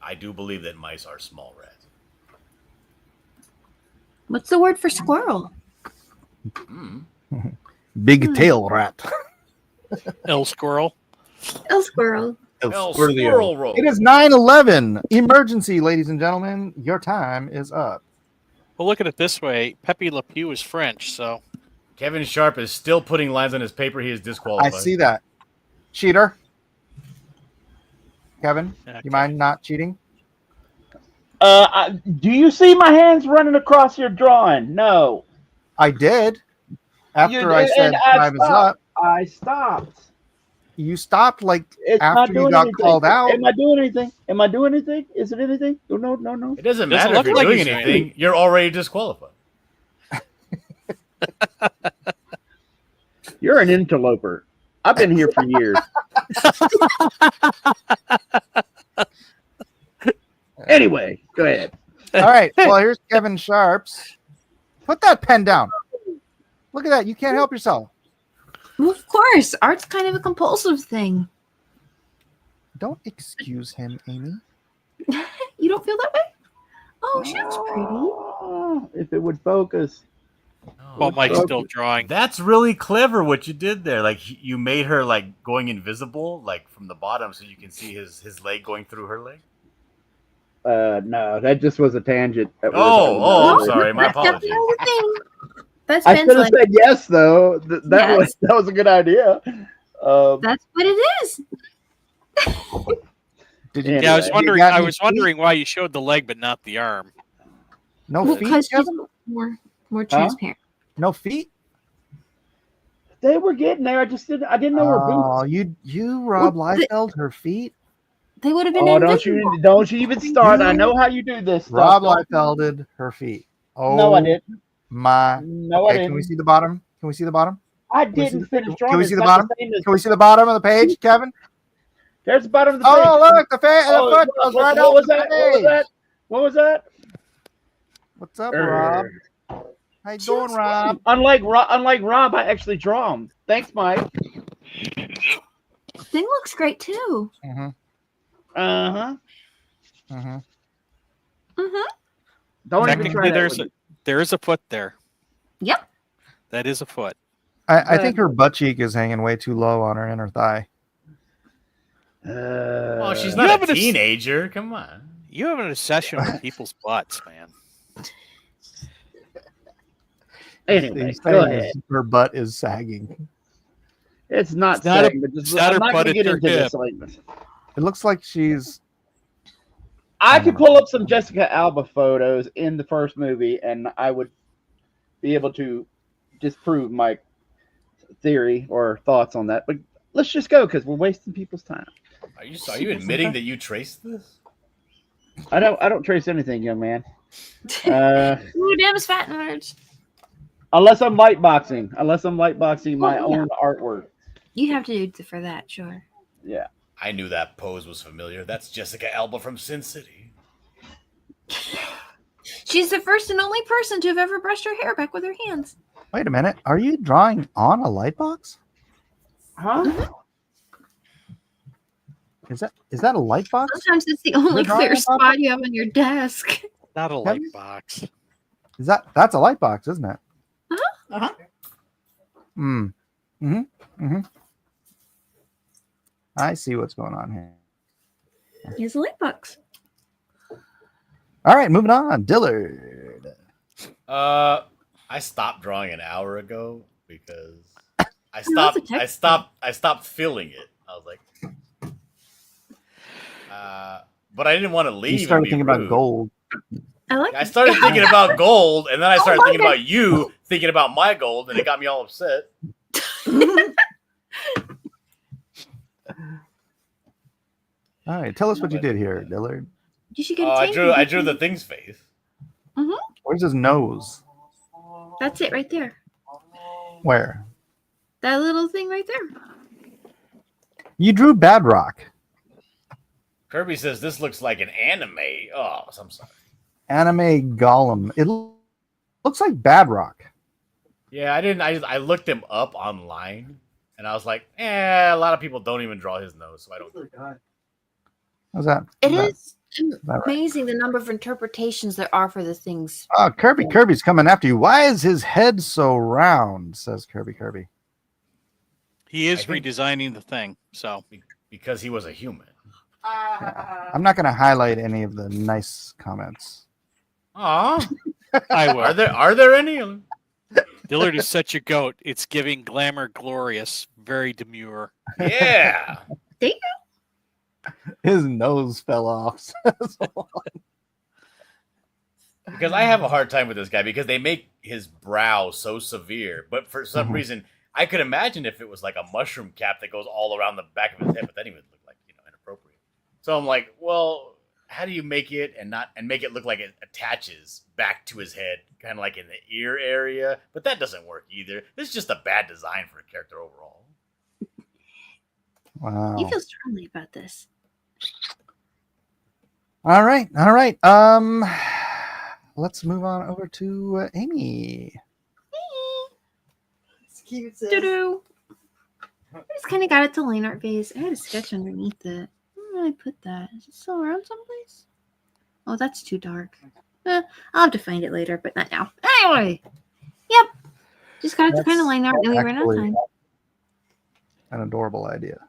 I do believe that mice are small rats. What's the word for squirrel? Big tail rat. El squirrel. El squirrel. Squirrel roll. It is 9/11. Emergency, ladies and gentlemen. Your time is up. Well, look at it this way. Pepe Le Pew is French, so... Kevin Sharp is still putting lines on his paper. He is I disqualified. see that. Cheater. Kevin, you mind not cheating? Do you see my hands running across your drawing? No. I did. After I said time is up. I stopped. You stopped like It's not after you doing got anything. called out. Am I doing anything? Is it anything? No. It doesn't Doesn't matter if look you're like doing he's anything. You're already disqualified. You're an interloper. I've been here for years. Anyway, go ahead. All right. Well, here's Kevin Sharp's. Put that pen down. Look at that. You can't help yourself. Well, of course. Art's kind of a compulsive thing. Don't excuse him, Amy. You don't feel that way? Oh, she looks pretty. If it would focus. Well, Mike's still drawing. That's really clever what you did there. Like, you made her, like, going invisible, like, from the bottom so you can see his leg going through her leg. No, that just was a tangent. I'm sorry. My That's apologies. definitely the thing. That's I Ben's should have leg. said yes, though. Yes. That was a good idea. That's what it is. Yeah, I was wondering why you showed the leg but not the arm. No feet, Because she's Kevin? more transparent. No feet? They were getting there. I didn't know her boots. Oh, you Rob Liefeld, her feet? They would have been Oh, invisible. don't you even start. I know how you do this stuff. Rob Liefelded her feet. Oh, No, I didn't. No, I Can we didn't. see the bottom? Can we see the bottom? I didn't finish drawing. Can we It's see the not bottom? same as- Can we see the bottom of the page, Kevin? There's the bottom of the page. Oh, look, the foot goes right what over was the that? page. What was that? What's up, Rob? How you doing, Rob? Unlike Rob, I actually draw them. Thanks, Mike. Thing looks great too. Uh-huh. Don't even try Technically, that. there is a foot there. Yep. That is a foot. I think her butt cheek is hanging way too low on her inner thigh. Oh, she's not a teenager. Come on. You have an obsession with people's butts, man. Anyway, He's go saying ahead. her butt is sagging. It's not It's not saying, but just, I'm not going to get into this. It looks like she's. I could pull up some Jessica Alba photos in the first movie, and I would be able to disprove my theory or thoughts on that. But let's just go because we're wasting people's time. Are you admitting that you traced this? I don't trace anything, young man. Ooh, damn, it's fat nerds. Unless I'm lightboxing my Oh, yeah. own artwork. You have to do for that, sure. Yeah. I knew that pose was familiar. That's Jessica Alba from Sin City. She's the first and only person to have ever brushed her hair back with her hands. Wait a minute. Are you drawing on a light box? Huh? Is that a light box? Sometimes it's the only You're drawing clear on top spot you have on your desk. Not a light box. That's a light box, isn't it? Uh-huh. I see what's going on here. Here's a light box. All right, moving on. Dillard. I stopped drawing an hour ago because I stopped feeling it. I was like, but I didn't want to leave. You started and be thinking about rude. gold. I started thinking about gold, and then I started thinking about you thinking about my gold, and it got me all upset. All right, tell us what you did here, Dillard. You should get I drew the thing's face. Where's his nose? That's it right there. Where? That little thing right there. You drew Badrock. Kirby says this looks like an anime. Oh, I'm sorry. Anime Golem. It looks like Badrock. Yeah, I didn't. I looked him up online, and I was like, a lot of people don't even draw his nose, so I don't. How's that? It is right? amazing the number of interpretations there are for the things. Oh, Kirby's coming after you. Why is his head so round? Says Kirby. He is redesigning the thing, so because he was a human. Yeah. I'm not going to highlight any of the nice comments. Aw. I will. Are there any? Dillard is such a goat. It's giving glamour glorious, very demure. Yeah. His nose fell off. Because I have a hard time with this guy because they make his brow so severe, but for some reason I could imagine if it was like a mushroom cap that goes all around the back of his head, but then he would look like inappropriate. So I'm like, well, how do you make it and make it look like it attaches back to his head, kind of like in the ear area? But that doesn't work either. This is just a bad design for a character overall. Wow. You feel strongly about this. All right. Let's move on over to Amy. Doo-doo. I just kind of got it to line art phase. I had a sketch underneath it. Where did I put that? Is it still around someplace? Oh, that's too dark. I'll have to find it later, but not now. Anyway. Yep. Just got it to kind of line art and we ran out of time. An adorable idea.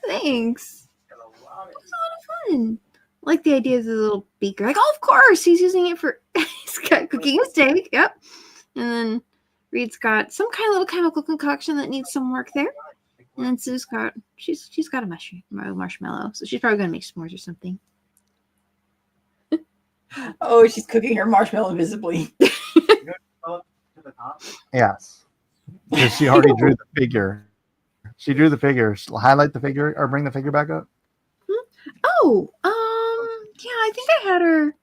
Thanks. It's a lot of fun. like the idea of the little beaker. Like, oh, of course, he's using it for he's got cooking a steak. Yep. And then Reed's got some kind of little chemical concoction that needs some work there. And then Sue's got she's got a marshmallow, so she's probably gonna make s'mores or something. Oh, she's cooking her marshmallow invisibly. Yes. Because she already drew the figure. She drew the figure. Highlight the figure or bring the figure back up. Oh, yeah, I think I had her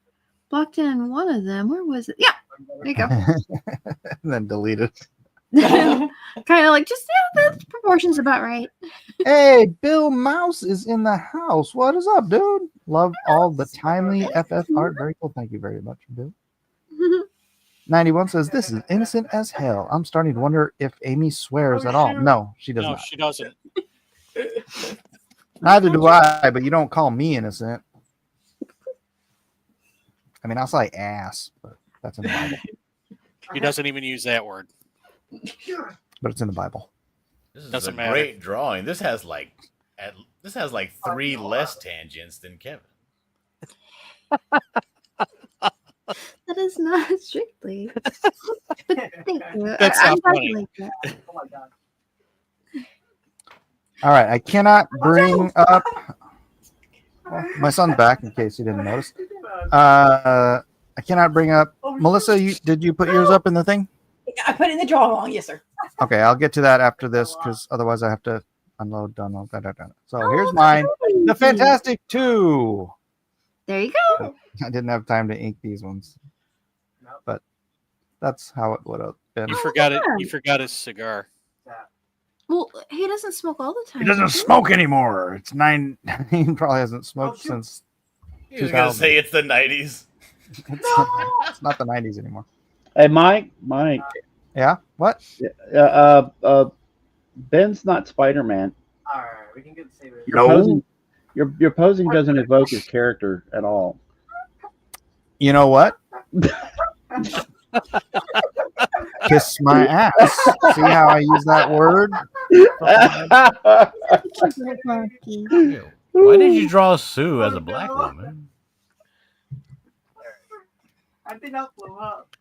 blocked in one of them. Where was it? Yeah, there you go. And then delete it. Kind of like just the proportions about right. Hey, Bill Mouse is in the house. What is up, dude? Love all the timely FF art. Very cool. Thank you very much, Bill. 91 says, this is innocent as hell. I'm starting to wonder if Amy swears at all. No, she does No, not. she doesn't. Neither do I, but you don't call me innocent. I mean, I'll say ass, but that's in the Bible. He doesn't even use that word. But it's in the Bible. This is Doesn't a matter. great drawing. This has like 3 less tangents than Kevin. That is not strictly. But thank you. That's I'm not glad funny. you like that. Oh my god. All right, I cannot bring up. Well, my son's back, in case you didn't notice. I cannot bring up. Melissa, did you put yours up in the thing? I put it in the draw along, yes, sir. Okay, I'll get to that after this because otherwise I have to unload, download, da. So here's mine, the Fantastic 2. There you go. I didn't have time to ink these ones, but that's how it would have been. You forgot it. You forgot his cigar. Well, he doesn't smoke all the time. He doesn't smoke anymore. It's 9. He probably hasn't smoked since He was gonna 2000. say it's the 90s. It's not the 90s anymore. Hey, Mike. Yeah. What? Ben's not Spider-Man. All right, we can get the same. Your posing doesn't evoke his character at all. You know what? Kiss my ass. See how I use that word? Why did you draw Sue as a black woman? I think that blew up.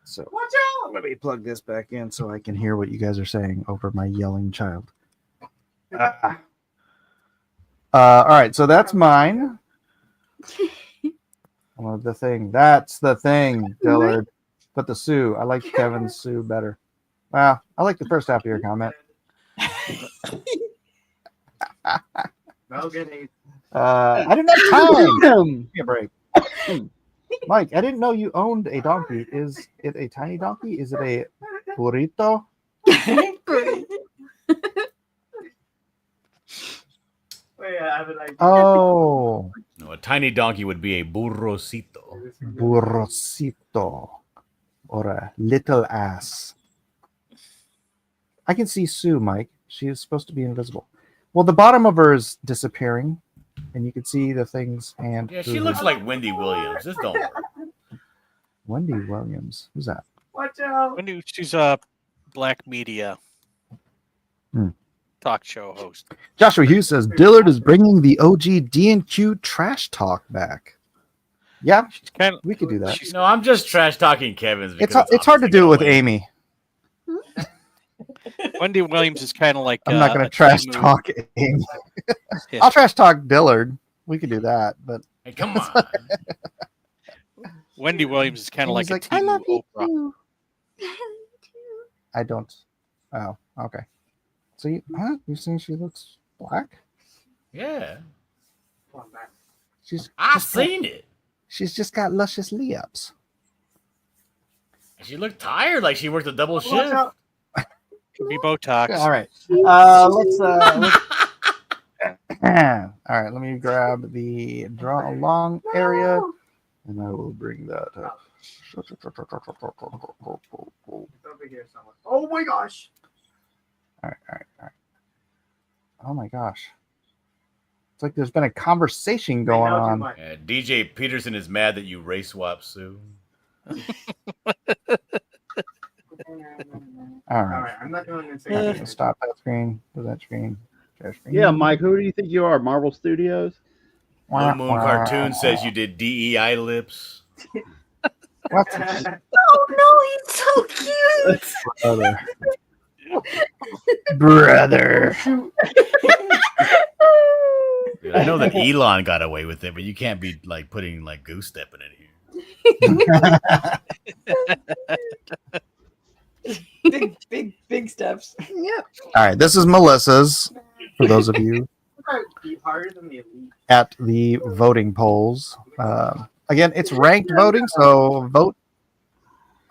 So Watch out! let me plug this back in so I can hear what you guys are saying over my yelling child. All right, so that's mine. The thing. That's the thing, Dillard. But the Sue. I like Kevin's Sue better. Well, I like the first half of your comment. No good. I didn't have time. Give me a break. Mike, I didn't know you owned a donkey. Is it a tiny donkey? Is it a burrito? Wait, I have an idea. Oh, No, a tiny donkey would be a burrocito. burrocito, or a little ass. I can see Sue, Mike. She is supposed to be invisible. Well, the bottom of her is disappearing, and you can see the things. And Yeah, she looks like Wendy Williams. This don't work. Wendy Williams. Who's that? Watch out! When she's a black media talk show host. Joshua Hughes says Dillard is bringing the OG D&Q trash talk back. Yeah, we could do that. No, I'm just trash talking Kevin's. It's hard to do it with Amy. Wendy Williams is kind of like. I'm not going to trash talk Amy. Yeah. I'll trash talk Dillard. We could do that, but hey, come on. Wendy Williams is kind of like, like a I love you Oprah. too. I don't. Oh, okay. So you think she looks black? Yeah. I've seen it. She's just got luscious lips. She looked tired, like she worked a double shift. Could be Botox. All right. Let's all right, let me grab the draw along area and I will bring that up. Over here somewhere. Oh my gosh! All right. Oh my gosh. It's like there's been a conversation going on. Yeah, DJ Peterson is mad that you race swap Sue. All right. I'm not doing this. Okay, stop that screen. Do that screen. Share screen. Yeah, Mike, who do you think you are? Marvel Studios? Blue Moon Cartoon says you did DEI lips. What? Oh no, he's so cute. Brother. Dude, I know that Elon got away with it, but you can't be like putting like goose stepping in Big, big, big steps. Yep. All right, this is Melissa's. For those of you at the voting polls, again, it's ranked voting, so vote.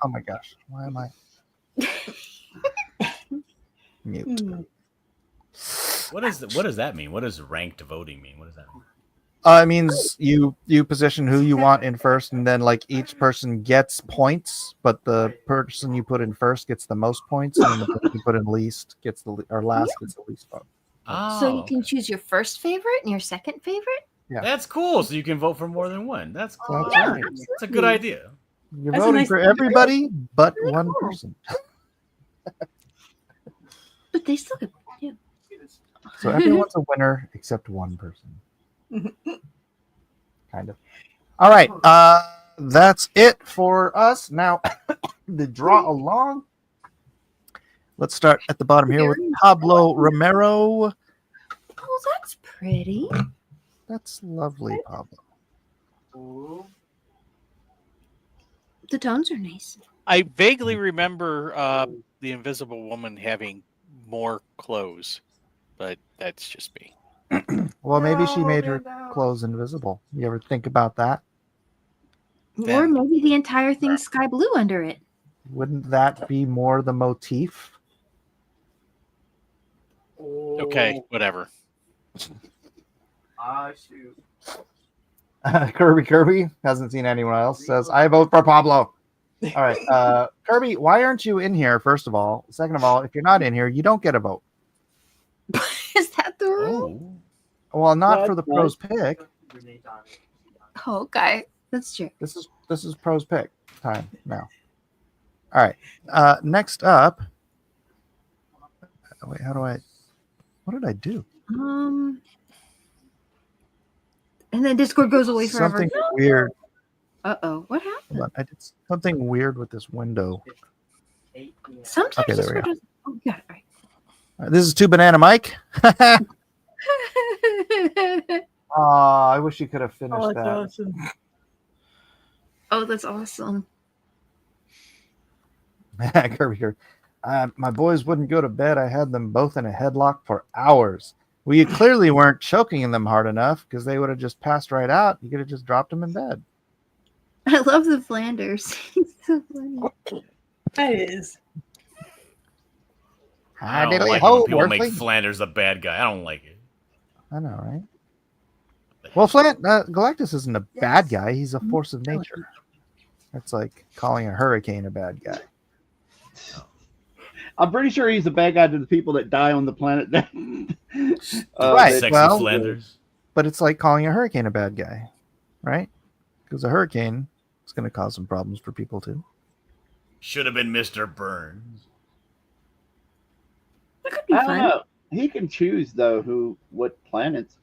Oh my gosh, why am I mute? What does that mean? What does ranked voting mean? What does that mean? It means you position who you want in first, and then like each person gets points, but the person you put in first gets the most points, and the person you put in least gets last gets the least vote. Oh, So you can choose your first favorite and your second favorite? Yeah. That's cool. So you can vote for more than one. That's cool. That's Yeah, right. That's a good idea. You're That's a voting nice for idea. everybody but one person. But they still get So everyone's a winner except one person. Kind of. All right. That's it for us. Now, the draw along. Let's start at the bottom here with Pablo Romero. Oh, that's pretty. That's lovely, Pablo. The tones are nice. I vaguely remember the Invisible Woman having more clothes, but that's just me. Well, maybe she made her clothes invisible. You ever think about that? Or maybe the entire thing's sky blue under it. Wouldn't that be more the motif? Okay, whatever. Shoot. Kirby hasn't seen anyone else. Says, I vote for Pablo. All right. Kirby, why aren't you in here, first of all? Second of all, if you're not in here, you don't get a vote. Is that the rule? Well, not for the pros pick. Oh, okay. That's true. This is pros pick time now. All right. Next up. Wait, what did I do? And then Discord goes away forever. Something weird. Uh-oh. What happened? I did something weird with this window. Sometimes Okay, there we Discord go. doesn't. Oh, got it. All right. All right, this is Two Banana Mike. I wish you could have finished that. Awesome. Oh, that's awesome. Kirby. My boys wouldn't go to bed. I had them both in a headlock for hours. Well, you clearly weren't choking them hard enough because they would have just passed right out. You could have just dropped them in bed. I love the Flanders. He's so funny. That is. I don't like it when people make Flanders the bad guy. I don't like it. I know, right? Well, Galactus isn't a bad guy. He's a force of nature. That's like calling a hurricane a bad guy. I'm pretty sure he's a bad guy to the people that die on the planet. Right. Sexy Well, Flanders. but it's like calling a hurricane a bad guy, right? Because a hurricane is going to cause some problems for people too. Should have been Mr. Burns. That could be I don't fun. know. He can choose though what planets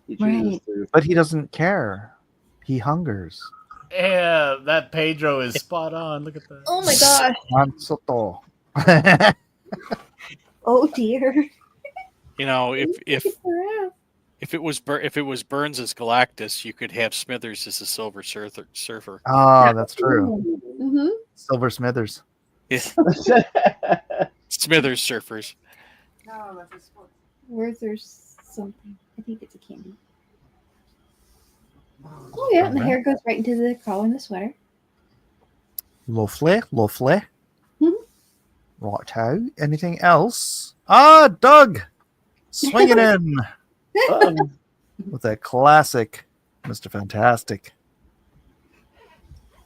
he chooses to. But he doesn't care. He hungers. Yeah, that Pedro is spot on. Look at that. Oh my gosh. Han Soto. Oh dear. You know, if it was Burns as Galactus, you could have Smithers as a Silver Surfer. Oh, that's true. Mm-hmm. Silver Smithers. Yeah. Smithers Surfers. No, that's a sport. Where's there's something? I think it's a candy. Oh yeah, and the hair goes right into the collar and the sweater. Lovely. Mhm. Right, how? Anything else? Ah, Doug! Swinging in with that classic Mr. Fantastic.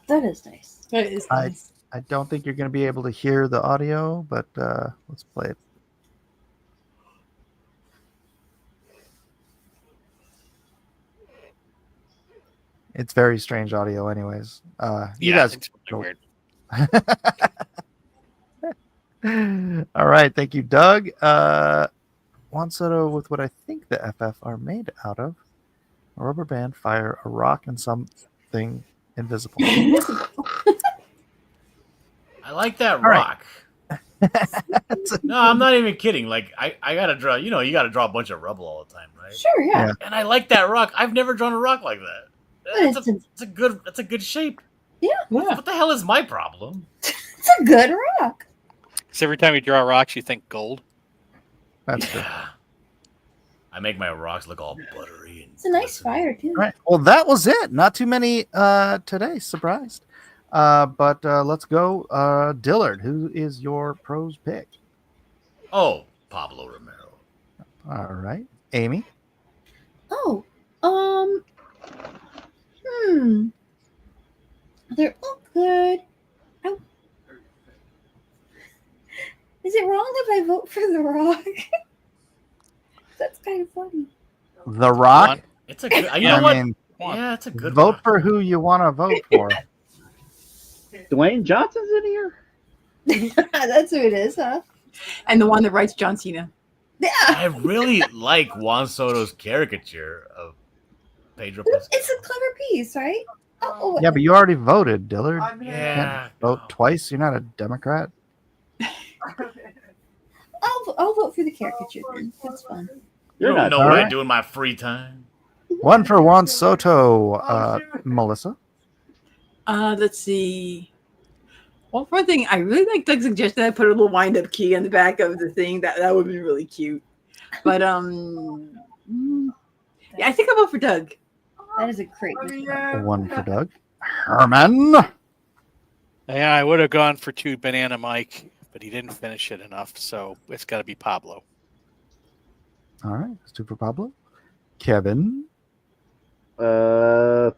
That is nice. That is nice. I don't think you're going to be able to hear the audio, but let's play it. It's very strange audio anyways. You guys it's really weird. All right, thank you, Doug. Juan Soto with what I think the FF are made out of. A rubber band, fire, a rock, and something invisible. I like that All right. rock. No, I'm not even kidding. Like I gotta draw. You know, you gotta draw a bunch of rubble all the time, right? Sure, yeah. And I like that rock. I've never drawn a rock like that. It's a good shape. Yeah. What the hell is my problem? It's a good rock. Because every time you draw rocks, you think gold. That's true. I make my rocks look all buttery. It's a nice fire too. All right. Well, that was it. Not too many today. Surprised. But let's go. Dillard, who is your prose pick? Oh, Pablo Romero. All right. Amy? Oh, they're all good. Is it wrong if I vote for The Rock? That's kind of funny. The Rock? It's a good. You know what? Mean, yeah, it's a good. Vote for who you want to vote for. Dwayne Johnson's in here. That's who it is, huh? And the one that writes John Cena. Yeah. I really like Juan Soto's caricature of Pedro Pascal. It's a clever piece, right? Oh, Yeah, but you already voted, Dillard. You Yeah. can't vote twice. You're not a Democrat. I'll vote for the caricature then. That's fun. You don't know what I do in my free time. One for Juan Soto, Melissa. Let's see. Well, for one thing, I really like Doug's suggestion. I put a little wind-up key on the back of the thing. That would be really cute. But yeah, I think I'll vote for Doug. That is a great One for Doug. Herman. Yeah, I would have gone for 2 Banana Mike, but he didn't finish it enough, so it's got to be Pablo. All right, it's 2 for Pablo. Kevin. It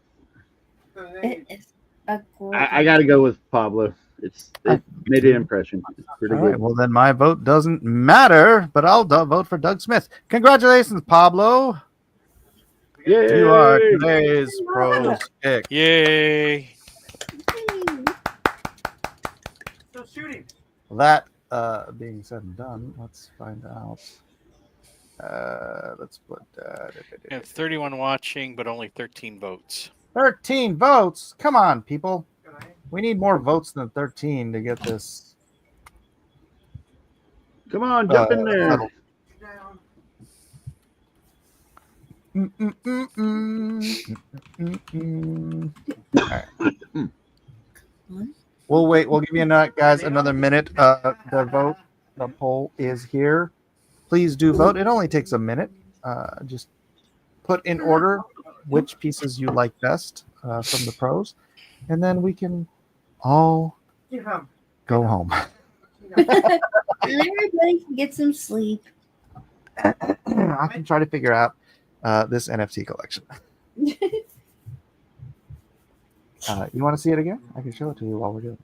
is a great. I got to go with Pablo. It made an impression. It's pretty All good. right, well, then my vote doesn't matter, but I'll vote for Doug Smith. Congratulations, Pablo. Yay! You are today's prose pick. Yay! Still shooting. That being said and done, let's find out. Let's put. We have 31 watching, but only 13 votes. 13 votes. Come on, people. We need more votes than 13 to get this. Come on, jump in there. settled. All right. We'll wait. We'll give you another minute. The poll is here. Please do vote. It only takes a minute. Just put in order which pieces you like best from the prose, and then we can all go home. And everybody can get some sleep. I can try to figure out this NFT collection. You want to see it again? I can show it to you while we're doing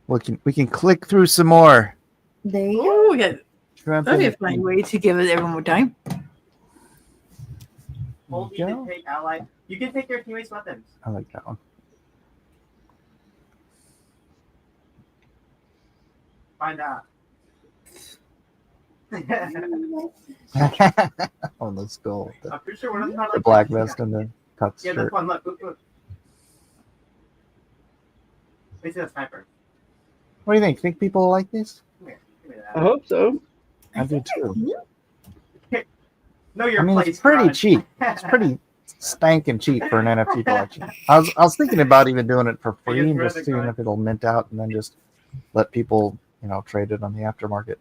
it. We can click through some more. There you go. Yeah. Shrimp That'd be a and- fine way to give it everyone more time. Hold you can take ally. You can take your teammates' weapons. I like that one. Find out. Oh, let's go. I'm pretty sure one of them had The like black vest and the tux Yeah, shirt. this one. Look. This is a sniper. What do you think? Think people like this? Give me that. I hope so. I do too. No, your I mean, place. it's pretty garage. cheap. It's pretty stankin' cheap for an NFT collection. I was thinking about even doing it for free and just seeing if it'll mint out and then just let people, trade it on the aftermarket.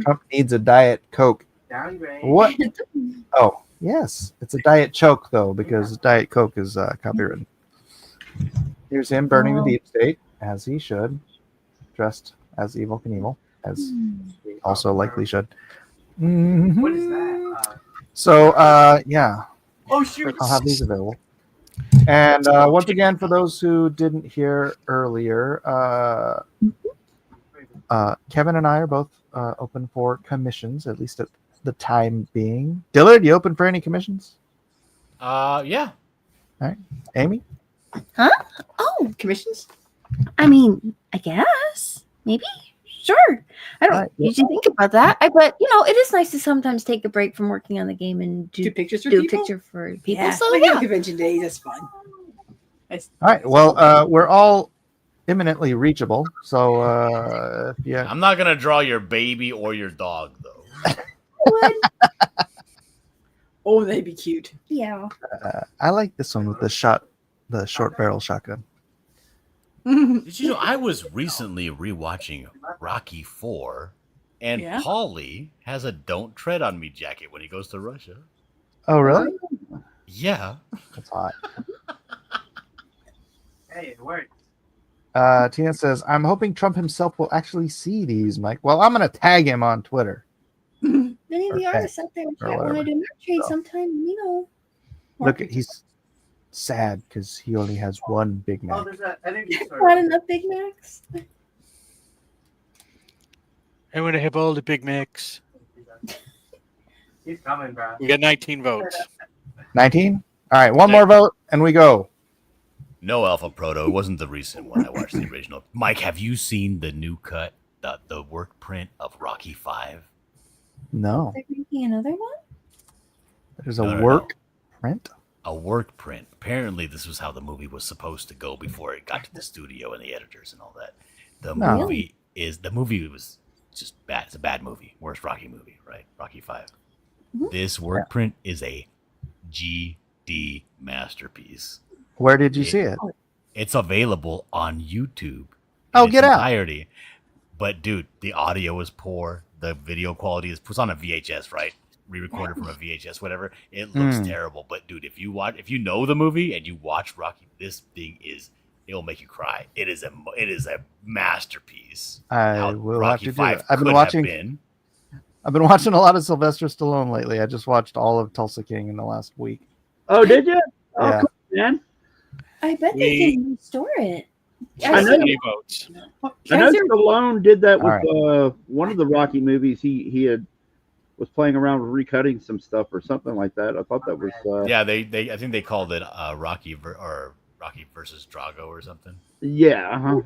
Trump needs a Diet Coke. Downgrade. What? Oh, yes. It's a Diet Choke, though, because Diet Coke is copywritten. Here's him burning the deep state, as he should, dressed as Evil Knievel, as he also likely should. What is that? So, yeah. Oh, shoot. I'll have these available. And once again, for those who didn't hear earlier, Kevin and I are both open for commissions, at least at the time being. Dillard, you open for any commissions? Yeah. All right. Amy? Huh? Oh, commissions? I mean, I guess. Maybe? Sure. I don't All right, well- usually think about that. But it is nice to sometimes take a break from working on the game and Do pictures for do a people? picture for people. Yeah, So like yeah. convention days. That's fun. All right. Well, we're all imminently reachable. So yeah, I'm not gonna draw your baby or your dog though. Oh, they'd be cute. Yeah. I like this one with the short barrel shotgun. Did you know I was recently rewatching Rocky 4, and Yeah? Paulie has a "Don't Tread on Me" jacket when he goes to Russia. Oh, really? Yeah. That's hot. Hey, it worked. Tina says, "I'm hoping Trump himself will actually see these, Mike." Well, I'm gonna tag him on Twitter. Many of the Okay. artists out there in Or chat want to whatever. do merch trade So. sometime. Look, he's sad because he only has one Big Mac. Oh, there's that. I think it's Not enough Big Macs. I want to have all the Big Macs. He's coming, bro. We got 19 votes. 19. All right, one more vote and we go. No, Alpha Proto. It wasn't the recent one. I watched the original. Mike, have you seen the new cut, the work print of Rocky 5? No, They're making another one? there's a No. work print. A work print. Apparently, this was how the movie was supposed to go before it got to the studio and the editors and all that. The No. movie was just bad. It's a bad movie. Worst Rocky movie, right? Rocky 5. This work print is a GD masterpiece. Where did you see it? It's available on YouTube. Oh, in its get out. entirety. But dude, the audio is poor. The video quality is put on a VHS, right? Re-recorded from a VHS, whatever. It looks terrible. But dude, if you know the movie and you watch Rocky, this thing it'll make you cry. It is a masterpiece. I How will Rocky have to do 5 it. I've been could watching. have been. I've been watching a lot of Sylvester Stallone lately. I just watched all of Tulsa King in the last week. Oh, did you? Oh, Yeah. cool, man. I bet they can restore it. I know. 20 votes. I know Stallone did that with All one of the Rocky movies. He was playing around with recutting some stuff or something like that. I thought that was Yeah, they I think they called it Rocky versus Drago or something. yeah. Uh-huh.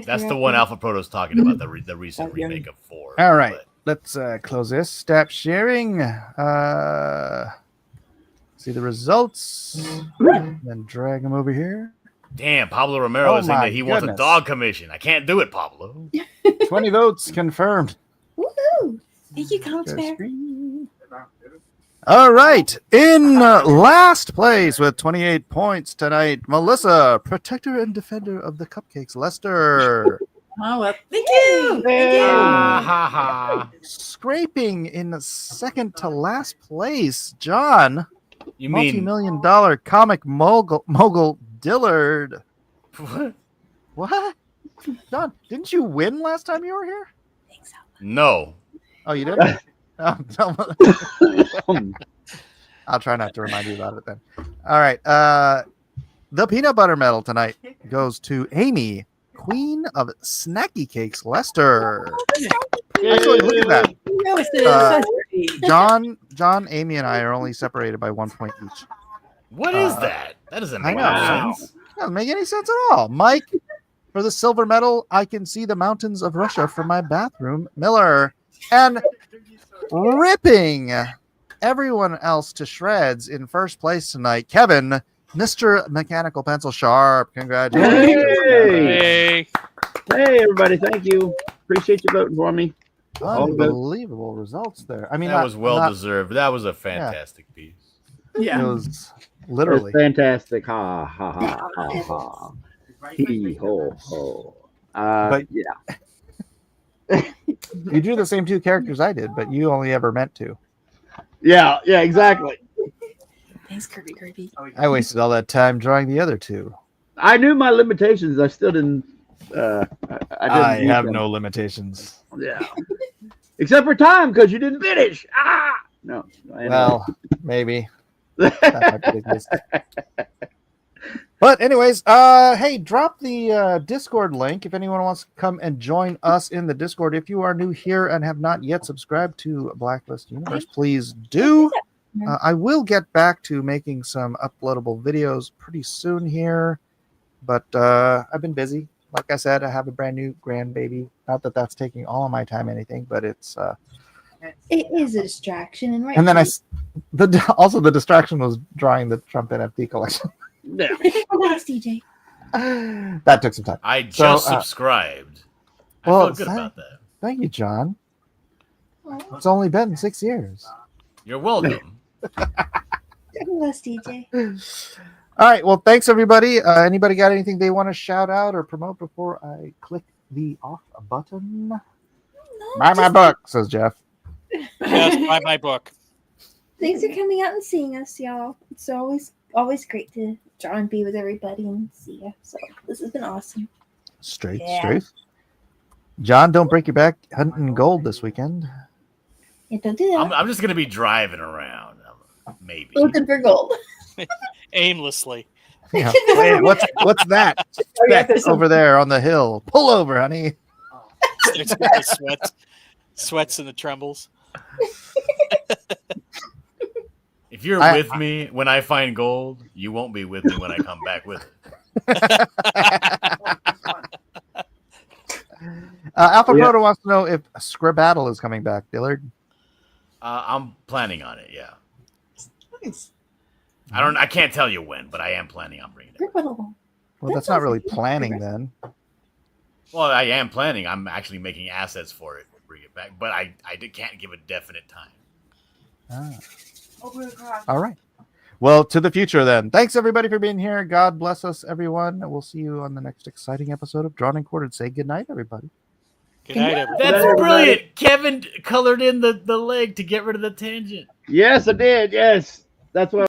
That's the one Alpha Proto's talking about, the recent remake of 4. All right, let's close this. Stop sharing. See the results. Then drag them over here. Damn, Pablo Romero Oh is saying my that he wants a goodness. dog commission. I can't do it, Pablo. 20 votes confirmed. Woohoo! Thank you, Comics Bear. All right. In last place with 28 points tonight, Melissa, protector and defender of the cupcakes, Lester. Oh, well, thank you. Ha ha. Scraping in second to last place, John. You mean multi-million-dollar comic mogul Dillard. what? What? John, didn't you win last time you were here? No. Oh, you did? I'll try not to remind you about it then. All right. The peanut butter medal tonight goes to Amy, Queen of Snacky Cakes, Lester. Actually, look at that. John, Amy, and I are only separated by 1 point each. What is that? That doesn't I make know. any sense. Doesn't make any sense at all. Mike, for the silver medal, I can see the mountains of Russia from my bathroom. Miller, and ripping everyone else to shreds in first place tonight, Kevin, Mr. Mechanical Pencil Sharp. Congratulations. Hey, everybody! Thank you. Appreciate you voting for me. Unbelievable results there. I mean, that was well deserved. That was a fantastic piece. Yeah, it was literally fantastic. Ha ha ha ha ha. Hee ho ho. But yeah. You drew the same two characters I did, but you only ever meant to. Yeah, exactly. Thanks, Kirby. I wasted all that time drawing the other two. I knew my limitations. I still didn't. I didn't have them. no limitations. Yeah. Except for time, because you didn't finish. No. Well, maybe. That might be the case. But anyways, hey, drop the Discord link if anyone wants to come and join us in the Discord. If you are new here and have not yet subscribed to Blacklist Universe, please do. I will get back to making some uploadable videos pretty soon here, but I've been busy like I said, I have a brand new grandbaby. Not that that's taking all of my time, or anything, but it's. It is a distraction, and right. And then also the distraction was drawing the Trump NFT collection. Yeah. Thanks, DJ. That took some time. I just subscribed. I feel good about that. Thank you, John. It's only been 6 years. You're welcome. Bless DJ. All right. Well, thanks everybody. Anybody got anything they want to shout out or promote before I click the off button? Buy my book, says Jeff. Yes, buy my book. Thanks for coming out and seeing us, y'all. It's always great to draw and be with everybody and see you. So this has been awesome. Straight. John, don't break your back hunting gold this weekend. Yeah, don't do that. I'm just gonna be driving around, maybe looking for gold aimlessly. Yeah. Wait, what's that speck over there on the hill? Pull over, honey. Starts with the sweats and the trembles. If you're with me when I find gold, you won't be with me when I come back with it. Alpha Proto wants to know if Scribbattle is coming back, Dillard. I'm planning on it, yeah. Nice. I can't tell you when, but I am planning on bringing it. Well, that's not really planning then. Well, I am planning. I'm actually making assets for it to bring it back, but I can't give a definite time. All right. Well, to the future then. Thanks everybody for being here. God bless us, everyone. We'll see you on the next exciting episode of Drawn and Quartered. Say good night, everybody. Good night, everybody. That's brilliant. Kevin colored in the leg to get rid of the tangent. Yes, I did. Yes, that's what.